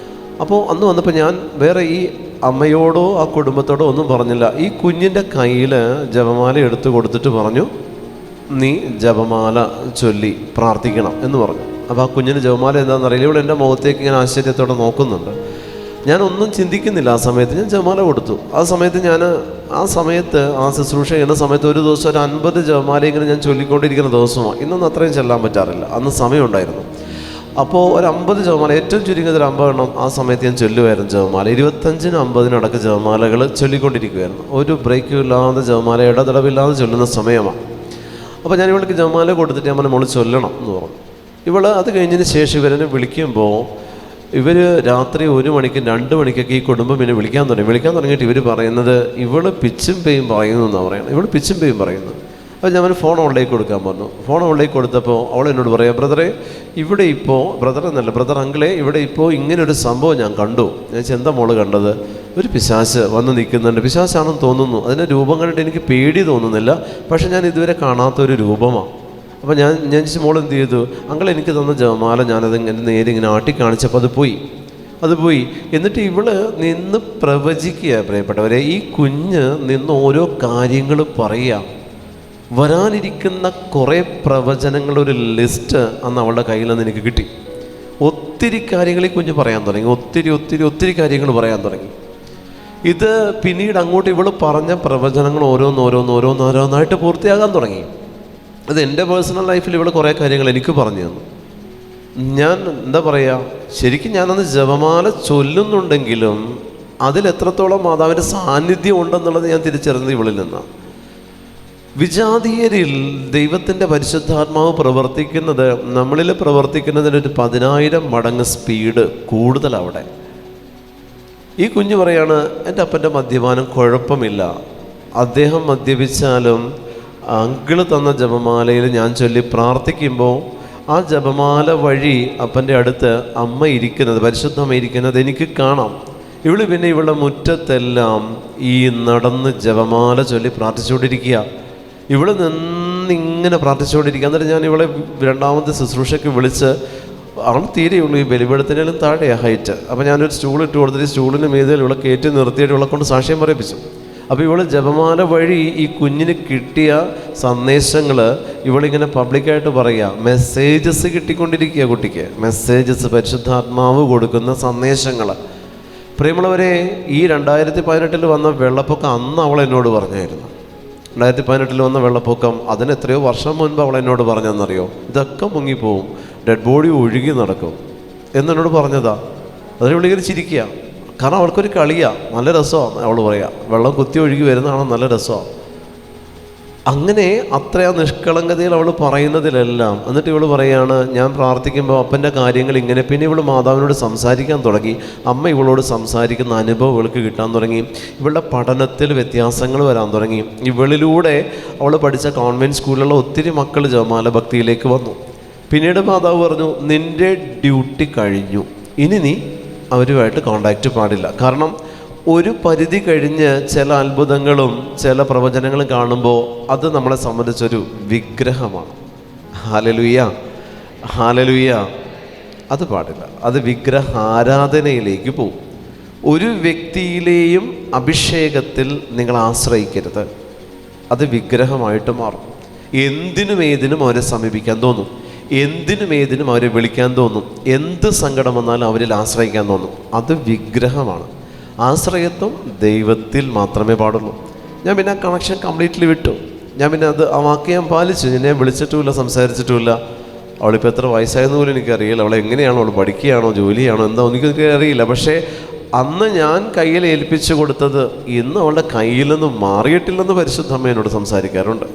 അപ്പോൾ അന്ന് വന്നപ്പോൾ ഞാൻ വേറെ ഈ അമ്മയോടോ ആ കുടുംബത്തോടോ ഒന്നും പറഞ്ഞില്ല. ഈ കുഞ്ഞിൻ്റെ കയ്യിൽ ജപമാല എടുത്ത് കൊടുത്തിട്ട് പറഞ്ഞു, നീ ജപമാല ചൊല്ലി പ്രാർത്ഥിക്കണം എന്ന് പറഞ്ഞു. അപ്പോൾ ആ കുഞ്ഞിന് ജപമാല എന്താണെന്നറിയില്ല. ഇവിടെ എൻ്റെ മുഖത്തേക്ക് ഇങ്ങനെ ആശ്ചര്യത്തോടെ നോക്കുന്നുണ്ട്. ഞാനൊന്നും ചിന്തിക്കുന്നില്ല. ആ സമയത്ത് ഞാൻ ജപമാല കൊടുത്തു. ആ സമയത്ത് ആ ശുശ്രൂഷ ചെയ്യുന്ന സമയത്ത് ഒരു ദിവസം ഒരു 50 ജപമാല ഇങ്ങനെ ഞാൻ ചൊല്ലിക്കൊണ്ടിരിക്കുന്ന ദിവസമാണ്. ഇന്നൊന്നും അത്രയും ചെല്ലാൻ പറ്റാറില്ല, അന്ന് സമയമുണ്ടായിരുന്നു. അപ്പോൾ ഒരു 50 ജപമാല, ഏറ്റവും ചുരുങ്ങിയത് ഒരു 50 എണ്ണം ആ സമയത്ത് ഞാൻ ചൊല്ലുമായിരുന്നു ജപമാല. 25-നും 50-നും അടക്ക ജപമാലകൾ ചൊല്ലിക്കൊണ്ടിരിക്കുമായിരുന്നു. ഒരു ബ്രേക്കും ഇല്ലാതെ ജപമാല ഇടതടവില്ലാതെ ചൊല്ലുന്ന സമയമാണ്. അപ്പോൾ ഞാൻ ഇവൾക്ക് ജപമാല കൊടുത്തിട്ട് ഞാൻ മോള് ചൊല്ലണം എന്ന് പറഞ്ഞു. ഇവൾ അത് കഴിഞ്ഞതിന് ശേഷം ഇവരെന്നെ വിളിക്കുമ്പോൾ ഇവർ രാത്രി 1 മണിക്കും 2 മണിക്കൊക്കെ ഈ കുടുംബം പിന്നെ വിളിക്കാൻ തുടങ്ങിയിട്ട് ഇവർ പറയുന്നത് ഇവള് പിച്ചും പേയും പറയുന്നു എന്നാണ് പറയുന്നത്. ഇവള് പിച്ചും പേയും പറയുന്നു. അപ്പോൾ ഞാൻ ഫോൺ അവളിലേക്ക് കൊടുക്കാൻ പറഞ്ഞു. ഫോൺ അവളിലേക്ക് കൊടുത്തപ്പോൾ അവൾ എന്നോട് പറയാം, ബ്രദറെ ഇവിടെ ഇപ്പോൾ, ബ്രദർ അങ്കിളെ ഇവിടെ ഇപ്പോൾ ഇങ്ങനൊരു സംഭവം ഞാൻ കണ്ടു. ഞാൻ വെച്ചാൽ എന്താ മോള് കണ്ടത്? ഒരു പിശാച് വന്ന് നിൽക്കുന്നുണ്ട്. പിശാചാണെന്ന് തോന്നുന്നു. അതിൻ്റെ രൂപം കണ്ടിട്ട് എനിക്ക് പേടി തോന്നുന്നില്ല, പക്ഷെ ഞാൻ ഇതുവരെ കാണാത്തൊരു രൂപമാണ്. അപ്പോൾ ഞാൻ മോൾ എന്ത് ചെയ്തു? അങ്കിൾ എനിക്ക് തന്ന ജപമാല ഞാനത് നേരിങ്ങനെ ആട്ടിക്കാണിച്ചപ്പോൾ അത് പോയി. എന്നിട്ട് ഇവള് നിന്ന് പ്രവചിക്കുക. പ്രിയപ്പെട്ടവരെ, ഈ കുഞ്ഞ് നിന്ന് ഓരോ കാര്യങ്ങൾ പറയുക. വരാനിരിക്കുന്ന കുറേ പ്രവചനങ്ങളൊരു ലിസ്റ്റ് അന്ന് അവളുടെ കയ്യിൽ നിന്ന് എനിക്ക് കിട്ടി. ഒത്തിരി കാര്യങ്ങൾ ഈ കുഞ്ഞ് പറയാൻ തുടങ്ങി. ഒത്തിരി കാര്യങ്ങൾ പറയാൻ തുടങ്ങി. ഇത് പിന്നീട് അങ്ങോട്ട് ഇവള് പറഞ്ഞ പ്രവചനങ്ങൾ ഓരോന്നായിട്ട് പൂർത്തിയാകാൻ തുടങ്ങി. അത് എൻ്റെ പേഴ്സണൽ ലൈഫിൽ ഇവള് കുറേ കാര്യങ്ങൾ എനിക്ക് പറഞ്ഞു തന്നു. ഞാൻ എന്താ പറയുക, ശരിക്കും ഞാനന്ന് ജപമാല ചൊല്ലുന്നുണ്ടെങ്കിലും അതിലെത്രത്തോളം മാതാവിൻ്റെ സാന്നിധ്യം ഉണ്ടെന്നുള്ളത് ഞാൻ തിരിച്ചറിഞ്ഞത് ഇവളിൽ നിന്നാണ്. വിജാതീയരിൽ ദൈവത്തിൻ്റെ പരിശുദ്ധാത്മാവ് പ്രവർത്തിക്കുന്നത് നമ്മളിൽ പ്രവർത്തിക്കുന്നതിന് ഒരു 10,000 മടങ്ങ് സ്പീഡ് കൂടുതലവിടെ. ഈ കുഞ്ഞ് പറയാണ്, എൻ്റെ അപ്പൻ്റെ മദ്യപാനം കുഴപ്പമില്ല, അദ്ദേഹം മദ്യപിച്ചാലും അങ്കിള് തന്ന ജപമാലയിൽ ഞാൻ ചൊല്ലി പ്രാർത്ഥിക്കുമ്പോൾ ആ ജപമാല വഴി അപ്പൻ്റെ അടുത്ത് അമ്മ ഇരിക്കുന്നത്, പരിശുദ്ധമ്മ ഇരിക്കുന്നത് എനിക്ക് കാണാം. പിന്നെ ഇവളുടെ മുറ്റത്തെല്ലാം ഈ നടന്ന് ജപമാല ചൊല്ലി പ്രാർത്ഥിച്ചുകൊണ്ടിരിക്കുക. ഇവിടെ നിന്നിങ്ങനെ പ്രാർത്ഥിച്ചുകൊണ്ടിരിക്കുക. എന്നിട്ട് ഞാൻ ഇവളെ 2ാമത്തെ ശുശ്രൂഷയ്ക്ക് വിളിച്ച്, അവൾ തീരെയുള്ളൂ ഈ ബലിപീഠത്തിനും താഴെയാണ് ഹൈറ്റ്. അപ്പോൾ ഞാനൊരു സ്റ്റൂൾ ഇട്ട് കൊടുത്തിട്ട് സ്റ്റൂളിന് മീതിൽ ഇവളെ കയറ്റി നിർത്തിയിട്ട് ഇവളെ കൊണ്ട് സാക്ഷ്യം പറയിപ്പിച്ചു. അപ്പോൾ ഇവൾ ജപമാല വഴി ഈ കുഞ്ഞിന് കിട്ടിയ സന്ദേശങ്ങൾ ഇവളിങ്ങനെ പബ്ലിക്കായിട്ട് പറയുക. മെസ്സേജസ് കിട്ടിക്കൊണ്ടിരിക്കുക കുട്ടിക്ക്, മെസ്സേജസ്, പരിശുദ്ധാത്മാവ് കൊടുക്കുന്ന സന്ദേശങ്ങൾ. പ്രിയമുള്ളവരെ, ഈ 2018 വന്ന വെള്ളപ്പൊക്കം അന്ന് അവൾ എന്നോട് പറഞ്ഞായിരുന്നു. 2018 വന്ന വെള്ളപ്പൊക്കം അതിന് എത്രയോ വർഷം മുൻപ് അവൾ എന്നോട് പറഞ്ഞെന്നറിയോ? ഇതൊക്കെ മുങ്ങിപ്പോവും, ഡെഡ് ബോഡി ഒഴുകി നടക്കും എന്നോട് പറഞ്ഞതാ. അതിന് വിളിക്കുന്ന ചിരിക്കുക. കാരണം അവൾക്കൊരു കളിയാണ്, നല്ല രസമാണ്. അവൾ പറയുക, വെള്ളം കുത്തി ഒഴുകി വരുന്നതാണ്, നല്ല രസമാണ്. അങ്ങനെ അത്രയാ നിഷ്കളങ്കതയിൽ അവൾ പറയുന്നതിലെല്ലാം. എന്നിട്ട് ഇവൾ പറയാണ്, ഞാൻ പ്രാർത്ഥിക്കുമ്പോൾ അപ്പൻ്റെ കാര്യങ്ങൾ ഇങ്ങനെ. പിന്നെ ഇവൾ മാതാവിനോട് സംസാരിക്കാൻ തുടങ്ങി. അമ്മ ഇവളോട് സംസാരിക്കുന്ന അനുഭവം ഇവൾക്ക് കിട്ടാൻ തുടങ്ങി. ഇവളുടെ പഠനത്തിൽ വ്യത്യാസങ്ങൾ വരാൻ തുടങ്ങി. ഇവളിലൂടെ അവൾ പഠിച്ച കോൺവെൻറ്റ് സ്കൂളിലുള്ള ഒത്തിരി മക്കൾ ജപമാല ഭക്തിയിലേക്ക് വന്നു. പിന്നീട് മാതാവ് പറഞ്ഞു, നിൻ്റെ ഡ്യൂട്ടി കഴിഞ്ഞു, ഇനി നീ അവരുമായിട്ട് കോണ്ടാക്റ്റ് പാടില്ല. കാരണം ഒരു പരിധി കഴിഞ്ഞ് ചില അത്ഭുതങ്ങളും ചില പ്രവചനങ്ങളും കാണുമ്പോൾ അത് നമ്മളെ സംബന്ധിച്ചൊരു വിഗ്രഹമാണ്. ഹല്ലേലൂയ. അത് പാടില്ല. അത് വിഗ്രഹാരാധനയിലേക്ക് പോകും. ഒരു വ്യക്തിയിലെയും അഭിഷേകത്തിൽ നിങ്ങൾ ആശ്രയിക്കരുത്. അത് വിഗ്രഹമായിട്ട് മാറും. ഏതിനും അവരെ സമീപിക്കാൻ തോന്നും, ഏതിനും അവരെ വിളിക്കാൻ തോന്നും, എന്ത് സങ്കടം വന്നാലും അവരിൽ ആശ്രയിക്കാൻ തോന്നും. അത് വിഗ്രഹമാണ്. ആശ്രയത്വം ദൈവത്തിൽ മാത്രമേ പാടുള്ളൂ. ഞാൻ പിന്നെ ആ കണക്ഷൻ കംപ്ലീറ്റ്ലി വിട്ടു. ഞാൻ പിന്നെ ആ വാക്ക് ഞാൻ പാലിച്ചു. ഞാൻ വിളിച്ചിട്ടുമില്ല, സംസാരിച്ചിട്ടുമില്ല. അവളിപ്പോൾ എത്ര വയസ്സായെന്ന് പോലും എനിക്കറിയില്ല. അവൾ എങ്ങനെയാണോ, അവൾ പഠിക്കുകയാണോ, ജോലിയാണോ, എന്താ എനിക്ക് അറിയില്ല. പക്ഷേ അന്ന് ഞാൻ കയ്യിൽ ഏൽപ്പിച്ചു കൊടുത്തത് ഇന്ന് അവളുടെ കയ്യിൽ നിന്ന് മാറിയിട്ടില്ലെന്ന് പരിശുദ്ധ അമ്മ എന്നോട് സംസാരിക്കാറുണ്ട്.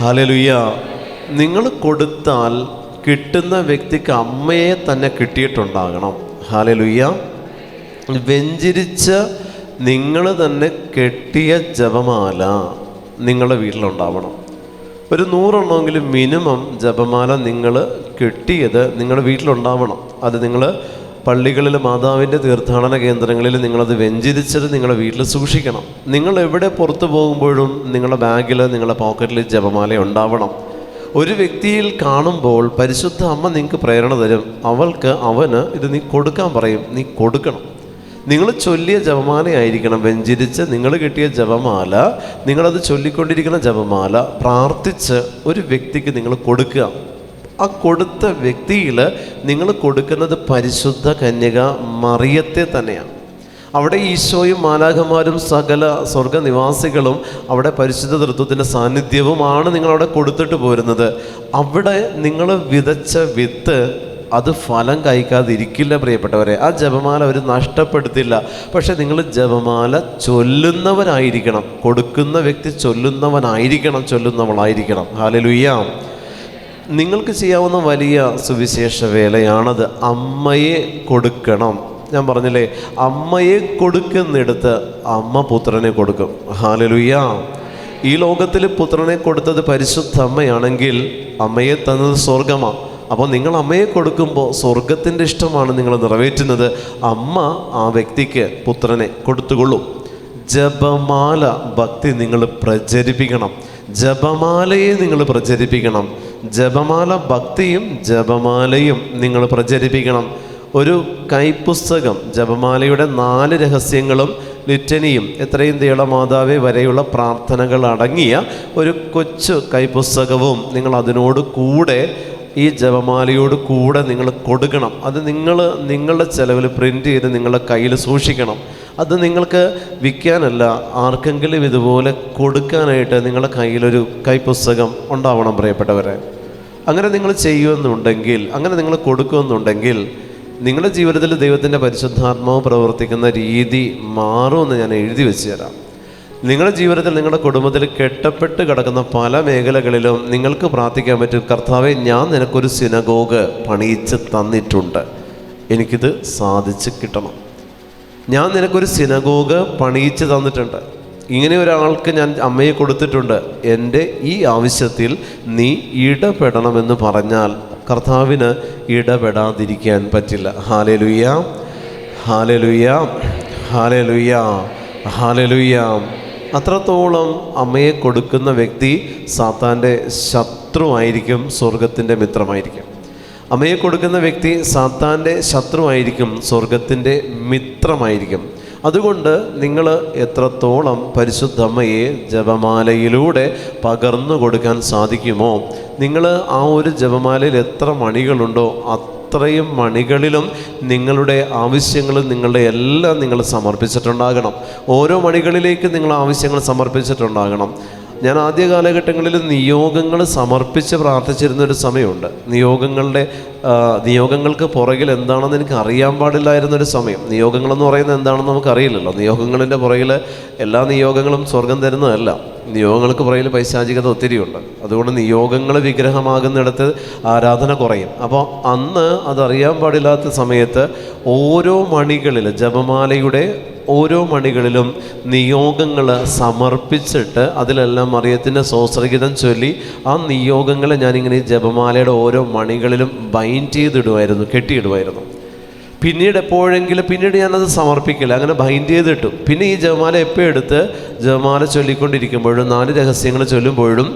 ഹല്ലേലൂയ. നിങ്ങൾ കൊടുത്താൽ കിട്ടുന്ന വ്യക്തിക്ക് അമ്മയെ തന്നെ കിട്ടിയിട്ടുണ്ടാകണം. ഹല്ലേലൂയ. വെഞ്ചരിച്ച് നിങ്ങൾ തന്നെ കെട്ടിയ ജപമാല നിങ്ങളുടെ വീട്ടിലുണ്ടാവണം. ഒരു 100 എണ്ണമെങ്കിലും മിനിമം ജപമാല നിങ്ങൾ കെട്ടിയത് നിങ്ങളുടെ വീട്ടിലുണ്ടാവണം. അത് നിങ്ങൾ പള്ളികളിൽ, മാതാവിൻ്റെ തീർത്ഥാടന കേന്ദ്രങ്ങളിൽ നിങ്ങളത് വെഞ്ചരിച്ചിട്ട് നിങ്ങളുടെ വീട്ടിൽ സൂക്ഷിക്കണം. നിങ്ങൾ എവിടെ പുറത്തു പോകുമ്പോഴും നിങ്ങളുടെ ബാഗിൽ, നിങ്ങളുടെ പോക്കറ്റിൽ ജപമാല ഉണ്ടാവണം. ഒരു വ്യക്തിയിൽ കാണുമ്പോൾ പരിശുദ്ധ അമ്മ നിങ്ങൾക്ക് പ്രേരണ തരും. അവന് ഇത് നീ കൊടുക്കാൻ പറയും, നീ കൊടുക്കണം. നിങ്ങൾ ചൊല്ലിയ ജപമാലയായിരിക്കണം, വെഞ്ചരിച്ച് നിങ്ങൾ കിട്ടിയ ജപമാല, നിങ്ങളത് ചൊല്ലിക്കൊണ്ടിരിക്കുന്ന ജപമാല പ്രാർത്ഥിച്ച് ഒരു വ്യക്തിക്ക് നിങ്ങൾ കൊടുക്കുക. ആ കൊടുത്ത വ്യക്തിയിൽ നിങ്ങൾ കൊടുക്കുന്നത് പരിശുദ്ധ കന്യക മറിയത്തെ തന്നെയാണ്. അവിടെ ഈശോയും മാലാഖമാരും സകല സ്വർഗനിവാസികളും അവിടെ പരിശുദ്ധ തൃത്വത്തിൻ്റെ സാന്നിധ്യവുമാണ് നിങ്ങളവിടെ കൊടുത്തിട്ട് പോരുന്നത്. അവിടെ നിങ്ങൾ വിതച്ച വിത്ത് അത് ഫലം കായ്ക്കാതിരിക്കില്ല പ്രിയപ്പെട്ടവരെ. ആ ജപമാല അവർ നഷ്ടപ്പെടുത്തില്ല. പക്ഷെ നിങ്ങൾ ജപമാല ചൊല്ലുന്നവനായിരിക്കണം, കൊടുക്കുന്ന വ്യക്തി ചൊല്ലുന്നവനായിരിക്കണം, ചൊല്ലുന്നവളായിരിക്കണം. ഹല്ലേലൂയ. നിങ്ങൾക്ക് ചെയ്യാവുന്ന വലിയ സുവിശേഷ വേലയാണത്. അമ്മയെ കൊടുക്കണം. ഞാൻ പറഞ്ഞില്ലേ, അമ്മയെ കൊടുക്കുന്നിടത്ത് അമ്മ പുത്രനെ കൊടുക്കും. ഹല്ലേലൂയ. ഈ ലോകത്തിൽ പുത്രനെ കൊടുത്തത് പരിശുദ്ധ അമ്മയാണെങ്കിൽ അമ്മയെ തന്നത് സ്വർഗമാണ്. അപ്പോൾ നിങ്ങൾ അമ്മയെ കൊടുക്കുമ്പോൾ സ്വർഗത്തിൻ്റെ ഇഷ്ടമാണ് നിങ്ങൾ നിറവേറ്റുന്നത്. അമ്മ ആ വ്യക്തിക്ക് പുത്രനെ കൊടുത്തുകൊള്ളും. ജപമാല ഭക്തി നിങ്ങൾ പ്രചരിപ്പിക്കണം. ജപമാലയെ നിങ്ങൾ പ്രചരിപ്പിക്കണം. ജപമാല ഭക്തിയും ജപമാലയും നിങ്ങൾ പ്രചരിപ്പിക്കണം. ഒരു കൈപ്പുസ്തകം, ജപമാലയുടെ 4 രഹസ്യങ്ങളും ലിറ്റനിയും എത്രയും ദൈവമാതാവേ വരെയുള്ള പ്രാർത്ഥനകൾ അടങ്ങിയ ഒരു കൊച്ചു കൈപ്പുസ്തകവും നിങ്ങൾ അതിനോട് കൂടെ, ഈ ജപമാലയോട് കൂടെ നിങ്ങൾ കൊടുക്കണം. അത് നിങ്ങളുടെ ചിലവിൽ പ്രിൻ്റ് ചെയ്ത് നിങ്ങളുടെ കയ്യിൽ സൂക്ഷിക്കണം. അത് നിങ്ങൾക്ക് വിൽക്കാനല്ല, ആർക്കെങ്കിലും ഇതുപോലെ കൊടുക്കാനായിട്ട് നിങ്ങളുടെ കയ്യിലൊരു കൈപ്പുസ്തകം ഉണ്ടാവണം പ്രിയപ്പെട്ടവരെ. അങ്ങനെ നിങ്ങൾ ചെയ്യുമെന്നുണ്ടെങ്കിൽ, അങ്ങനെ നിങ്ങൾ കൊടുക്കുമെന്നുണ്ടെങ്കിൽ നിങ്ങളുടെ ജീവിതത്തിൽ ദൈവത്തിൻ്റെ പരിശുദ്ധാത്മാവ് പ്രവർത്തിക്കുന്ന രീതി മാറുമെന്ന് ഞാൻ എഴുതി വെച്ച് തരാം. നിങ്ങളുടെ ജീവിതത്തിൽ, നിങ്ങളുടെ കുടുംബത്തിൽ കെട്ടപ്പെട്ട് കിടക്കുന്ന പല മേഖലകളിലും നിങ്ങൾക്ക് പ്രാർത്ഥിക്കാൻ പറ്റും. കർത്താവേ, ഞാൻ നിനക്കൊരു സിനഗോഗ് പണിയിച്ച് തന്നിട്ടുണ്ട്, എനിക്കിത് സാധിച്ച് കിട്ടണം. ഞാൻ നിനക്കൊരു സിനഗോഗ് പണിയിച്ച് തന്നിട്ടുണ്ട്, ഇങ്ങനെ ഒരാൾക്ക് ഞാൻ അമ്മയെ കൊടുത്തിട്ടുണ്ട്, എൻ്റെ ഈ ആവശ്യത്തിൽ നീ ഇടപെടണമെന്ന് പറഞ്ഞാൽ കർത്താവിന് ഇടപെടാതിരിക്കാൻ പറ്റില്ല. ഹല്ലേലൂയ, ഹല്ലേലൂയ, ഹല്ലേലൂയ, ഹല്ലേലൂയ. അത്രത്തോളം അമ്മയെ കൊടുക്കുന്ന വ്യക്തി സാത്താൻ്റെ ശത്രുവായിരിക്കും, സ്വർഗത്തിൻ്റെ മിത്രമായിരിക്കും. അമ്മയെ കൊടുക്കുന്ന വ്യക്തി സാത്താൻ്റെ ശത്രുവായിരിക്കും, സ്വർഗത്തിൻ്റെ മിത്രമായിരിക്കും. അതുകൊണ്ട് നിങ്ങൾ എത്രത്തോളം പരിശുദ്ധ അമ്മയെ ജപമാലയിലൂടെ പകർന്നു കൊടുക്കാൻ സാധിക്കുമോ, നിങ്ങൾ ആ ഒരു ജപമാലയിൽ എത്ര മണികളുണ്ടോ അത്രയും മണികളിലും നിങ്ങളുടെ ആവശ്യങ്ങൾ, നിങ്ങളുടെ എല്ലാം നിങ്ങൾ സമർപ്പിച്ചിട്ടുണ്ടാകണം. ഓരോ മണികളിലേക്ക് നിങ്ങൾ ആവശ്യങ്ങൾ സമർപ്പിച്ചിട്ടുണ്ടാകണം. ഞാൻ ആദ്യ കാലഘട്ടങ്ങളിൽ നിയോഗങ്ങൾ സമർപ്പിച്ച് പ്രാർത്ഥിച്ചിരുന്നൊരു സമയമുണ്ട്. നിയോഗങ്ങൾക്ക് പുറകിൽ എന്താണെന്ന് എനിക്ക് അറിയാൻ പാടില്ലായിരുന്നൊരു സമയം. നിയോഗങ്ങളെന്ന് പറയുന്നത് എന്താണെന്ന് നമുക്കറിയില്ലല്ലോ. നിയോഗങ്ങളിൻ്റെ പുറകിൽ എല്ലാ നിയോഗങ്ങളും സ്വർഗം തരുന്നതല്ല. നിയോഗങ്ങൾക്ക് പുറകിൽ പൈശാചികത ഒത്തിരിയുണ്ട്. അതുകൊണ്ട് നിയോഗങ്ങൾ വിഗ്രഹമാകുന്നിടത്ത് ആരാധന കുറയും. അപ്പോൾ അന്ന് അതറിയാൻ പാടില്ലാത്ത സമയത്ത് ഓരോ മണികളിൽ, ജപമാലയുടെ ഓരോ മണികളിലും നിയോഗങ്ങൾ സമർപ്പിച്ചിട്ട് അതിലെല്ലാം മറിയത്തിൻ്റെ സ്തോത്രഗീതം ചൊല്ലി ആ നിയോഗങ്ങളെ ഞാനിങ്ങനെ ജപമാലയുടെ ഓരോ മണികളിലും ബൈൻഡ് ചെയ്തിടുമായിരുന്നു, കെട്ടിയിടുമായിരുന്നു. പിന്നീട് ഞാനത് സമർപ്പിക്കില്ല, അങ്ങനെ ബൈൻഡ് ചെയ്തിട്ടു. പിന്നെ ഈ ജപമാല എപ്പോൾ എടുത്ത് ജപമാല ചൊല്ലിക്കൊണ്ടിരിക്കുമ്പോഴും 4 രഹസ്യങ്ങൾ ചൊല്ലുമ്പോഴും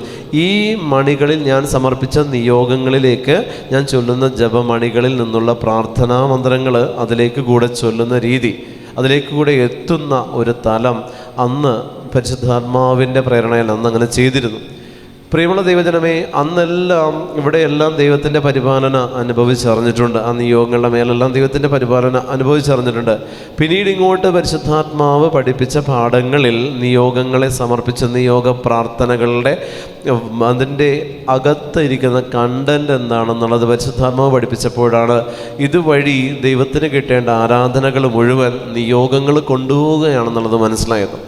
ഈ മണികളിൽ ഞാൻ സമർപ്പിച്ച നിയോഗങ്ങളിലേക്ക് ഞാൻ ചൊല്ലുന്ന ജപമണികളിൽ നിന്നുള്ള പ്രാർത്ഥനാ മന്ത്രങ്ങൾ അതിലേക്ക് കൂടെ ചൊല്ലുന്ന രീതി, അതിലേക്ക് കൂടെ എത്തുന്ന ഒരു തലം അന്ന് പരിശുദ്ധാത്മാവിൻ്റെ പ്രേരണയിൽ അങ്ങനെ ചെയ്തിരുന്നു. പ്രിയമുള്ള ദൈവജനമേ, അന്നെല്ലാം ഇവിടെയെല്ലാം ദൈവത്തിൻ്റെ പരിപാലന അനുഭവിച്ചറിഞ്ഞിട്ടുണ്ട്. ആ നിയോഗങ്ങളുടെ മേലെല്ലാം ദൈവത്തിൻ്റെ പരിപാലന അനുഭവിച്ചറിഞ്ഞിട്ടുണ്ട്. പിന്നീട് ഇങ്ങോട്ട് പരിശുദ്ധാത്മാവ് പഠിപ്പിച്ച പാഠങ്ങളിൽ നിയോഗങ്ങളെ സമർപ്പിച്ച നിയോഗ പ്രാർത്ഥനകളുടെ അതിൻ്റെ അകത്തിരിക്കുന്ന കണ്ടൻറ് എന്താണെന്നുള്ളത് പരിശുദ്ധാത്മാവ് പഠിപ്പിച്ചപ്പോഴാണ് ഇതുവഴി ദൈവത്തിന് കിട്ടേണ്ട ആരാധനകൾ മുഴുവൻ നിയോഗങ്ങൾ കൊണ്ടുപോവുകയാണെന്നുള്ളത് മനസ്സിലായത്.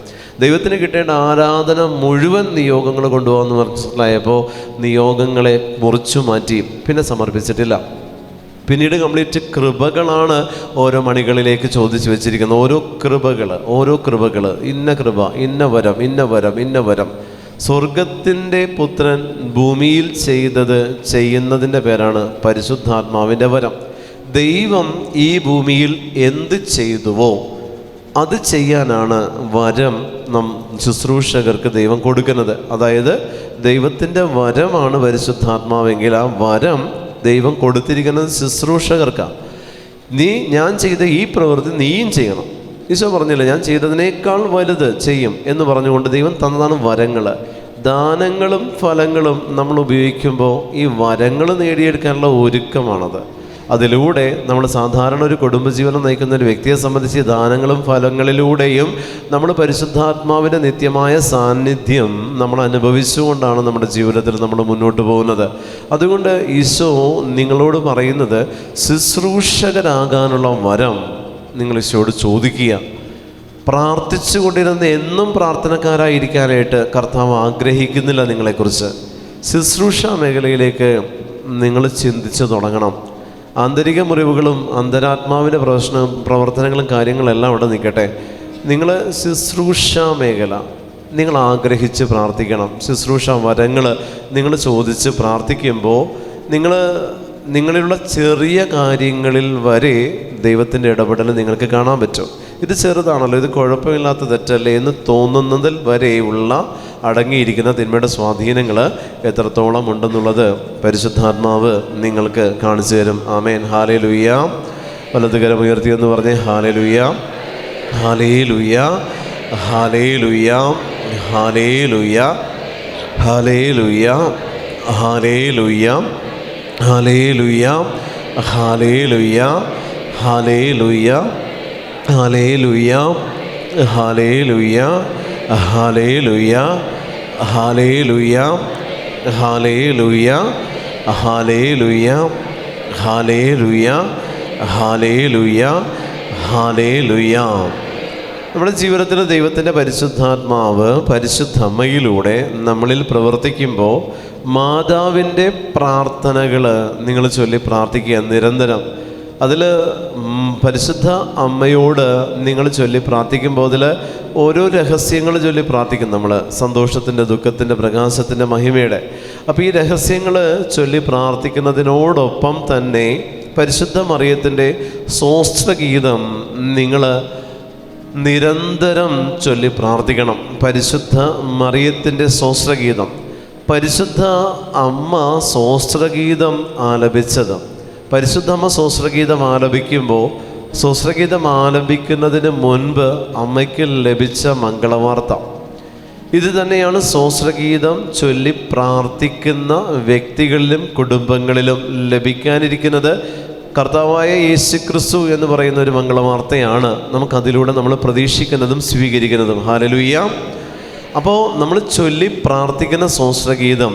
ദൈവത്തിന് കിട്ടേണ്ട ആരാധന മുഴുവൻ നിയോഗങ്ങൾ കൊണ്ടുപോകാമെന്ന് മനസ്സിലായപ്പോൾ നിയോഗങ്ങളെ മുറിച്ചു മാറ്റി പിന്നെ സമർപ്പിച്ചിട്ടില്ല. പിന്നീട് കംപ്ലീറ്റ് കൃപകളാണ് ഓരോ മണികളിലേക്ക് ചോദിച്ചു വെച്ചിരിക്കുന്നത്. ഓരോ കൃപകൾ, ഇന്ന കൃപ, ഇന്ന വരം, ഇന്ന വരം, ഇന്ന വരം. സ്വർഗത്തിൻ്റെ പുത്രൻ ഭൂമിയിൽ ചെയ്യുന്നതിൻ്റെ പേരാണ് പരിശുദ്ധാത്മാവിൻ്റെ വരം. ദൈവം ഈ ഭൂമിയിൽ എന്ത് ചെയ്തുവോ അത് ചെയ്യാനാണ് വരം ശുശ്രൂഷകർക്ക് ദൈവം കൊടുക്കുന്നത്. അതായത് ദൈവത്തിൻ്റെ വരമാണ് പരിശുദ്ധാത്മാവെങ്കിൽ ആ വരം ദൈവം കൊടുത്തിരിക്കുന്നത് ശുശ്രൂഷകർക്കാണ്. ഞാൻ ചെയ്ത ഈ പ്രവൃത്തി നീയും ചെയ്യണം. ഈശോ പറഞ്ഞില്ല, ഞാൻ ചെയ്തതിനേക്കാൾ വലുത് ചെയ്യും എന്ന് പറഞ്ഞുകൊണ്ട് ദൈവം തന്നതാണ് വരങ്ങൾ. ദാനങ്ങളും ഫലങ്ങളും നമ്മൾ ഉപയോഗിക്കുമ്പോൾ ഈ വരങ്ങൾ നേടിയെടുക്കാനുള്ള ഒരുക്കമാണത്. അതിലൂടെ നമ്മൾ സാധാരണ ഒരു കുടുംബജീവനം നയിക്കുന്ന ഒരു വ്യക്തിയെ സംബന്ധിച്ച് ദാനങ്ങളും ഫലങ്ങളിലൂടെയും നമ്മൾ പരിശുദ്ധാത്മാവിൻ്റെ നിത്യമായ സാന്നിധ്യം നമ്മൾ അനുഭവിച്ചുകൊണ്ടാണ് നമ്മുടെ ജീവിതത്തിൽ നമ്മൾ മുന്നോട്ട് പോകുന്നത്. അതുകൊണ്ട് ഈശോ നിങ്ങളോട് പറയുന്നത്, ശുശ്രൂഷകരാകാനുള്ള വരം നിങ്ങൾ ഈശോയോട് ചോദിക്കുക. പ്രാർത്ഥിച്ചു കൊണ്ടിരുന്ന എന്നും പ്രാർത്ഥനക്കാരായിരിക്കാനായിട്ട് കർത്താവ് ആഗ്രഹിക്കുന്നില്ല നിങ്ങളെക്കുറിച്ച്. ശുശ്രൂഷ മേഖലയിലേക്ക് നിങ്ങൾ ചിന്തിച്ചു തുടങ്ങണം. ആന്തരിക മുറിവുകളും അന്തരാത്മാവിൻ്റെ പ്രവർത്തനങ്ങളും കാര്യങ്ങളെല്ലാം അവിടെ നിൽക്കട്ടെ. നിങ്ങൾ ശുശ്രൂഷ മേഖല നിങ്ങൾ ആഗ്രഹിച്ച് പ്രാർത്ഥിക്കണം. ശുശ്രൂഷ വരങ്ങൾ നിങ്ങൾ ചോദിച്ച് പ്രാർത്ഥിക്കുമ്പോൾ നിങ്ങളിലുള്ള ചെറിയ കാര്യങ്ങളിൽ വരെ ദൈവത്തിൻ്റെ ഇടപെടൽ നിങ്ങൾക്ക് കാണാൻ പറ്റും. ഇത് ചെറുതാണല്ലോ, ഇത് കുഴപ്പമില്ലാത്ത തെറ്റല്ലേ എന്ന് തോന്നുന്നതിൽ വരെയുള്ള അടങ്ങിയിരിക്കുന്ന തിന്മയുടെ സ്വാധീനങ്ങൾ എത്രത്തോളം ഉണ്ടെന്നുള്ളത് പരിശുദ്ധാത്മാവ് നിങ്ങൾക്ക് കാണിച്ചു തരും. ആമേൻ. ഹല്ലേലൂയ. വലതുകരം ഉയർത്തിയെന്ന് പറഞ്ഞേ ഹല്ലേലൂയ, ഹല്ലേലൂയ, ഹല്ലേലൂയ, ഹല്ലേലൂയ, ഹല്ലേലൂയ, ഹല്ലേലൂയ, ഹല്ലേലൂയ, ഹല്ലേലൂയ, ഹല്ലേലൂയ, ഹല്ലേലൂയ, ഹല്ലേലൂയ, ഹല്ലേലൂയ, ഹല്ലേലൂയ, ഹല്ലേലൂയ, ഹല്ലേലൂയ, ഹല്ലേലൂയ, ഹല്ലേലൂയ, ഹല്ലേലൂയ. നമ്മുടെ ജീവിതത്തിൽ ദൈവത്തിൻ്റെ പരിശുദ്ധാത്മാവ് പരിശുദ്ധമ്മയിലൂടെ നമ്മളിൽ പ്രവർത്തിക്കുമ്പോൾ മാതാവിൻ്റെ പ്രാർത്ഥനകൾ നിങ്ങൾ ചൊല്ലി പ്രാർത്ഥിക്കുക നിരന്തരം. അതിൽ പരിശുദ്ധ അമ്മയോട് നിങ്ങൾ ചൊല്ലി പ്രാർത്ഥിക്കുമ്പോൾ അതിൽ ഓരോ രഹസ്യങ്ങൾ ചൊല്ലി പ്രാർത്ഥിക്കും നമ്മൾ, സന്തോഷത്തിൻ്റെ, ദുഃഖത്തിൻ്റെ, പ്രകാശത്തിൻ്റെ, മഹിമയുടെ. അപ്പോൾ ഈ രഹസ്യങ്ങൾ ചൊല്ലി പ്രാർത്ഥിക്കുന്നതിനോടൊപ്പം തന്നെ പരിശുദ്ധ മറിയത്തിൻ്റെ സ്തോത്രഗീതം നിങ്ങൾ നിരന്തരം ചൊല്ലി പ്രാർത്ഥിക്കണം. പരിശുദ്ധ മറിയത്തിൻ്റെ സ്തോത്രഗീതം, പരിശുദ്ധ അമ്മ സ്തോത്രഗീതം ആലപിച്ചത്. പരിശുദ്ധ അമ്മ സ്തോത്രഗീതം ആലപിക്കുമ്പോൾ, സ്തോത്രഗീതം ആലപിക്കുന്നതിന് മുൻപ് അമ്മയ്ക്ക് ലഭിച്ച മംഗളവാർത്ത ഇത് തന്നെയാണ് സ്തോത്രഗീതം ചൊല്ലി പ്രാർത്ഥിക്കുന്ന വ്യക്തികളിലും കുടുംബങ്ങളിലും ലഭിക്കാനിരിക്കുന്നത്. കർത്താവായ യേശുക്രിസ്തു എന്ന് പറയുന്ന ഒരു മംഗളവാർത്തയാണ് നമുക്കതിലൂടെ നമ്മൾ പ്രതീക്ഷിക്കുന്നതും സ്വീകരിക്കുന്നതും. ഹല്ലേലൂയ. അപ്പോൾ നമ്മൾ ചൊല്ലി പ്രാർത്ഥിക്കുന്ന സ്തോത്രഗീതം,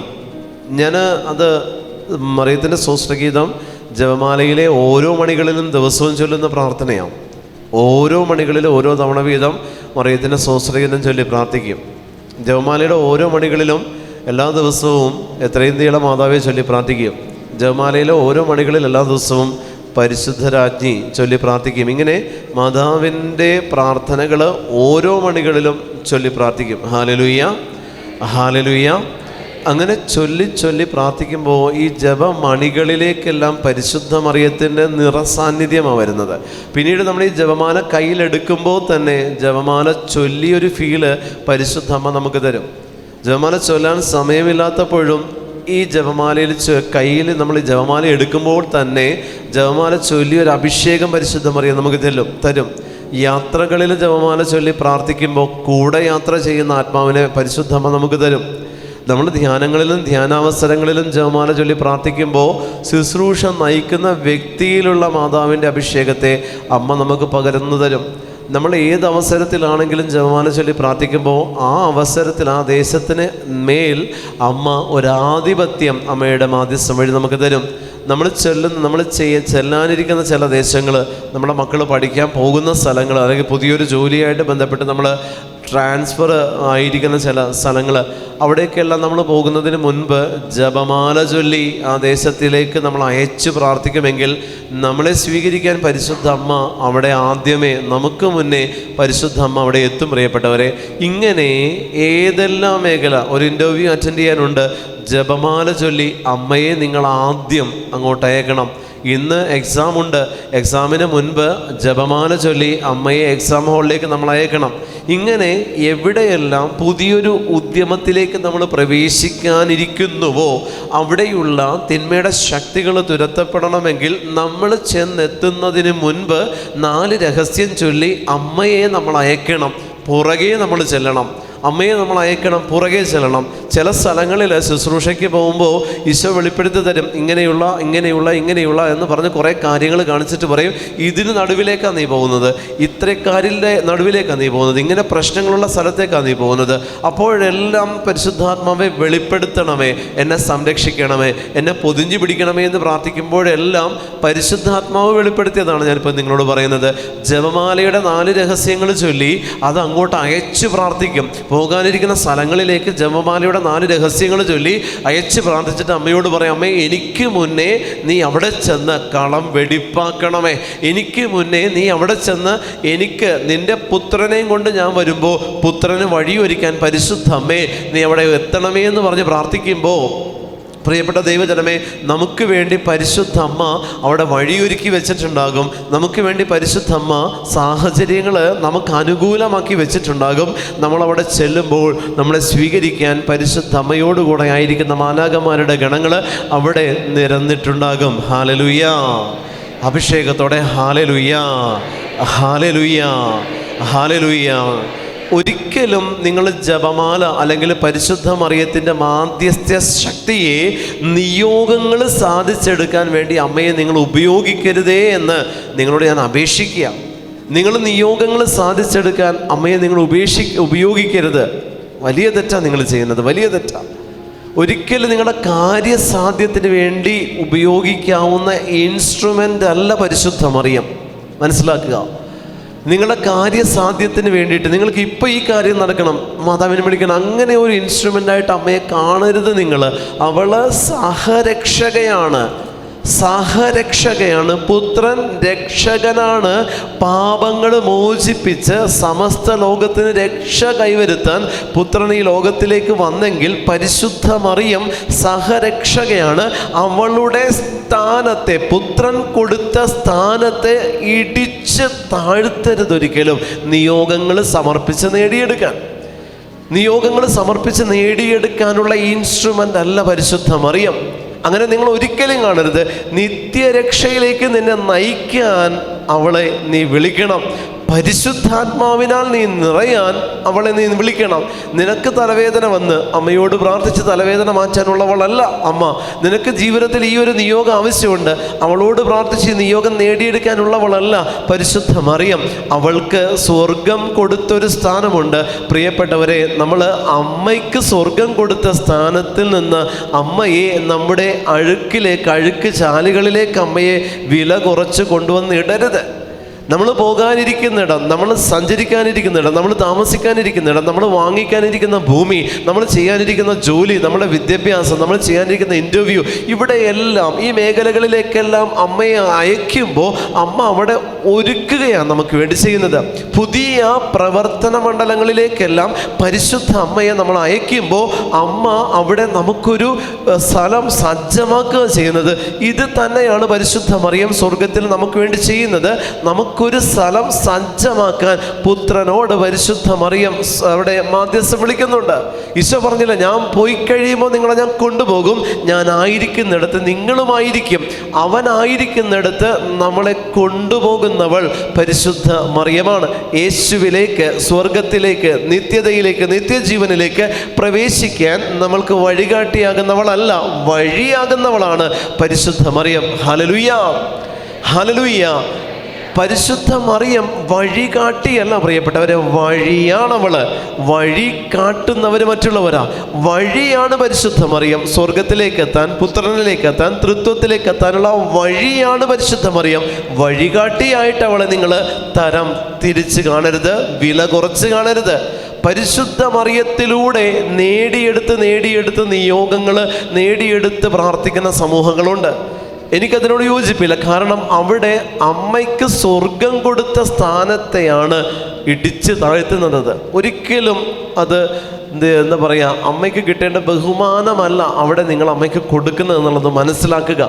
അത് മറിയത്തിൻ്റെ സ്തോത്രഗീതം ജപമാലയിലെ ഓരോ മണികളിലും ദിവസവും ചൊല്ലുന്ന പ്രാർത്ഥനയാണ്. ഓരോ മണികളിലും ഓരോ തവണ വീതം മറിയത്തിൻ്റെ സ്തോത്രഗീതം ചൊല്ലി പ്രാർത്ഥിക്കും. ജപമാലയുടെ ഓരോ മണികളിലും എല്ലാ ദിവസവും എത്രയും തീയുള്ള മാതാവെ ചൊല്ലി പ്രാർത്ഥിക്കും. ജപമാലയിലെ ഓരോ മണികളിൽ എല്ലാ ദിവസവും പരിശുദ്ധരാജ്ഞി ചൊല്ലി പ്രാർത്ഥിക്കും. ഇങ്ങനെ മാതാവിൻ്റെ പ്രാർത്ഥനകൾ ഓരോ മണികളിലും ചൊല്ലി പ്രാർത്ഥിക്കും. Hallelujah, hallelujah. അങ്ങനെ ചൊല്ലി പ്രാർത്ഥിക്കുമ്പോൾ ഈ ജപമണികളിലേക്കെല്ലാം പരിശുദ്ധ മറിയത്തിൻ്റെ നിറസാന്നിധ്യമാണ് വരുന്നത്. പിന്നീട് നമ്മൾ ഈ ജപമാല കയ്യിലെടുക്കുമ്പോൾ തന്നെ ജപമാല ചൊല്ലിയൊരു ഫീല് പരിശുദ്ധ അമ്മ നമുക്ക് തരും. ജപമാല ചൊല്ലാൻ സമയമില്ലാത്തപ്പോഴും ഈ ജപമാലയിൽ കയ്യിൽ നമ്മൾ ഈ ജപമാല എടുക്കുമ്പോൾ തന്നെ ജപമാല ചൊല്ലിയൊരു അഭിഷേകം പരിശുദ്ധ മറിയം നമുക്ക് തരും. യാത്രകളിൽ ജപമാല ചൊല്ലി പ്രാർത്ഥിക്കുമ്പോൾ കൂടെ യാത്ര ചെയ്യുന്ന ആത്മാവിനെ പരിശുദ്ധ അമ്മ നമുക്ക് തരും. നമ്മൾ ധ്യാനങ്ങളിലും ധ്യാനാവസരങ്ങളിലും ജപമാല ചൊല്ലി പ്രാർത്ഥിക്കുമ്പോൾ ശുശ്രൂഷ നയിക്കുന്ന വ്യക്തിയിലുള്ള മാതാവിൻ്റെ അഭിഷേകത്തെ അമ്മ നമുക്ക് പകർന്നു തരും. നമ്മൾ ഏത് അവസരത്തിലാണെങ്കിലും ജപമാല ചൊല്ലി പ്രാർത്ഥിക്കുമ്പോൾ ആ അവസരത്തിൽ ആ ദേശത്തിന് മേൽ അമ്മ ഒരാധിപത്യം അമ്മയുടെ മാധ്യസ്ഥം വഴി നമുക്ക് തരും. നമ്മൾ ചെല്ലാനിരിക്കുന്ന ചില ദേശങ്ങൾ, നമ്മുടെ മക്കൾ പഠിക്കാൻ പോകുന്ന സ്ഥലങ്ങൾ, അല്ലെങ്കിൽ പുതിയൊരു ജോലിയായിട്ട് ബന്ധപ്പെട്ട് നമ്മൾ ട്രാൻസ്ഫർ ആയിരിക്കുന്ന ചില സ്ഥലങ്ങൾ, അവിടേക്കെല്ലാം നമ്മൾ പോകുന്നതിന് മുൻപ് ജപമാല ചൊല്ലി ആ ദേശത്തിലേക്ക് നമ്മൾ അയച്ചു പ്രാർത്ഥിക്കുമെങ്കിൽ നമ്മളെ സ്വീകരിക്കാൻ പരിശുദ്ധ അമ്മ അവിടെ ആദ്യമേ, നമുക്ക് മുന്നേ പരിശുദ്ധ അമ്മ അവിടെ എത്തും. പ്രിയപ്പെട്ടവരെ, ഇങ്ങനെ ഏതെല്ലാം മേഖല, ഒരു ഇൻ്റർവ്യൂ അറ്റൻഡ് ചെയ്യാനുണ്ട്, ജപമാല ചൊല്ലി അമ്മയെ നിങ്ങൾ ആദ്യം അങ്ങോട്ട് അയക്കണം. ഇന്ന് എക്സാം ഉണ്ട്, എക്സാമിന് മുൻപ് ജപമാല ചൊല്ലി അമ്മയെ എക്സാം ഹാളിലേക്ക് നമ്മൾ അയക്കണം. ഇങ്ങനെ എവിടെയെല്ലാം പുതിയൊരു ഉദ്യമത്തിലേക്ക് നമ്മൾ പ്രവേശിക്കാനിരിക്കുന്നുവോ അവിടെയുള്ള തിന്മയുടെ ശക്തികൾ തുരത്തപ്പെടണമെങ്കിൽ നമ്മൾ ചെന്നെത്തുന്നതിന് മുൻപ് 4 രഹസ്യം ചൊല്ലി അമ്മയെ നമ്മൾ അയക്കണം, പുറകെ നമ്മൾ ചെല്ലണം. അമ്മയെ നമ്മൾ അയക്കണം, പുറകെ ചെല്ലണം. ചില സ്ഥലങ്ങളിൽ ശുശ്രൂഷയ്ക്ക് പോകുമ്പോൾ ഈശോ വെളിപ്പെടുത്തി തരും, ഇങ്ങനെയുള്ള എന്ന് പറഞ്ഞ് കുറേ കാര്യങ്ങൾ കാണിച്ചിട്ട് പറയും, ഇതിന് നടുവിലേക്കാണ് നീ പോകുന്നത്, ഇത്രക്കാരിൻ്റെ നടുവിലേക്കാണ് നീ പോകുന്നത്, ഇങ്ങനെ പ്രശ്നങ്ങളുള്ള സ്ഥലത്തേക്കാണ് നീ പോകുന്നത്. അപ്പോഴെല്ലാം പരിശുദ്ധാത്മാവെ വെളിപ്പെടുത്തണമേ, എന്നെ സംരക്ഷിക്കണമേ, എന്നെ പൊതിഞ്ഞു പിടിക്കണമേ എന്ന് പ്രാർത്ഥിക്കുമ്പോഴെല്ലാം പരിശുദ്ധാത്മാവ് വെളിപ്പെടുത്തിയതാണ് ഞാനിപ്പോൾ നിങ്ങളോട് പറയുന്നത്. ജപമാലയുടെ 4 രഹസ്യങ്ങൾ ചൊല്ലി അത് അങ്ങോട്ട് അയച്ചു പ്രാർത്ഥിക്കും. പോകാനിരിക്കുന്ന സ്ഥലങ്ങളിലേക്ക് ജപമാലയുടെ 4 രഹസ്യങ്ങൾ ചൊല്ലി അയച്ച് പ്രാർത്ഥിച്ചിട്ട് അമ്മയോട് പറയാം, അമ്മേ എനിക്ക് മുന്നേ നീ അവിടെ ചെന്ന് കളം വെടിപ്പാക്കണമേ, എനിക്ക് മുന്നേ നീ അവിടെ ചെന്ന് എനിക്ക് നിൻ്റെ പുത്രനെയും കൊണ്ട് ഞാൻ വരുമ്പോൾ പുത്രന് വഴിയൊരുക്കാൻ പരിശുദ്ധ അമ്മേ നീ അവിടെ എത്തണമേ എന്ന് പറഞ്ഞ് പ്രാർത്ഥിക്കുമ്പോൾ പ്രിയപ്പെട്ട ദൈവജനമേ, നമുക്ക് വേണ്ടി പരിശുദ്ധ അമ്മ അവിടെ വഴിയൊരുക്കി വെച്ചിട്ടുണ്ടാകും. നമുക്ക് വേണ്ടി പരിശുദ്ധ അമ്മ സാഹചര്യങ്ങൾ നമുക്ക് അനുകൂലമാക്കി വെച്ചിട്ടുണ്ടാകും. നമ്മളവിടെ ചെല്ലുമ്പോൾ നമ്മളെ സ്വീകരിക്കാൻ പരിശുദ്ധ അമ്മയോടുകൂടെ ആയിരിക്കുന്ന മാലാഖമാരുടെ ഗണങ്ങൾ അവിടെ നിരന്നിട്ടുണ്ടാകും. ഹല്ലേലൂയ, അഭിഷേകത്തോടെ ഹല്ലേലൂയ, ഹല്ലേലൂയ, ഹല്ലേലൂയ. ഒരിക്കലും നിങ്ങൾ ജപമാല അല്ലെങ്കിൽ പരിശുദ്ധ മറിയത്തിൻ്റെ മാധ്യസ്ഥ ശക്തിയെ നിയോഗങ്ങൾ സാധിച്ചെടുക്കാൻ വേണ്ടി അമ്മയെ നിങ്ങൾ ഉപയോഗിക്കരുതേ എന്ന് നിങ്ങളോട് ഞാൻ അപേക്ഷിക്കുക. നിങ്ങൾ നിയോഗങ്ങൾ സാധിച്ചെടുക്കാൻ അമ്മയെ നിങ്ങൾ ഉപയോഗിക്കരുത്. വലിയ തെറ്റാണ് നിങ്ങൾ ചെയ്യുന്നത്, വലിയ തെറ്റാണ്. ഒരിക്കലും നിങ്ങളുടെ കാര്യസാധ്യത്തിന് വേണ്ടി ഉപയോഗിക്കാവുന്ന ഇൻസ്ട്രുമെൻ്റ് അല്ല പരിശുദ്ധ മറിയം, മനസ്സിലാക്കുക. നിങ്ങളുടെ കാര്യസാധ്യത്തിന് വേണ്ടിയിട്ട് നിങ്ങൾക്ക് ഇപ്പോൾ ഈ കാര്യം നടക്കണം, മാതാവിനെ വിളിക്കണം, അങ്ങനെ ഒരു ഇൻസ്ട്രുമെൻ്റായിട്ട് അമ്മയെ കാണരുത് നിങ്ങൾ. അവൾ സഹരക്ഷകയാണ്, സഹരക്ഷകയാണ്. പുത്രൻ രക്ഷകനാണ്. പാപങ്ങൾ മോചിപ്പിച്ച് സമസ്ത ലോകത്തിന് രക്ഷ കൈവരുത്താൻ പുത്രൻ ഈ ലോകത്തിലേക്ക് വന്നെങ്കിൽ പരിശുദ്ധ മറിയം സഹരക്ഷകയാണ്. അവളുടെ സ്ഥാനത്തെ, പുത്രൻ കൊടുത്ത സ്ഥാനത്തെ ഇടിച്ച് താഴ്ത്തരുതൊരിക്കലും. നിയോഗങ്ങൾ സമർപ്പിച്ച് നേടിയെടുക്കാൻ, നിയോഗങ്ങൾ സമർപ്പിച്ച് നേടിയെടുക്കാനുള്ള ഇൻസ്ട്രുമെൻ്റ് അല്ല പരിശുദ്ധ മറിയം. അങ്ങനെ നിങ്ങൾ ഒരിക്കലും കാണരുത്. നിത്യരക്ഷയിലേക്ക് നിന്നെ നയിക്കാൻ അവളെ നീ വിളിക്കണം. പരിശുദ്ധാത്മാവിനാൽ നീ നിറയാൻ അവളെ നീ വിളിക്കണം. നിനക്ക് തലവേദന വന്ന് അമ്മയോട് പ്രാർത്ഥിച്ച് തലവേദന മാറ്റാനുള്ളവളല്ല അമ്മ. നിനക്ക് ജീവിതത്തിൽ ഈ ഒരു നിയോഗം ആവശ്യമുണ്ട്, അവളോട് പ്രാർത്ഥിച്ച് നിയോഗം നേടിയെടുക്കാനുള്ളവളല്ല പരിശുദ്ധ മറിയം. അവൾക്ക് സ്വർഗം കൊടുത്തൊരു സ്ഥാനമുണ്ട്. പ്രിയപ്പെട്ടവരെ, നമ്മൾ അമ്മയ്ക്ക് സ്വർഗം കൊടുത്ത സ്ഥാനത്തിൽ നിന്ന് അമ്മയെ നമ്മുടെ അഴുക്കിലേക്ക്, അഴുക്ക് ചാലുകളിലേക്ക് അമ്മയെ വില കുറച്ച് കൊണ്ടുവന്ന് ഇടരുത്. നമ്മൾ പോകാനിരിക്കുന്നിടം, നമ്മൾ സഞ്ചരിക്കാനിരിക്കുന്നിടം, നമ്മൾ താമസിക്കാനിരിക്കുന്നിടം, നമ്മൾ വാങ്ങിക്കാനിരിക്കുന്ന ഭൂമി, നമ്മൾ ചെയ്യാനിരിക്കുന്ന ജോലി, നമ്മുടെ വിദ്യാഭ്യാസം, നമ്മൾ ചെയ്യാനിരിക്കുന്ന ഇൻ്റർവ്യൂ, ഇവിടെയെല്ലാം ഈ മേഖലകളിലേക്കെല്ലാം അമ്മയെ അയക്കുമ്പോൾ അമ്മ അവിടെ ഒരുക്കുകയാണ് നമുക്ക് വേണ്ടി ചെയ്യുന്നത്. പുതിയ പ്രവർത്തന മണ്ഡലങ്ങളിലേക്കെല്ലാം പരിശുദ്ധ അമ്മയെ നമ്മൾ അയക്കുമ്പോൾ അമ്മ അവിടെ നമുക്കൊരു സ്ഥലം സജ്ജമാക്കുക ചെയ്യുന്നത്. ഇത് തന്നെയാണ് പരിശുദ്ധ മറിയം സ്വർഗത്തിൽ നമുക്ക് വേണ്ടി ചെയ്യുന്നത്. നമുക്കൊരു സ്ഥലം സജ്ജമാക്കാൻ പുത്രനോട് പരിശുദ്ധ മറിയം അവിടെ മാധ്യസ്ഥം വിളിക്കുന്നുണ്ട്. ഈശോ പറഞ്ഞില്ല, ഞാൻ പോയി കഴിയുമ്പോൾ നിങ്ങളെ ഞാൻ കൊണ്ടുപോകും, ഞാൻ ആയിരിക്കുന്നിടത്ത് നിങ്ങളുമായിരിക്കും. അവനായിരിക്കുന്നിടത്ത് നമ്മളെ കൊണ്ടുപോകുന്നവൾ പരിശുദ്ധ മറിയമാണ്. യേശുവിലേക്ക്, സ്വർഗത്തിലേക്ക്, നിത്യതയിലേക്ക്, നിത്യജീവനിലേക്ക് പ്രവേശിക്കാൻ നമ്മൾക്ക് വഴികാട്ടിയാകുന്നവളല്ല, വഴിയാകുന്നവളാണ് പരിശുദ്ധ മറിയം. Hallelujah, hallelujah. പരിശുദ്ധ മറിയം വഴികാട്ടിയല്ല പ്രിയപ്പെട്ടവരെ, വഴിയാണവള്. വഴി കാട്ടുന്നവർ മറ്റുള്ളവരാ. വഴിയാണ് പരിശുദ്ധ മറിയം. സ്വർഗത്തിലേക്ക് എത്താൻ, പുത്രനിലേക്ക് എത്താൻ, തൃത്വത്തിലേക്ക് എത്താനുള്ള വഴിയാണ് പരിശുദ്ധ മറിയം. വഴികാട്ടിയായിട്ട് അവളെ നിങ്ങൾ തരം തിരിച്ച് കാണരുത്, വില കുറച്ച് കാണരുത്. പരിശുദ്ധ മറിയത്തിലൂടെ നേടിയെടുത്ത് നിയോഗങ്ങൾ നേടിയെടുത്ത് പ്രാർത്ഥിക്കുന്ന സമൂഹങ്ങളുണ്ട്. എനിക്കതിനോട് യോജിപ്പില്ല. കാരണം അവിടെ അമ്മയ്ക്ക് സ്വർഗം കൊടുത്ത സ്ഥാനത്തെയാണ് ഇടിച്ച് താഴ്ത്തുന്നത്. ഒരിക്കലും അത് എന്താ പറയുക, അമ്മയ്ക്ക് കിട്ടേണ്ട ബഹുമാനമല്ല അവിടെ നിങ്ങൾ അമ്മയ്ക്ക് കൊടുക്കുന്നത് എന്നുള്ളത് മനസ്സിലാക്കുക.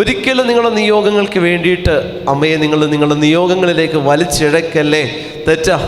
ഒരിക്കലും നിങ്ങളുടെ നിയോഗങ്ങൾക്ക് വേണ്ടിയിട്ട് അമ്മയെ നിങ്ങളുടെ നിയോഗങ്ങളിലേക്ക് വലിച്ചിഴക്കല്ലേ. തെറ്റാ.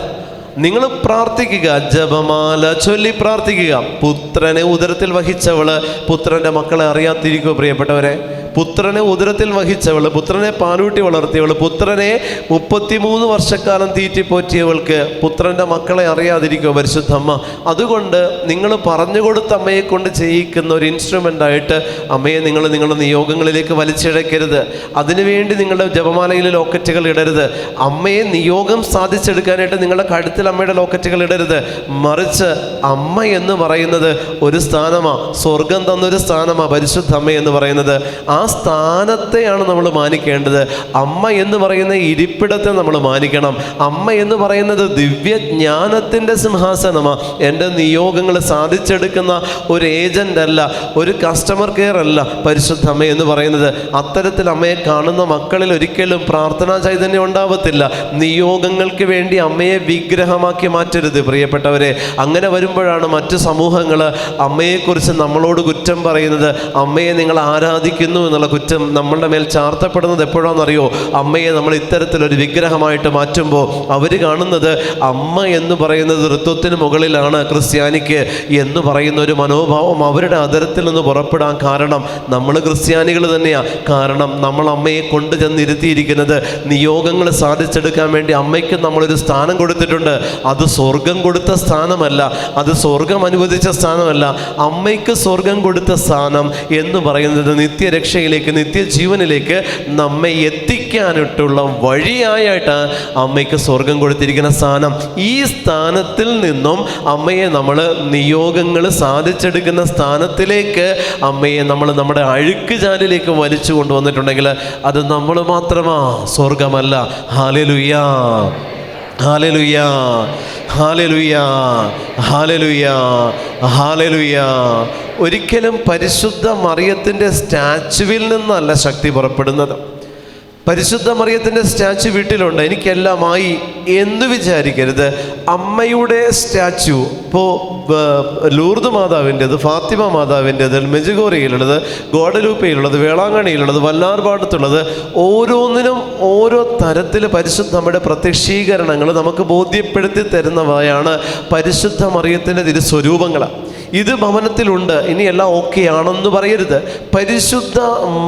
നിങ്ങൾ പ്രാർത്ഥിക്കുക, ജപമാല ചൊല്ലി പ്രാർത്ഥിക്കുക. പുത്രനെ ഉദരത്തിൽ വഹിച്ചവള് പുത്രൻ്റെ മക്കളെ അറിയാതിരിക്കുമോ പ്രിയപ്പെട്ടവരെ? പുത്രനെ ഉദരത്തിൽ വഹിച്ചവള്, പുത്രനെ പാലൂട്ടി വളർത്തിയവള്, പുത്രനെ 33 വർഷക്കാലം തീറ്റിപ്പോറ്റിയവൾക്ക് പുത്രൻ്റെ മക്കളെ അറിയാതിരിക്കുമോ പരിശുദ്ധമ്മ? അതുകൊണ്ട് നിങ്ങൾ പറഞ്ഞു കൊടുത്ത അമ്മയെ കൊണ്ട് ചെയ്യിക്കുന്ന ഒരു ഇൻസ്ട്രുമെൻ്റായിട്ട് അമ്മയെ നിങ്ങളുടെ നിയോഗങ്ങളിലേക്ക് വലിച്ചിഴക്കരുത്. അതിനുവേണ്ടി നിങ്ങളുടെ ജപമാലയിലെ ലോക്കറ്റുകൾ ഇടരുത്. അമ്മയെ നിയോഗം സാധിച്ചെടുക്കാനായിട്ട് നിങ്ങളുടെ കഴുത്തിൽ അമ്മയുടെ ലോക്കറ്റുകൾ ഇടരുത്. മറിച്ച് അമ്മ എന്ന് പറയുന്നത് ഒരു സ്ഥാനമാണ്, സ്വർഗം തന്നൊരു സ്ഥാനമാണ് പരിശുദ്ധ അമ്മ എന്ന് പറയുന്നത്. ആ സ്ഥാനത്തെയാണ് നമ്മൾ മാനിക്കേണ്ടത്. അമ്മ എന്ന് പറയുന്ന ഇരിപ്പിടത്തെ നമ്മൾ മാനിക്കണം. അമ്മ എന്ന് പറയുന്നത് ദിവ്യജ്ഞാനത്തിൻ്റെ സിംഹാസനമാണ്. എൻ്റെ നിയോഗങ്ങൾ സാധിച്ചെടുക്കുന്ന ഒരു ഏജൻ്റ് അല്ല, ഒരു കസ്റ്റമർ കെയർ അല്ല പരിശുദ്ധ അമ്മ എന്ന് പറയുന്നത്. അത്തരത്തിൽ അമ്മയെ കാണുന്ന മക്കളിൽ ഒരിക്കലും പ്രാർത്ഥനാ ചൈതന്യം ഉണ്ടാവത്തില്ല. നിയോഗങ്ങൾക്ക് വേണ്ടി അമ്മയെ വിഗ്രഹമാക്കി മാറ്റരുത് പ്രിയപ്പെട്ടവരെ. അങ്ങനെ വരുമ്പോഴാണ് മറ്റു സമൂഹങ്ങൾ അമ്മയെക്കുറിച്ച് നമ്മളോട് കുറ്റം പറയുന്നത്. അമ്മയെ നിങ്ങൾ ആരാധിക്കുന്നു എന്നുള്ള കുറ്റം നമ്മളുടെ മേൽ ചാർത്തപ്പെടുന്നത് എപ്പോഴാണെന്നറിയോ? അമ്മയെ നമ്മൾ ഇത്തരത്തിലൊരു വിഗ്രഹമായിട്ട് മാറ്റുമ്പോൾ അവർ കാണുന്നത് അമ്മ എന്ന് പറയുന്നത് ഋത്വത്തിന് മുകളിലാണ് ക്രിസ്ത്യാനിക്ക് എന്ന് പറയുന്ന ഒരു മനോഭാവം അവരുടെ അതരത്തിൽ നിന്ന് പുറപ്പെടാൻ കാരണം നമ്മൾ ക്രിസ്ത്യാനികൾ തന്നെയാണ്. കാരണം നമ്മൾ അമ്മയെ കൊണ്ടു ചെന്നിരുത്തിയിരിക്കുന്നത് നിയോഗങ്ങൾ സാധിച്ചെടുക്കാൻ വേണ്ടി അമ്മയ്ക്ക് നമ്മളൊരു സ്ഥാനം കൊടുത്തിട്ടുണ്ട്. അത് സ്വർഗം കൊടുത്ത സ്ഥാനമല്ല, അത് സ്വർഗം അനുവദിച്ച സ്ഥാനമല്ല. അമ്മയ്ക്ക് സ്വർഗം കൊടുത്ത സ്ഥാനം എന്ന് പറയുന്നത് നിത്യരക്ഷയിലേക്ക്, നിത്യജീവനിലേക്ക് നമ്മെ എത്തിക്കാനായിട്ടുള്ള വഴിയായിട്ട് അമ്മയ്ക്ക് സ്വർഗം കൊടുത്തിരിക്കുന്ന സ്ഥാനം. ഈ സ്ഥാനത്തിൽ നിന്നും അമ്മയെ നമ്മൾ നിയോഗങ്ങൾ സാധിച്ചെടുക്കുന്ന സ്ഥാനത്തിലേക്ക് അമ്മയെ നമ്മൾ നമ്മുടെ അഴുക്ക് ചാലിലേക്ക് വലിച്ചു കൊണ്ടുവന്നിട്ടുണ്ടെങ്കിൽ അത് നമ്മൾ മാത്രമാ, സ്വർഗമല്ല. ഹല്ലേലൂയ, ഹല്ലേലൂയ, ഹല്ലേലൂയ, ഹല്ലേലൂയ, ഹല്ലേലൂയ. ഒരിക്കലും പരിശുദ്ധ മറിയത്തിൻ്റെ സ്റ്റാച്ചുവിൽ നിന്നല്ല ശക്തി പുറപ്പെടുന്നത്. പരിശുദ്ധ മറിയത്തിൻ്റെ സ്റ്റാച്ചു വീട്ടിലുണ്ട്, എനിക്കെല്ലാമായി എന്ന് വിചാരിക്കരുത്. അമ്മയുടെ സ്റ്റാച്ചു ഇപ്പോൾ ലൂർദ് മാതാവിൻ്റെത്, ഫാത്തിമ മാതാവിൻ്റെത്, മെജുഗോറിയിലുള്ളത്, ഗോഡലൂപ്പയിലുള്ളത്, വേളാങ്കണ്ണിയിലുള്ളത്, വല്ലാർപാടത്തുള്ളത്, ഓരോന്നിനും ഓരോ തരത്തിൽ പരിശുദ്ധ അമ്മയുടെ പ്രത്യക്ഷീകരണങ്ങൾ നമുക്ക് ബോധ്യപ്പെടുത്തി തരുന്നവയാണ് പരിശുദ്ധ മറിയത്തിൻ്റെ തിരുസ്വരൂപങ്ങൾ. ഇത് ഭവനത്തിലുണ്ട്, ഇനിയെല്ലാം ഓക്കെ ആണെന്ന് പറയരുത്. പരിശുദ്ധ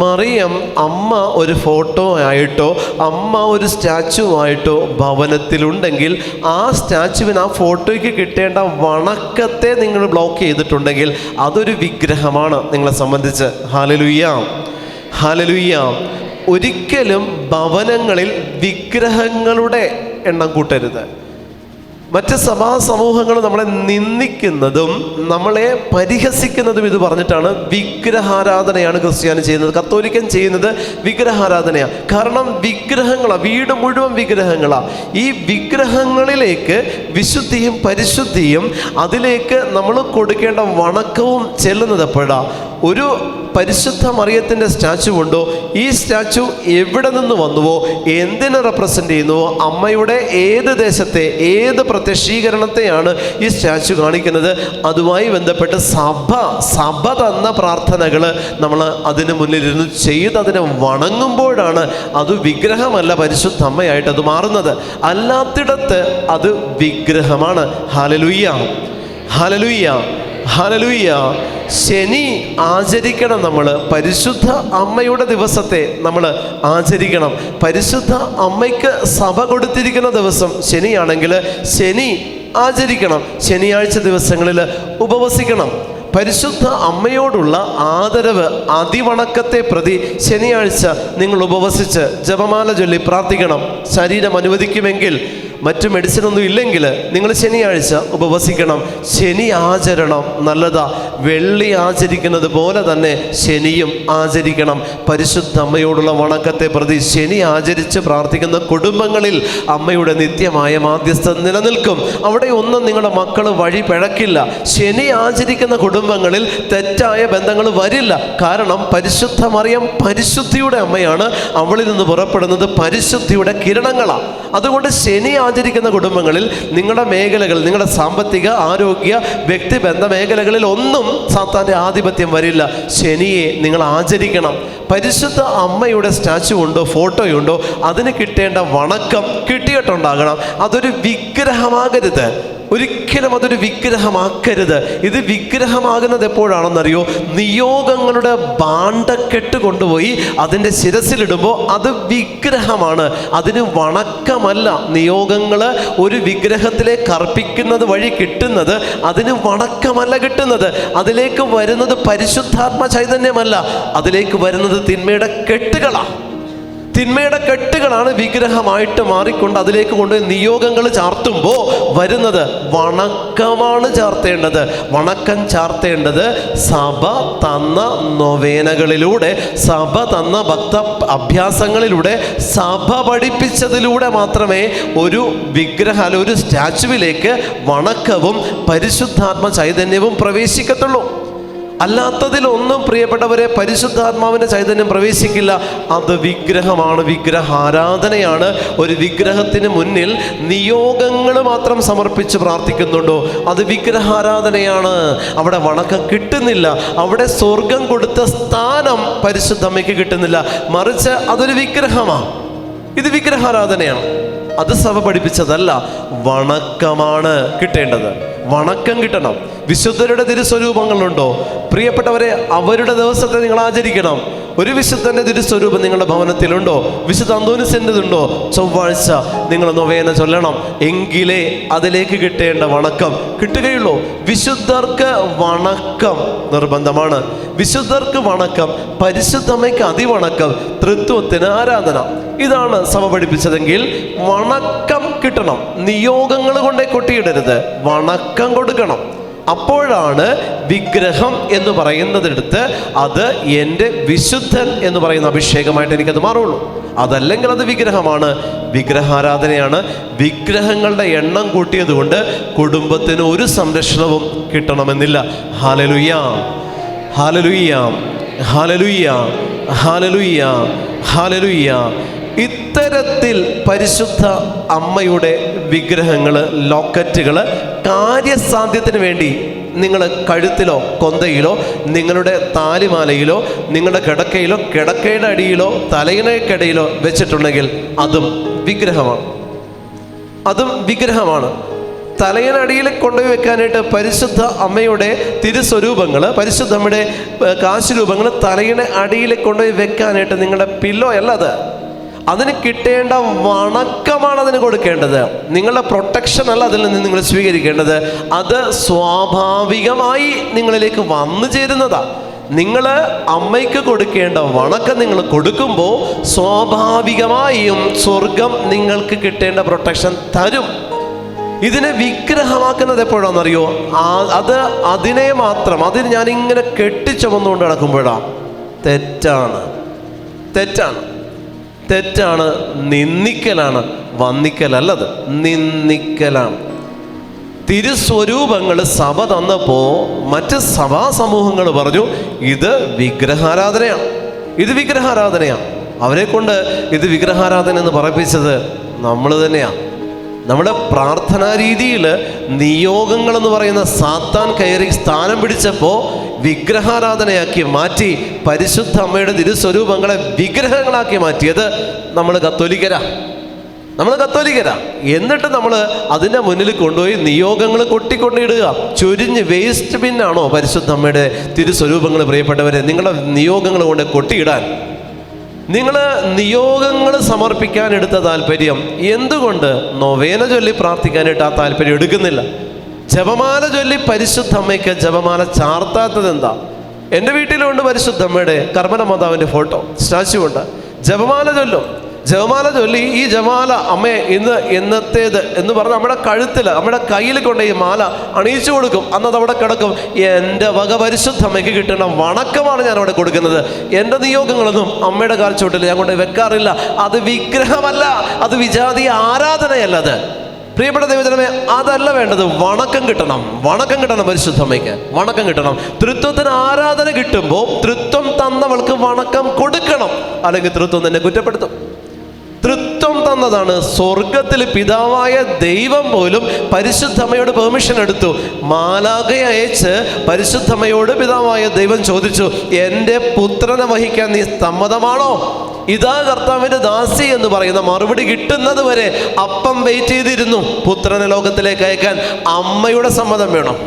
മറിയം അമ്മ ഒരു ഫോട്ടോ ആയിട്ടോ അമ്മ ഒരു സ്റ്റാച്ചു ആയിട്ടോ ഭവനത്തിലുണ്ടെങ്കിൽ ആ സ്റ്റാച്ചുവിന്, ആ ഫോട്ടോയ്ക്ക് കിട്ടേണ്ട വണക്കത്തെ നിങ്ങൾ ബ്ലോക്ക് ചെയ്തിട്ടുണ്ടെങ്കിൽ അതൊരു വിഗ്രഹമാണ് നിങ്ങളെ സംബന്ധിച്ച്. ഹല്ലേലൂയ, ഹല്ലേലൂയ. ഒരിക്കലും ഭവനങ്ങളിൽ വിഗ്രഹങ്ങളുടെ എണ്ണം കൂട്ടരുത്. മറ്റ് സഭാ സമൂഹങ്ങൾ നമ്മളെ നിന്ദിക്കുന്നതും നമ്മളെ പരിഹസിക്കുന്നതും ഇത് പറഞ്ഞിട്ടാണ്. വിഗ്രഹാരാധനയാണ് ക്രിസ്ത്യാനി ചെയ്യുന്നത്, കത്തോലിക്കൻ ചെയ്യുന്നത് വിഗ്രഹാരാധനയാണ്. കാരണം വിഗ്രഹങ്ങളാണ്, വീട് മുഴുവൻ വിഗ്രഹങ്ങളാണ്. ഈ വിഗ്രഹങ്ങളിലേക്ക് വിശുദ്ധിയും പരിശുദ്ധിയും അതിലേക്ക് നമ്മൾ കൊടുക്കേണ്ട വണക്കവും ചെല്ലുന്നത് എപ്പോഴാണ്? ഒരു പരിശുദ്ധ മറിയത്തിൻ്റെ സ്റ്റാച്ചു ഉണ്ടോ, ഈ സ്റ്റാച്ചു എവിടെ നിന്ന് വന്നുവോ, എന്തിനെ റെപ്രസെൻ്റ് ചെയ്യുന്നുവോ, അമ്മയുടെ ഏത് ദേശത്തെ ഏത് പ്രത്യക്ഷീകരണത്തെയാണ് ഈ സ്റ്റാച്ചു കാണിക്കുന്നത്, അതുമായി ബന്ധപ്പെട്ട് സഭ തന്ന പ്രാർത്ഥനകൾ നമ്മൾ അതിന് മുന്നിലിരുന്ന് ചെയ്ത് അതിനെ വണങ്ങുമ്പോഴാണ് അത് വിഗ്രഹമല്ല, പരിശുദ്ധ അമ്മയായിട്ട് അത് മാറുന്നത്. അല്ലാത്തിടത്ത് അത് വിഗ്രഹമാണ്. ഹല്ലേലൂയ, ഹല്ലേലൂയ, ഹല്ലേലൂയ. ശനി ആചരിക്കണം നമ്മൾ. പരിശുദ്ധ അമ്മയുടെ ദിവസത്തെ നമ്മൾ ആചരിക്കണം. പരിശുദ്ധ അമ്മയ്ക്ക് സഭ കൊടുത്തിരിക്കുന്ന ദിവസം ശനിയാണെങ്കിൽ ശനി ആചരിക്കണം. ശനിയാഴ്ച ദിവസങ്ങളിൽ ഉപവസിക്കണം. പരിശുദ്ധ അമ്മയോടുള്ള ആദരവ്, അതിവണക്കത്തെ പ്രതി ശനിയാഴ്ച നിങ്ങൾ ഉപവസിച്ച് ജപമാല ചൊല്ലി പ്രാർത്ഥിക്കണം. ശരീരം അനുവദിക്കുമെങ്കിൽ, മറ്റു മെഡിസിനൊന്നും ഇല്ലെങ്കിൽ നിങ്ങൾ ശനിയാഴ്ച ഉപവസിക്കണം. ശനി ആചരണം നല്ലതാ. വെള്ളി ആചരിക്കുന്നത് പോലെ തന്നെ ശനിയും ആചരിക്കണം. പരിശുദ്ധ അമ്മയോടുള്ള വണക്കത്തെ പ്രതി ശനി ആചരിച്ച് പ്രാർത്ഥിക്കുന്ന കുടുംബങ്ങളിൽ അമ്മയുടെ നിത്യമായ മാധ്യസ്ഥത നിലനിൽക്കും. അവിടെ ഒന്നും നിങ്ങളുടെ മക്കൾ വഴി പിഴക്കില്ല. ശനി ആചരിക്കുന്ന കുടുംബങ്ങളിൽ തെറ്റായ ബന്ധങ്ങൾ വരില്ല. കാരണം പരിശുദ്ധ മറിയം പരിശുദ്ധിയുടെ അമ്മയാണ്. അവളിൽ നിന്ന് പുറപ്പെടുന്നത് പരിശുദ്ധിയുടെ കിരണങ്ങളാണ്. അതുകൊണ്ട് ശനി ആചരിക്കുന്ന കുടുംബങ്ങളിൽ നിങ്ങളുടെ മേഖലകൾ, നിങ്ങളുടെ സാമ്പത്തിക, ആരോഗ്യ, വ്യക്തിബന്ധ മേഖലകളിൽ ഒന്നും സാത്താൻ്റെ ആധിപത്യം വരില്ല. ശനിയെ നിങ്ങൾ ആചരിക്കണം. പരിശുദ്ധ അമ്മയുടെ സ്റ്റാച്ചു ഉണ്ടോ, ഫോട്ടോയുണ്ടോ, അതിന് കിട്ടേണ്ട വണക്കം കിട്ടിയിട്ടുണ്ടാകണം. അതൊരു വിഗ്രഹമാകരുത്, ഒരിക്കലും അതൊരു വിഗ്രഹമാക്കരുത്. ഇത് വിഗ്രഹമാകുന്നത് എപ്പോഴാണെന്നറിയോ? നിയോഗങ്ങളുടെ ഭാണ്ഡക്കെട്ട് കൊണ്ടുപോയി അതിൻ്റെ ശിരസിലിടുമ്പോൾ അത് വിഗ്രഹമാണ്, അതിന് വണക്കമല്ല. നിയോഗങ്ങൾ ഒരു വിഗ്രഹത്തിലേക്ക് അർപ്പിക്കുന്നത് വഴി കിട്ടുന്നത് അതിന് വണക്കമല്ല കിട്ടുന്നത്. അതിലേക്ക് വരുന്നത് പരിശുദ്ധാത്മ ചൈതന്യമല്ല, അതിലേക്ക് വരുന്നത് തിന്മയുടെ കെട്ടുകളാണ്. തിന്മയുടെ കെട്ടുകളാണ് വിഗ്രഹമായിട്ട് മാറിക്കൊണ്ട് അതിലേക്ക് കൊണ്ടുപോയി നിയോഗങ്ങൾ ചാർത്തുമ്പോൾ വരുന്നത് വണക്കമാണ് ചാർത്തേണ്ടത്. വണക്കം ചാർത്തേണ്ടത് സഭ തന്ന നൊവേനകളിലൂടെ, സഭ തന്ന ഭക്ത അഭ്യാസങ്ങളിലൂടെ, സഭ പഠിപ്പിച്ചതിലൂടെ മാത്രമേ ഒരു വിഗ്രഹ അല്ല ഒരു സ്റ്റാച്ചുവിലേക്ക് വണക്കവും പരിശുദ്ധാത്മ ചൈതന്യവും പ്രവേശിക്കത്തുള്ളൂ. അല്ലാത്തതിലൊന്നും പ്രിയപ്പെട്ടവരെ പരിശുദ്ധാത്മാവിൻ്റെ ചൈതന്യം പ്രവേശിക്കില്ല. അത് വിഗ്രഹമാണ്, വിഗ്രഹാരാധനയാണ്. ഒരു വിഗ്രഹത്തിന് മുന്നിൽ നിയോഗങ്ങൾ മാത്രം സമർപ്പിച്ച് പ്രാർത്ഥിക്കുന്നുണ്ടോ, അത് വിഗ്രഹാരാധനയാണ്. അവിടെ വണക്കം കിട്ടുന്നില്ല, അവിടെ സ്വർഗം കൊടുത്ത സ്ഥാനം പരിശുദ്ധമ്മയ്ക്ക് കിട്ടുന്നില്ല. മറിച്ച് അതൊരു വിഗ്രഹമാണ്. ഇത് വിഗ്രഹാരാധനയാണ്. അത് സഭ പഠിപ്പിച്ചതല്ല. വണക്കമാണ് കിട്ടേണ്ടത്. വണക്കം കിട്ടണം. വിശുദ്ധരുടെ തിരുസ്വരൂപങ്ങളുണ്ടോ പ്രിയപ്പെട്ടവരെ? അവരുടെ ദിവസത്തെ നിങ്ങൾ ആചരിക്കണം. ഒരു വിശുദ്ധൻ്റെ തിരുസ്വരൂപം നിങ്ങളുടെ ഭവനത്തിലുണ്ടോ? വിശുദ്ധ അന്തോനിസിൻ്റെതുണ്ടോ? ചൊവ്വാഴ്ച നിങ്ങൾ നൊവേന ചൊല്ലണം. എങ്കിലേ അതിലേക്ക് കിട്ടേണ്ട വണക്കം കിട്ടുകയുള്ളൂ. വിശുദ്ധർക്ക് വണക്കം നിർബന്ധമാണ്. വിശുദ്ധർക്ക് വണക്കം, പരിശുദ്ധമ്മയ്ക്ക് അതിവണക്കം, തൃത്വത്തിന് ആരാധന. ഇതാണ് സഭ പഠിപ്പിച്ചതെങ്കിൽ വണക്കം കിട്ടണം. നിയോഗങ്ങൾ കൊണ്ടേ കൊട്ടിയിടരുത്, വണക്കം കൊടുക്കണം. അപ്പോഴാണ് വിഗ്രഹം എന്ന് പറയുന്നതെടുത്ത് അത് എൻ്റെ വിശുദ്ധൻ എന്ന് പറയുന്ന അഭിഷേകമായിട്ട് എനിക്കത് മാറുള്ളൂ. അതല്ലെങ്കിൽ അത് വിഗ്രഹമാണ്, വിഗ്രഹാരാധനയാണ്. വിഗ്രഹങ്ങളുടെ എണ്ണം കൂട്ടിയത് കൊണ്ട് കുടുംബത്തിന് ഒരു സംരക്ഷണവും കിട്ടണമെന്നില്ല. ഹല്ലേലൂയ, ഹല്ലേലൂയ, ഹല്ലേലൂയ, ഹല്ലേലൂയ, ഹല്ലേലൂയ. ഇത്തരത്തിൽ പരിശുദ്ധ അമ്മയുടെ വിഗ്രഹങ്ങൾ, ലോക്കറ്റുകൾ കാര്യസാധ്യത്തിന് വേണ്ടി നിങ്ങൾ കഴുത്തിലോ കൊന്തയിലോ നിങ്ങളുടെ താലിമാലയിലോ നിങ്ങളുടെ കിടക്കയിലോ കിടക്കയുടെ അടിയിലോ തലയിണയ്ക്കിടയിലോ വെച്ചിട്ടുണ്ടെങ്കിൽ അതും വിഗ്രഹമാണ്. അതും വിഗ്രഹമാണ്. തലയിനടിയിൽ കൊണ്ടുപോയി വെക്കാനായിട്ട് പരിശുദ്ധ അമ്മയുടെ തിരുസ്വരൂപങ്ങൾ, പരിശുദ്ധ അമ്മയുടെ കാശുരൂപങ്ങൾ തലയിണ അടിയിൽ കൊണ്ടുപോയി വെക്കാനായിട്ട് നിങ്ങളുടെ പില്ലോ അല്ല അത്. അതിന് കിട്ടേണ്ട വണക്കമാണ് അതിന് കൊടുക്കേണ്ടത്. നിങ്ങളുടെ പ്രൊട്ടക്ഷൻ അല്ല അതിൽ നിന്ന് നിങ്ങൾ സ്വീകരിക്കേണ്ടത്. അത് സ്വാഭാവികമായി നിങ്ങളിലേക്ക് വന്നു ചേരുന്നതാണ്. നിങ്ങൾ അമ്മയ്ക്ക് കൊടുക്കേണ്ട വണക്കം നിങ്ങൾ കൊടുക്കുമ്പോൾ സ്വാഭാവികമായും സ്വർഗം നിങ്ങൾക്ക് കിട്ടേണ്ട പ്രൊട്ടക്ഷൻ തരും. ഇതിനെ വിഗ്രഹമാക്കുന്നത് എപ്പോഴാണെന്നറിയോ? അത് അതിനെ മാത്രം, അതിന് ഞാനിങ്ങനെ കെട്ടിച്ചുമന്നുകൊണ്ട് നടക്കുമ്പോഴാണ്. തെറ്റാണ്, തെറ്റാണ്, തെറ്റാണ്. നിന്ദിക്കലാണ്, വന്ദിക്കലല്ലത്, നിന്ദിക്കലാണ്. തിരുസ്വരൂപങ്ങൾ സഭ തന്നപ്പോൾ മറ്റ് സഭാ സമൂഹങ്ങൾ പറഞ്ഞു ഇത് വിഗ്രഹാരാധനയാണ്, ഇത് വിഗ്രഹാരാധനയാണ്. അവരെ കൊണ്ട് ഇത് വിഗ്രഹാരാധന എന്ന് പറയിപ്പിച്ചത് നമ്മൾ തന്നെയാണ്. നമ്മുടെ പ്രാർത്ഥനാ രീതിയിൽ നിയോഗങ്ങളെന്ന് പറയുന്ന സാത്താൻ കയറി സ്ഥാനം പിടിച്ചപ്പോൾ വിഗ്രഹാരാധനയാക്കി മാറ്റി, പരിശുദ്ധ അമ്മയുടെ തിരുസ്വരൂപങ്ങളെ വിഗ്രഹങ്ങളാക്കി മാറ്റിയത് നമ്മൾ കത്തോലിക്കരാ. എന്നിട്ട് നമ്മൾ അതിൻ്റെ മുന്നിൽ കൊണ്ടുപോയി നിയോഗങ്ങൾ കൊട്ടിക്കൊണ്ടിടുക. ചൊരിഞ്ഞ് വേസ്റ്റ് ബിന്നാണോ പരിശുദ്ധ അമ്മയുടെ തിരുസ്വരൂപങ്ങൾ? പ്രിയപ്പെട്ടവരെ, നിങ്ങളുടെ നിയോഗങ്ങൾ കൊണ്ട് കൊട്ടിയിടാൻ, നിങ്ങൾ നിയോഗങ്ങൾ സമർപ്പിക്കാൻ എടുത്ത താല്പര്യം എന്തുകൊണ്ട് നൊവേന ചൊല്ലി പ്രാർത്ഥിക്കാനായിട്ട് ആ താല്പര്യം എടുക്കുന്നില്ല? ജപമാല ചൊല്ലി പരിശുദ്ധ അമ്മയ്ക്ക് ജപമാല ചാർത്താത്തത് എന്താ? എൻ്റെ വീട്ടിലുണ്ട് പരിശുദ്ധ അമ്മയുടെ കർമ്മന മാതാവിൻ്റെ ഫോട്ടോ, സ്റ്റാച്ചു ഉണ്ട്. ജപമാല ചൊല്ലും. ജപമാല ചൊല്ലി ഈ ജപമാല അമ്മയെ എന്നത്തേത് എന്ന് പറഞ്ഞ് നമ്മുടെ കഴുത്തിൽ, നമ്മുടെ കയ്യിൽ കൊണ്ട് ഈ മാല അണിയിച്ചു കൊടുക്കും. അന്നത് അവിടെ കിടക്കും. എൻ്റെ വക പരിശുദ്ധ അമ്മയ്ക്ക് കിട്ടുന്ന വണക്കമാണ് ഞാൻ അവിടെ കൊടുക്കുന്നത്. എൻ്റെ നിയോഗങ്ങളൊന്നും അമ്മയുടെ കാൽച്ചുവട്ടിൽ ഞാൻ കൊണ്ട് വെക്കാറില്ല. അത് വിഗ്രഹമല്ല, അത് വിജാതീയ ആരാധനയല്ല. അത് പ്രിയപ്പെട്ട ദൈവജനമേ, അതല്ല വേണ്ടത്. വണക്കം കിട്ടണം, വണക്കം കിട്ടണം. പരിശുദ്ധ അമ്മയ്ക്ക് വണക്കം കിട്ടണം. തൃത്വത്തിന് ആരാധന കിട്ടുമ്പോൾ തൃത്വം തന്നവൾക്ക് വണക്കം കൊടുക്കണം, അല്ലെങ്കിൽ തൃത്വം തന്നെ കുറ്റപ്പെടുത്തും. തൃത്വം വ്യക്തിത്വം തന്നതാണ്. സ്വർഗത്തിൽ പിതാവായ ദൈവം പോലും പരിശുദ്ധമ്മയോട് പെർമിഷൻ എടുത്തു. മാലാഖയെ അയച്ച് പരിശുദ്ധമ്മയോട് പിതാവായ ദൈവം ചോദിച്ചു, എൻ്റെ പുത്രനെ വഹിക്കാൻ നീ സമ്മതമാണോ? ഇതാ കർത്താവിൻ്റെ ദാസി എന്ന് പറയുന്ന മറുപടി കിട്ടുന്നത് വരെ അപ്പം വെയിറ്റ് ചെയ്തിരുന്നു. പുത്രനെ ലോകത്തിലേക്ക് അയക്കാൻ അമ്മയുടെ സമ്മതം വേണം.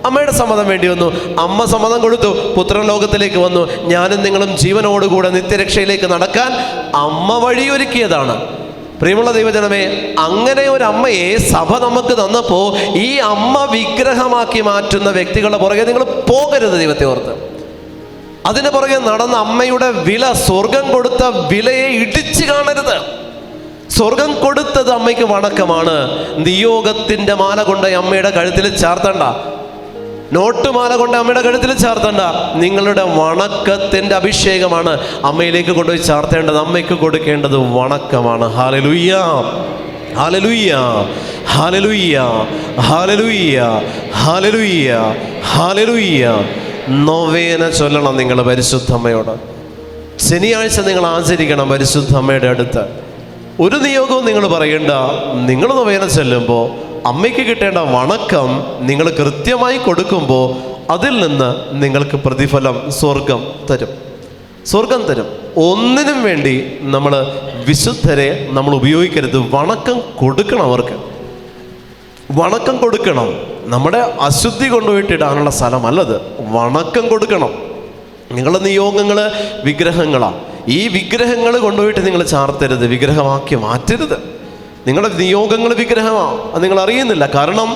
അമ്മയുടെ സമ്മതം വേണ്ടി വന്നു. അമ്മ സമ്മതം കൊടുത്തു. പുത്രൻ ലോകത്തിലേക്ക് വന്നു. ഞാനും നിങ്ങളും ജീവനോടുകൂടെ നിത്യരക്ഷയിലേക്ക് നടക്കാൻ അമ്മ വഴിയൊരുക്കിയതാണ്. പ്രിയമുള്ള ദൈവജനമേ, അങ്ങനെ ഒരു അമ്മയെ സഭ നമുക്ക് തന്നപ്പോൾ ഈ അമ്മ വിഗ്രഹമാക്കി മാറ്റുന്ന വ്യക്തികളുടെ പുറകെ നിങ്ങൾ പോകരുത്. ദൈവത്തെ ഓർത്ത് അതിന് പുറകെ നടന്ന അമ്മയുടെ വില, സ്വർഗം കൊടുത്ത വിലയെ ഇടിച്ചു കാണരുത്. സ്വർഗം കൊടുത്തത് അമ്മയ്ക്ക് വണക്കമാണ്. നിയോഗത്തിൻ്റെ മാല കൊണ്ട് അമ്മയുടെ കഴുത്തിൽ ചാർത്തണ്ട, നോട്ടുമാല കൊണ്ട് അമ്മയുടെ കഴുത്തിൽ ചാർത്തണ്ട. നിങ്ങളുടെ വണക്കത്തിൻ്റെ അഭിഷേകമാണ് അമ്മയിലേക്ക് കൊണ്ടുപോയി ചാർത്തേണ്ടത്. അമ്മയ്ക്ക് കൊടുക്കേണ്ടത് വണക്കമാണ്. ഹല്ലേലൂയ, ഹല്ലേലൂയ, ഹല്ലേലൂയ, ഹല്ലേലൂയ, ഹല്ലേലൂയ, ഹല്ലേലൂയ. നൊവേന ചൊല്ലണം നിങ്ങൾ പരിശുദ്ധമ്മയോട്. ശനിയാഴ്ച നിങ്ങൾ ആചരിക്കണം പരിശുദ്ധമ്മയുടെ അടുത്ത്. ഒരു നിയോഗവും നിങ്ങൾ പറയണ്ട. നിങ്ങൾ നൊവേന ചൊല്ലുമ്പോൾ അമ്മയ്ക്ക് കിട്ടേണ്ട വണക്കം നിങ്ങൾ കൃത്യമായി കൊടുക്കുമ്പോൾ അതിൽ നിന്ന് നിങ്ങൾക്ക് പ്രതിഫലം സ്വർഗം തരും. സ്വർഗം തരും. ഒന്നിനും വേണ്ടി നമ്മൾ വിശുദ്ധരെ നമ്മൾ ഉപയോഗിക്കരുത്. വണക്കം കൊടുക്കണം. അവർക്ക് വണക്കം കൊടുക്കണം. നമ്മുടെ അശുദ്ധി കൊണ്ടുപോയിട്ടിടാനുള്ള സ്ഥലമല്ലത്. വണക്കം കൊടുക്കണം. നിങ്ങളുടെ നിയോഗങ്ങൾ വിഗ്രഹങ്ങളാണ്. ഈ വിഗ്രഹങ്ങൾ കൊണ്ടുപോയിട്ട് നിങ്ങൾ ചാർത്തരുത്, വിഗ്രഹമാക്കി മാറ്റരുത്. നിങ്ങളുടെ നിയോഗങ്ങൾ വിഗ്രഹമാണ്. അത് നിങ്ങൾ അറിയുന്നില്ല. കാരണം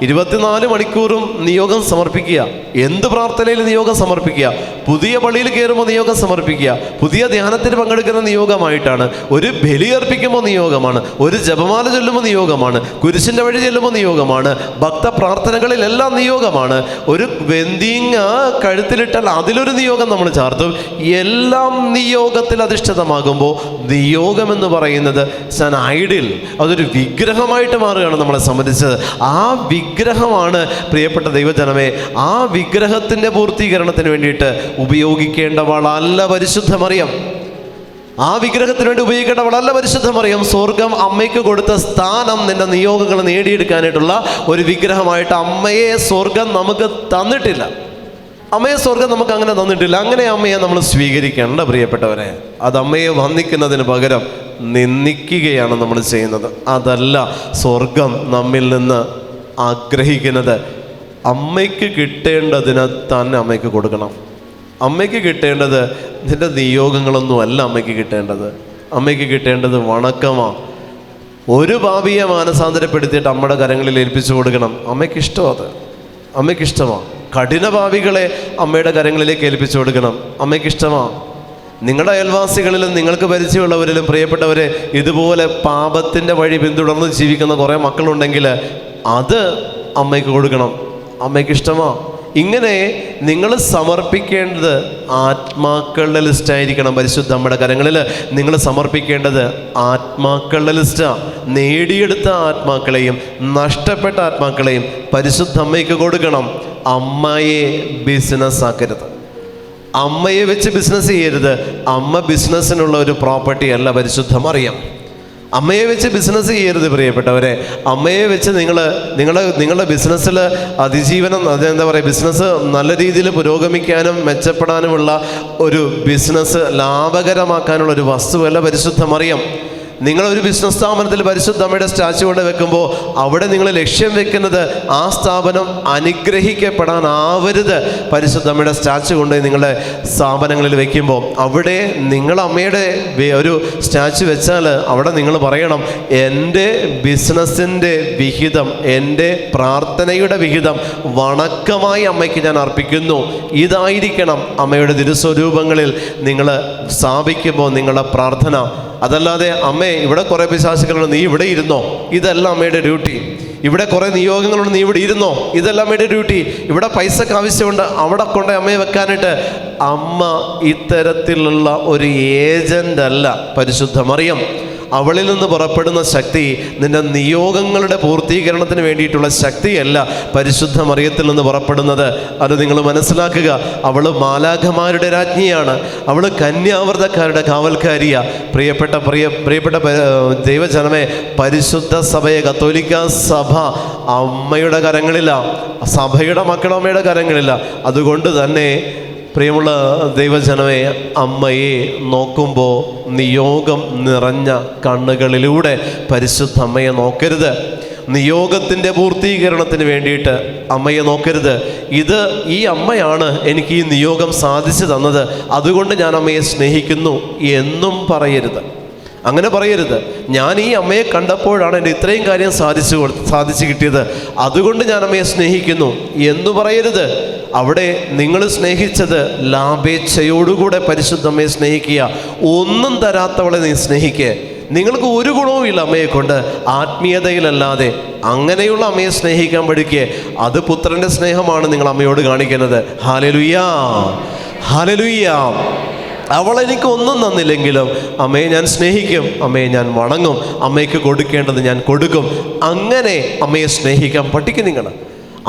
24 മണിക്കൂറും നിയോഗം സമർപ്പിക്കുക. എന്ത് പ്രാർത്ഥനയിൽ നിയോഗം സമർപ്പിക്കുക. പുതിയ പള്ളിയിൽ കയറുമ്പോൾ നിയോഗം സമർപ്പിക്കുക. പുതിയ ധ്യാനത്തിന് പങ്കെടുക്കുന്ന നിയോഗമായിട്ടാണ്. ഒരു ബലി അർപ്പിക്കുമ്പോൾ നിയോഗമാണ്. ഒരു ജപമാല ചൊല്ലുമ്പോൾ നിയോഗമാണ്. കുരിശിൻ്റെ വഴി ചെല്ലുമ്പോൾ നിയോഗമാണ്. ഭക്ത പ്രാർത്ഥനകളിലെല്ലാം നിയോഗമാണ്. ഒരു വെന്തിങ്ങ കഴുത്തിലിട്ടാൽ അതിലൊരു നിയോഗം നമ്മൾ ചാർത്തും. എല്ലാം നിയോഗത്തിൽ അധിഷ്ഠിതമാകുമ്പോൾ നിയോഗമെന്ന് പറയുന്നത് ഐഡിൽ, അതൊരു വിഗ്രഹമായിട്ട് മാറുകയാണ് നമ്മളെ സംബന്ധിച്ചത്. ആ വിഗ്രഹമാണ് പ്രിയപ്പെട്ട ദൈവജനമേ, ആ വിഗ്രഹത്തിൻ്റെ പൂർത്തീകരണത്തിന് വേണ്ടിയിട്ട് ഉപയോഗിക്കേണ്ടവളല്ല പരിശുദ്ധ മറിയം. ആ വിഗ്രഹത്തിന് വേണ്ടി ഉപയോഗിക്കേണ്ടവളല്ല പരിശുദ്ധ മറിയം. സ്വർഗം അമ്മയ്ക്ക് കൊടുത്ത സ്ഥാനം നിന്റെ നിയോഗങ്ങൾ നേടിയെടുക്കാനായിട്ടുള്ള ഒരു വിഗ്രഹമായിട്ട് അമ്മയെ സ്വർഗം നമുക്ക് തന്നിട്ടില്ല. അമ്മയെ സ്വർഗം നമുക്ക് അങ്ങനെ തന്നിട്ടില്ല. അങ്ങനെ അമ്മയെ നമ്മൾ സ്വീകരിക്കേണ്ട പ്രിയപ്പെട്ടവരെ. അത് അമ്മയെ വന്ദിക്കുന്നതിന് പകരം നിന്ദിക്കുകയാണ് നമ്മൾ ചെയ്യുന്നത്. അതല്ല സ്വർഗം നമ്മിൽ നിന്ന് ആഗ്രഹിക്കുന്നത്. അമ്മയ്ക്ക് കിട്ടേണ്ടതിന് തന്നെ അമ്മയ്ക്ക് കൊടുക്കണം. അമ്മയ്ക്ക് കിട്ടേണ്ടത് നിന്റെ നിയോഗങ്ങളൊന്നും അല്ല അമ്മയ്ക്ക് കിട്ടേണ്ടത്. അമ്മയ്ക്ക് കിട്ടേണ്ടത് വണക്കമാണ്. ഒരു പാപിയെ മാനസാന്തരപ്പെടുത്തിയിട്ട് അമ്മയുടെ കരങ്ങളിൽ ഏൽപ്പിച്ചു കൊടുക്കണം. അമ്മയ്ക്കിഷ്ടമാണ് അത്. അമ്മയ്ക്കിഷ്ടമാണ്. കഠിനപാപികളെ അമ്മയുടെ കരങ്ങളിലേക്ക് ഏൽപ്പിച്ചു കൊടുക്കണം. അമ്മയ്ക്കിഷ്ടമാണ്. നിങ്ങളുടെ അയൽവാസികളിലും നിങ്ങൾക്ക് പരിചയമുള്ളവരിലും പ്രിയപ്പെട്ടവരെ ഇതുപോലെ പാപത്തിൻ്റെ വഴി പിന്തുടർന്ന് ജീവിക്കുന്ന കുറേ മക്കളുണ്ടെങ്കിൽ അത് അമ്മയ്ക്ക് കൊടുക്കണം. അമ്മയ്ക്കിഷ്ടമാണ്. ഇങ്ങനെ നിങ്ങൾ സമർപ്പിക്കേണ്ടത് ആത്മാക്കളുടെ ലിസ്റ്റായിരിക്കണം. പരിശുദ്ധ അമ്മയുടെ കരങ്ങളിൽ നിങ്ങൾ സമർപ്പിക്കേണ്ടത് ആത്മാക്കളുടെ ലിസ്റ്റാണ്. നേടിയെടുത്ത ആത്മാക്കളെയും നഷ്ടപ്പെട്ട ആത്മാക്കളെയും പരിശുദ്ധ അമ്മയ്ക്ക് കൊടുക്കണം. അമ്മയെ ബിസിനസ് ആക്കരുത്. അമ്മയെ വെച്ച് ബിസിനസ് ചെയ്യരുത്. അമ്മ ബിസിനസ്സിനുള്ള ഒരു പ്രോപ്പർട്ടി അല്ല പരിശുദ്ധ മറിയം. അമ്മയെ വെച്ച് ബിസിനസ് ചെയ്യരുത് പ്രിയപ്പെട്ടവരെ. അമ്മയെ വെച്ച് നിങ്ങളുടെ ബിസിനസ്സിൽ അതിജീവനം, അതെന്താ പറയുക, ബിസിനസ് നല്ല രീതിയിൽ പുരോഗമിക്കാനും മെച്ചപ്പെടാനുമുള്ള ഒരു ബിസിനസ് ലാഭകരമാക്കാനുള്ള ഒരു വസ്തുവല്ല പരിശുദ്ധ മറിയം. നിങ്ങളൊരു ബിസിനസ് സ്ഥാപനത്തിൽ പരിശുദ്ധ അമ്മയുടെ സ്റ്റാച്ചു കൊണ്ട് വെക്കുമ്പോൾ അവിടെ നിങ്ങൾ ലക്ഷ്യം വെക്കുന്നത് ആ സ്ഥാപനം അനുഗ്രഹിക്കപ്പെടാനാവരുത്. പരിശുദ്ധ അമ്മയുടെ സ്റ്റാച്ചു കൊണ്ട് നിങ്ങളുടെ സ്ഥാപനങ്ങളിൽ വെക്കുമ്പോൾ അവിടെ നിങ്ങൾ അമ്മയുടെ ഒരു സ്റ്റാച്ചു വെച്ചാൽ അവിടെ നിങ്ങൾ പറയണം, എൻ്റെ ബിസിനസ്സിൻ്റെ വിഹിതം, എൻ്റെ പ്രാർത്ഥനയുടെ വിഹിതം വണക്കമായി അമ്മയ്ക്ക് ഞാൻ അർപ്പിക്കുന്നു. ഇതായിരിക്കണം അമ്മയുടെ തിരുസ്വരൂപങ്ങളിൽ നിങ്ങൾ സ്ഥാപിക്കുമ്പോൾ നിങ്ങളുടെ പ്രാർത്ഥന. അതല്ലാതെ അമ്മേ ഇവിടെ കുറേ പിശാചുക്കളുണ്ട്, നീ ഇവിടെ ഇരുന്നോ, ഇതല്ല അമ്മയുടെ ഡ്യൂട്ടി. ഇവിടെ കുറേ നിയോഗങ്ങളുണ്ട്, നീ ഇവിടെ ഇരുന്നോ, ഇതല്ല അമ്മയുടെ ഡ്യൂട്ടി. ഇവിടെ പൈസക്ക് ആവശ്യമുണ്ട്, അവിടെ കൊണ്ട് അമ്മയെ വെക്കാനായിട്ട്. അമ്മ ഇത്തരത്തിലുള്ള ഒരു ഏജൻ്റ് അല്ല പരിശുദ്ധ മറിയം. അവളിൽ നിന്ന് പുറപ്പെടുന്ന ശക്തി നിന്റെ നിയോഗങ്ങളുടെ പൂർത്തീകരണത്തിന് വേണ്ടിയിട്ടുള്ള ശക്തിയല്ല പരിശുദ്ധ മറിയത്തിൽ നിന്ന് പുറപ്പെടുന്നത്. അത് നിങ്ങൾ മനസ്സിലാക്കുക. അവൾ മാലാഖമാരുടെ രാജ്ഞിയാണ്. അവൾ കന്യാവ്രതക്കാരുടെ കാവൽക്കാരിയ. പ്രിയപ്പെട്ട ദൈവജനമേ, പരിശുദ്ധ സഭയെ, കത്തോലിക്ക സഭ അമ്മയുടെ കരങ്ങളില്ല, സഭയുടെ മക്കൾ അമ്മയുടെ കരങ്ങളില്ല. അതുകൊണ്ട് തന്നെ പ്രിയമുള്ള ദൈവജനമേ, അമ്മയെ നോക്കുമ്പോൾ നിയോഗം നിറഞ്ഞ കണ്ണുകളിലൂടെ പരിശുദ്ധ അമ്മയെ നോക്കരുത്. നിയോഗത്തിൻ്റെ പൂർത്തീകരണത്തിന് വേണ്ടിയിട്ട് അമ്മയെ നോക്കരുത്. ഈ അമ്മയാണ് എനിക്ക് ഈ നിയോഗം സാധിച്ചു തന്നത്, അതുകൊണ്ട് ഞാൻ അമ്മയെ സ്നേഹിക്കുന്നു എന്നും പറയരുത്. അങ്ങനെ പറയരുത്. ഞാൻ ഈ അമ്മയെ കണ്ടപ്പോഴാണ് എൻ്റെ ഇത്രയും കാര്യം സാധിച്ചു കിട്ടിയത്, അതുകൊണ്ട് ഞാൻ അമ്മയെ സ്നേഹിക്കുന്നു എന്ന് പറയരുത്. അവിടെ നിങ്ങൾ സ്നേഹിച്ചത് ലാഭേച്ഛയോടുകൂടെ പരിശുദ്ധ അമ്മയെ സ്നേഹിക്കുക. ഒന്നും തരാത്തവളെ നീ സ്നേഹിക്കുക. നിങ്ങൾക്ക് ഒരു ഗുണവുമില്ല അമ്മയെ കൊണ്ട്, ആത്മീയതയിലല്ലാതെ. അങ്ങനെയുള്ള അമ്മയെ സ്നേഹിക്കാൻ പഠിക്കുക. അത് പുത്രൻ്റെ സ്നേഹമാണ് നിങ്ങൾ അമ്മയോട് കാണിക്കുന്നത്. Hallelujah, hallelujah. അവളെനിക്ക് ഒന്നും തന്നില്ലെങ്കിലും അമ്മയെ ഞാൻ സ്നേഹിക്കും, അമ്മയെ ഞാൻ വണങ്ങും, അമ്മയ്ക്ക് കൊടുക്കേണ്ടത് ഞാൻ കൊടുക്കും. അങ്ങനെ അമ്മയെ സ്നേഹിക്കാൻ പഠിക്കും നിങ്ങൾ.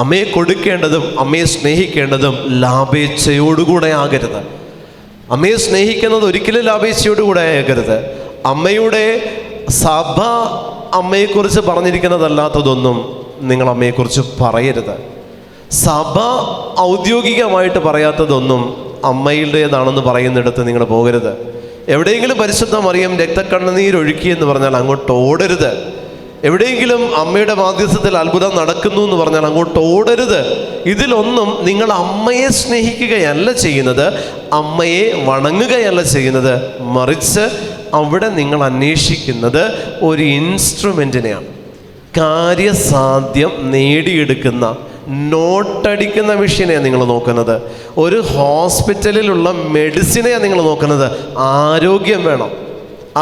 അമ്മയെ കൊടുക്കേണ്ടതും അമ്മയെ സ്നേഹിക്കേണ്ടതും ലാഭേച്ഛയോടുകൂടെ ആകരുത്. അമ്മയെ സ്നേഹിക്കുന്നത് ഒരിക്കലും ലാഭേച്ഛയോടുകൂടെ ആകരുത്. അമ്മയുടെ സഭ അമ്മയെക്കുറിച്ച് പറഞ്ഞിരിക്കുന്നതല്ലാത്തതൊന്നും നിങ്ങൾ അമ്മയെക്കുറിച്ച് പറയരുത്. സഭ ഔദ്യോഗികമായിട്ട് പറയാത്തതൊന്നും അമ്മയുടേതാണെന്ന് പറയുന്നിടത്ത് നിങ്ങൾ പോകരുത്. എവിടെയെങ്കിലും പരിശുദ്ധ മറിയം രക്തക്കണ്ണുനീരൊഴുക്കി എന്ന് പറഞ്ഞാൽ അങ്ങോട്ട് ഓടരുത്. എവിടെയെങ്കിലും അമ്മയുടെ മാധ്യസ്ഥത്തിൽ അത്ഭുതം നടക്കുന്നു എന്ന് പറഞ്ഞാൽ അങ്ങോട്ട് ഓടരുത്. ഇതിലൊന്നും നിങ്ങൾ അമ്മയെ സ്നേഹിക്കുകയല്ല ചെയ്യുന്നത്, അമ്മയെ വണങ്ങുകയല്ല ചെയ്യുന്നത്. മറിച്ച് അവിടെ നിങ്ങൾ അന്വേഷിക്കുന്നത് ഒരു ഇൻസ്ട്രുമെൻറ്റിനെയാണ്. കാര്യസാധ്യം നേടിയെടുക്കുന്ന, നോട്ടടിക്കുന്ന മെഷീനെയാണ് നിങ്ങൾ നോക്കുന്നത്. ഒരു ഹോസ്പിറ്റലിലുള്ള മെഡിസിനെയാണ് നിങ്ങൾ നോക്കുന്നത്. ആരോഗ്യം വേണം,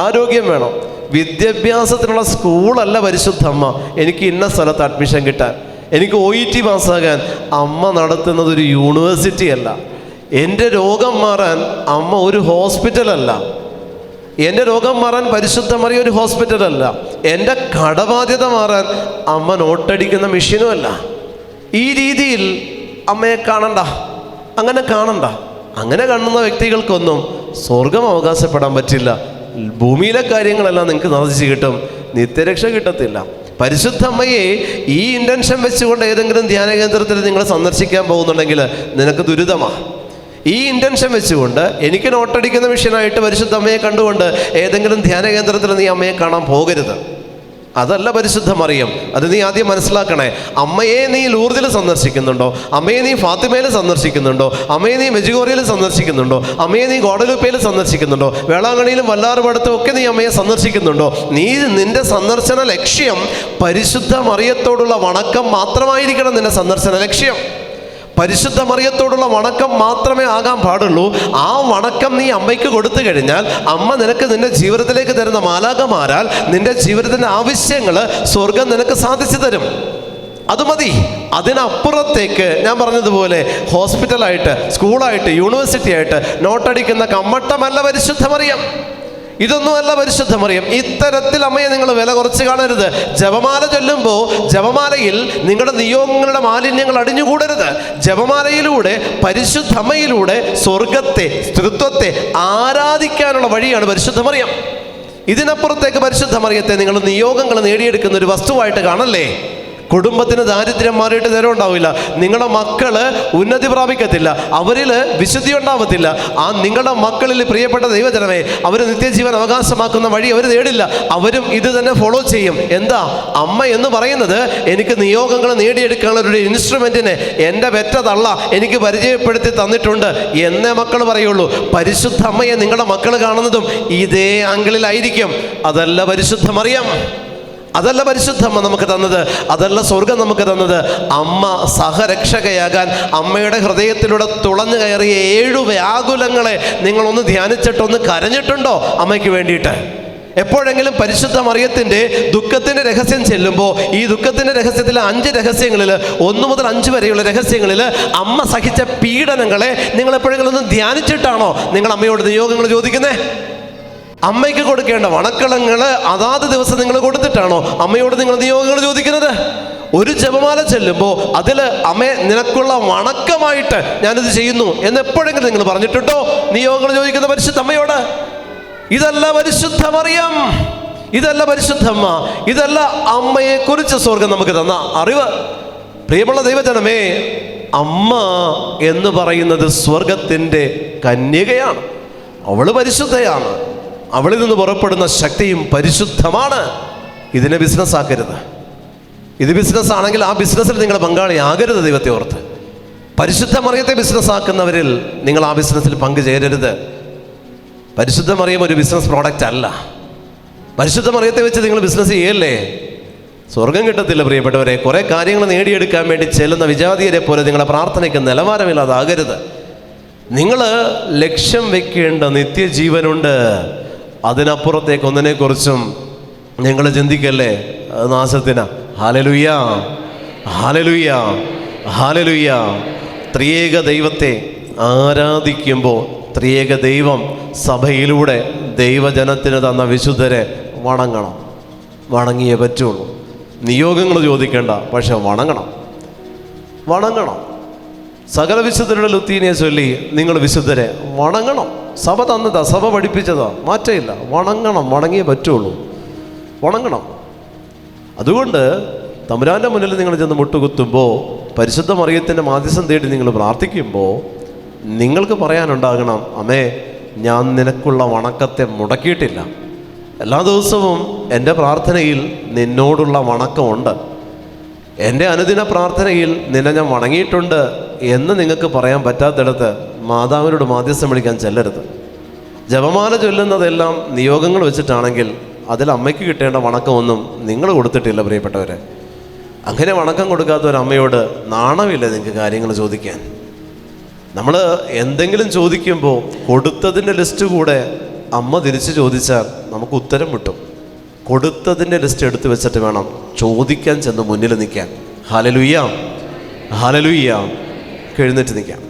ആരോഗ്യം വേണം. വിദ്യാഭ്യാസത്തിനുള്ള സ്കൂളല്ല പരിശുദ്ധ അമ്മ. എനിക്ക് ഇന്ന സ്ഥലത്ത് അഡ്മിഷൻ കിട്ടാൻ, എനിക്ക് OET പാസ്സാകാൻ അമ്മ നടത്തുന്നത് ഒരു യൂണിവേഴ്സിറ്റി അല്ല. എൻ്റെ രോഗം മാറാൻ അമ്മ ഒരു ഹോസ്പിറ്റലല്ല. എൻ്റെ രോഗം മാറാൻ പരിശുദ്ധ മറിയം ഒരു ഹോസ്പിറ്റലല്ല. എൻ്റെ കടബാധ്യത മാറാൻ അമ്മ നോട്ടടിക്കുന്ന മെഷീനുമല്ല. ഈ രീതിയിൽ അമ്മയെ കാണണ്ട, അങ്ങനെ കാണണ്ട. അങ്ങനെ കാണുന്ന വ്യക്തികൾക്കൊന്നും സ്വർഗം അവകാശപ്പെടാൻ പറ്റില്ല. ഭൂമിയിലെ കാര്യങ്ങളെല്ലാം നിങ്ങൾക്ക് സാധിച്ചു കിട്ടും, നിത്യരക്ഷ കിട്ടത്തില്ല. പരിശുദ്ധ അമ്മയെ ഈ ഇൻറ്റൻഷൻ വെച്ചുകൊണ്ട് ഏതെങ്കിലും ധ്യാന കേന്ദ്രത്തിൽ നിങ്ങൾ സന്ദർശിക്കാൻ പോകുന്നുണ്ടെങ്കിൽ നിനക്ക് ദുരിതമാണ്. ഈ ഇൻറ്റൻഷൻ വെച്ചുകൊണ്ട് എനിക്ക് നോട്ടടിക്കുന്ന മിഷനായിട്ട് പരിശുദ്ധ അമ്മയെ കണ്ടുകൊണ്ട് ഏതെങ്കിലും ധ്യാന കേന്ദ്രത്തിൽ നീ അമ്മയെ കാണാൻ പോകരുത്. അതല്ല പരിശുദ്ധ മറിയം. അത് നീ ആദ്യം മനസ്സിലാക്കണേ. അമ്മയെ നീ ലൂർദിൽ സന്ദർശിക്കുന്നുണ്ടോ? അമ്മയെ നീ ഫാത്തിമയിൽ സന്ദർശിക്കുന്നുണ്ടോ? അമ്മയെ നീ മെജിഗോറിയയിൽ സന്ദർശിക്കുന്നുണ്ടോ? അമ്മയെ നീ ഗോഡലുപ്പയിൽ സന്ദർശിക്കുന്നുണ്ടോ? വേളാങ്കണ്ണിയിലും വല്ലാറുപാടത്തും ഒക്കെ നീ അമ്മയെ സന്ദർശിക്കുന്നുണ്ടോ? നിന്റെ സന്ദർശന ലക്ഷ്യം പരിശുദ്ധ മറിയത്തോടുള്ള വണക്കം മാത്രമായിരിക്കണം. നിന്റെ സന്ദർശന ലക്ഷ്യം പരിശുദ്ധ മറിയത്തോടുള്ള വണക്കം മാത്രമേ ആകാൻ പാടുള്ളൂ. ആ വണക്കം നീ അമ്മയ്ക്ക് കൊടുത്തു കഴിഞ്ഞാൽ അമ്മ നിനക്ക് നിന്റെ ജീവിതത്തിലേക്ക് തരുന്ന മാലാഖമാരാൽ നിന്റെ ജീവിതത്തിൻ്റെ ആവശ്യങ്ങൾ സ്വർഗം നിനക്ക് സാധിച്ചു തരും. അത് മതി. അതിനപ്പുറത്തേക്ക് ഞാൻ പറഞ്ഞതുപോലെ ഹോസ്പിറ്റലായിട്ട്, സ്കൂളായിട്ട്, യൂണിവേഴ്സിറ്റി ആയിട്ട് നോട്ടടിക്കുന്ന കമ്മട്ടമല്ല പരിശുദ്ധ മറിയം. ഇതൊന്നുമല്ല പരിശുദ്ധ മറിയം. ഇത്തരത്തിൽ അമ്മയെ നിങ്ങൾ വില കുറച്ച് കാണരുത്. ജപമാല ചൊല്ലുമ്പോൾ ജപമാലയിൽ നിങ്ങളുടെ നിയോഗങ്ങളുടെ മാലിന്യങ്ങൾ അടിഞ്ഞുകൂടരുത്. ജപമാലയിലൂടെ പരിശുദ്ധ അമ്മയിലൂടെ സ്വർഗത്തെ, സ്ത്രീത്വത്തെ ആരാധിക്കാനുള്ള വഴിയാണ് പരിശുദ്ധ മറിയം. ഇതിനപ്പുറത്തേക്ക് പരിശുദ്ധ മറിയത്തെ നിങ്ങൾ നിയോഗങ്ങൾ നേടിയെടുക്കുന്ന ഒരു വസ്തുവായിട്ട് കാണല്ലേ. കുടുംബത്തിന് ദാരിദ്ര്യം മാറിയിട്ട് നേരം ഉണ്ടാവില്ല. നിങ്ങളുടെ മക്കള് ഉന്നതി പ്രാപിക്കത്തില്ല, അവരിൽ വിശുദ്ധി ഉണ്ടാവത്തില്ല. ആ നിങ്ങളുടെ മക്കളിൽ പ്രിയപ്പെട്ട ദൈവജനമേ, അവർ നിത്യജീവൻ അവകാശമാക്കുന്ന വഴി അവർ നേടില്ല. അവരും ഇത് തന്നെ ഫോളോ ചെയ്യും. എന്താ? അമ്മ എന്ന് പറയുന്നത് എനിക്ക് നിയോഗങ്ങൾ നേടിയെടുക്കാനുള്ള ഒരു ഇൻസ്ട്രുമെൻറ്റിനെ എൻ്റെ പെറ്റ തള്ള എനിക്ക് പരിചയപ്പെടുത്തി തന്നിട്ടുണ്ട് എന്നേ മക്കൾ പറയുള്ളൂ. പരിശുദ്ധ അമ്മയെ നിങ്ങളുടെ മക്കൾ കാണുന്നതും ഇതേ ആംഗിളിലായിരിക്കും. അതല്ല പരിശുദ്ധ മറിയം, അതല്ല പരിശുദ്ധമ്മ നമുക്ക് തന്നത്, അതല്ല സ്വർഗം നമുക്ക് തന്നത്. അമ്മ സഹരക്ഷകയാകാൻ അമ്മയുടെ ഹൃദയത്തിലൂടെ തുളഞ്ഞു കയറിയ 7 വ്യാകുലങ്ങളെ നിങ്ങളൊന്ന് ധ്യാനിച്ചിട്ടൊന്ന് കരഞ്ഞിട്ടുണ്ടോ അമ്മയ്ക്ക് വേണ്ടിയിട്ട്? എപ്പോഴെങ്കിലും പരിശുദ്ധ മറിയത്തിൻ്റെ ദുഃഖത്തിൻ്റെ രഹസ്യം ചെല്ലുമ്പോൾ ഈ ദുഃഖത്തിൻ്റെ രഹസ്യത്തിലെ 5 രഹസ്യങ്ങളിൽ 1 മുതൽ 5 വരെയുള്ള രഹസ്യങ്ങളിൽ അമ്മ സഹിച്ച പീഡനങ്ങളെ നിങ്ങൾ എപ്പോഴെങ്കിലും ഒന്ന് ധ്യാനിച്ചിട്ടാണോ നിങ്ങൾ അമ്മയോട് നിയോഗങ്ങൾ ചോദിക്കുന്നത്? അമ്മയ്ക്ക് കൊടുക്കേണ്ട വണക്കളങ്ങൾ അതാത് ദിവസം നിങ്ങൾ കൊടുത്തിട്ടാണോ അമ്മയോട് നിങ്ങൾ നിയോഗങ്ങൾ ചോദിക്കുന്നത്? ഒരു ജപമാല ചെല്ലുമ്പോൾ അതിൽ അമ്മേ നിനക്കുള്ള വണക്കമായിട്ട് ഞാനിത് ചെയ്യുന്നു എന്ന് എപ്പോഴെങ്കിലും നിങ്ങൾ പറഞ്ഞിട്ടുണ്ടോ? നിയോഗങ്ങൾ ചോദിക്കുന്ന പരിശുദ്ധ അമ്മയോട്. ഇതല്ല പരിശുദ്ധ മറിയം, ഇതല്ല പരിശുദ്ധമ്മ, ഇതല്ല അമ്മയെക്കുറിച്ച് സ്വർഗം നമുക്ക് തന്ന അറിവ്. പ്രിയമുള്ള ദൈവജനമേ, അമ്മ എന്ന് പറയുന്നത് സ്വർഗത്തിൻ്റെ കന്യകയാണ്. അവൾ പരിശുദ്ധയാണ്. അവളിൽ നിന്ന് പുറപ്പെടുന്ന ശക്തിയും പരിശുദ്ധമാണ്. ഇതിനെ ബിസിനസ്സാക്കരുത്. ഇത് ബിസിനസ് ആണെങ്കിൽ ആ ബിസിനസ്സിൽ നിങ്ങൾ പങ്കാളിയാകരുത്. ദൈവത്തെ ഓർത്ത് പരിശുദ്ധ മറിയത്തെ ബിസിനസ്സാക്കുന്നവരിൽ നിങ്ങൾ ആ ബിസിനസ്സിൽ പങ്കുചേരരുത്. പരിശുദ്ധ മറിയം ഒരു ബിസിനസ് പ്രോഡക്റ്റ് അല്ല. പരിശുദ്ധ മറിയത്തെ വെച്ച് നിങ്ങൾ ബിസിനസ് ചെയ്യല്ലേ, സ്വർഗം കിട്ടത്തില്ല പ്രിയപ്പെട്ടവരെ. കുറേ കാര്യങ്ങൾ നേടിയെടുക്കാൻ വേണ്ടി ചെല്ലുന്ന വിജാതീയരെ പോലെ നിങ്ങളുടെ പ്രാർത്ഥനയ്ക്ക് നിലവാരമില്ലാതാകരുത്. നിങ്ങൾ ലക്ഷ്യം വെക്കേണ്ട നിത്യജീവനുണ്ട്. അതിനപ്പുറത്തേക്ക് ഒന്നിനെക്കുറിച്ചും നിങ്ങൾ ചിന്തിക്കല്ലേ, അത് നാശത്തിനാ. ഹല്ലേലൂയ, ഹല്ലേലൂയ, ഹല്ലേലൂയ. ത്രിയേക ദൈവത്തെ ആരാധിക്കുമ്പോൾ ത്രിയേക ദൈവം സഭയിലൂടെ ദൈവജനത്തിന് തന്ന വിശുദ്ധരെ വണങ്ങണം. വണങ്ങിയേ പറ്റുള്ളൂ. നിയോഗങ്ങൾ ചോദിക്കേണ്ട, പക്ഷെ വണങ്ങണം, വണങ്ങണം. സകല വിശുദ്ധരുടെ ലുത്തീനിയെ ചൊല്ലി നിങ്ങൾ വിശുദ്ധരെ വണങ്ങണം. സഭ തന്നതാ, സഭ പഠിപ്പിച്ചതാ, മാറ്റമില്ല. വണങ്ങണം, വണങ്ങിയേ പറ്റുള്ളൂ, വണങ്ങണം. അതുകൊണ്ട് തമ്പുരാൻ്റെ മുന്നിൽ നിങ്ങൾ ചെന്ന് മുട്ടുകുത്തുമ്പോൾ, പരിശുദ്ധ മറിയത്തിൻ്റെ മാധ്യസ്ഥം തേടി നിങ്ങൾ പ്രാർത്ഥിക്കുമ്പോൾ നിങ്ങൾക്ക് പറയാനുണ്ടാകണം, അമ്മേ ഞാൻ നിനക്കുള്ള വണക്കത്തെ മുടക്കിയിട്ടില്ല. എല്ലാ ദിവസവും എൻ്റെ പ്രാർത്ഥനയിൽ നിന്നോടുള്ള വണക്കമുണ്ട്. എൻ്റെ അനുദിന പ്രാർത്ഥനയിൽ നിന്നെ ഞാൻ വണങ്ങിയിട്ടുണ്ട് എന്ന് നിങ്ങൾക്ക് പറയാൻ പറ്റാത്തിടത്ത് മാതാവിനോട് മാധ്യസ്ഥം വിളിക്കാൻ ചെല്ലരുത്. ജപമാല ചൊല്ലുന്നതെല്ലാം നിയോഗങ്ങൾ വെച്ചിട്ടാണെങ്കിൽ അതിൽ അമ്മയ്ക്ക് കിട്ടേണ്ട വണക്കമൊന്നും നിങ്ങൾ കൊടുത്തിട്ടില്ല പ്രിയപ്പെട്ടവരെ. അങ്ങനെ വണക്കം കൊടുക്കാത്ത ഒരു അമ്മയോട് നാണമില്ല നിങ്ങൾക്ക് കാര്യങ്ങൾ ചോദിക്കാൻ. നമ്മൾ എന്തെങ്കിലും ചോദിക്കുമ്പോൾ കൊടുത്തതിൻ്റെ ലിസ്റ്റ് കൂടെ അമ്മ തിരിച്ച് ചോദിച്ചാൽ നമുക്ക് ഉത്തരം കിട്ടും. കൊടുത്തതിൻ്റെ ലിസ്റ്റ് എടുത്തു വെച്ചിട്ട് വേണം ചോദിക്കാൻ ചെന്ന് മുന്നിൽ നിൽക്കാൻ. Hallelujah, hallelujah. എഴുന്നേറ്റ് നിൽക്കാം.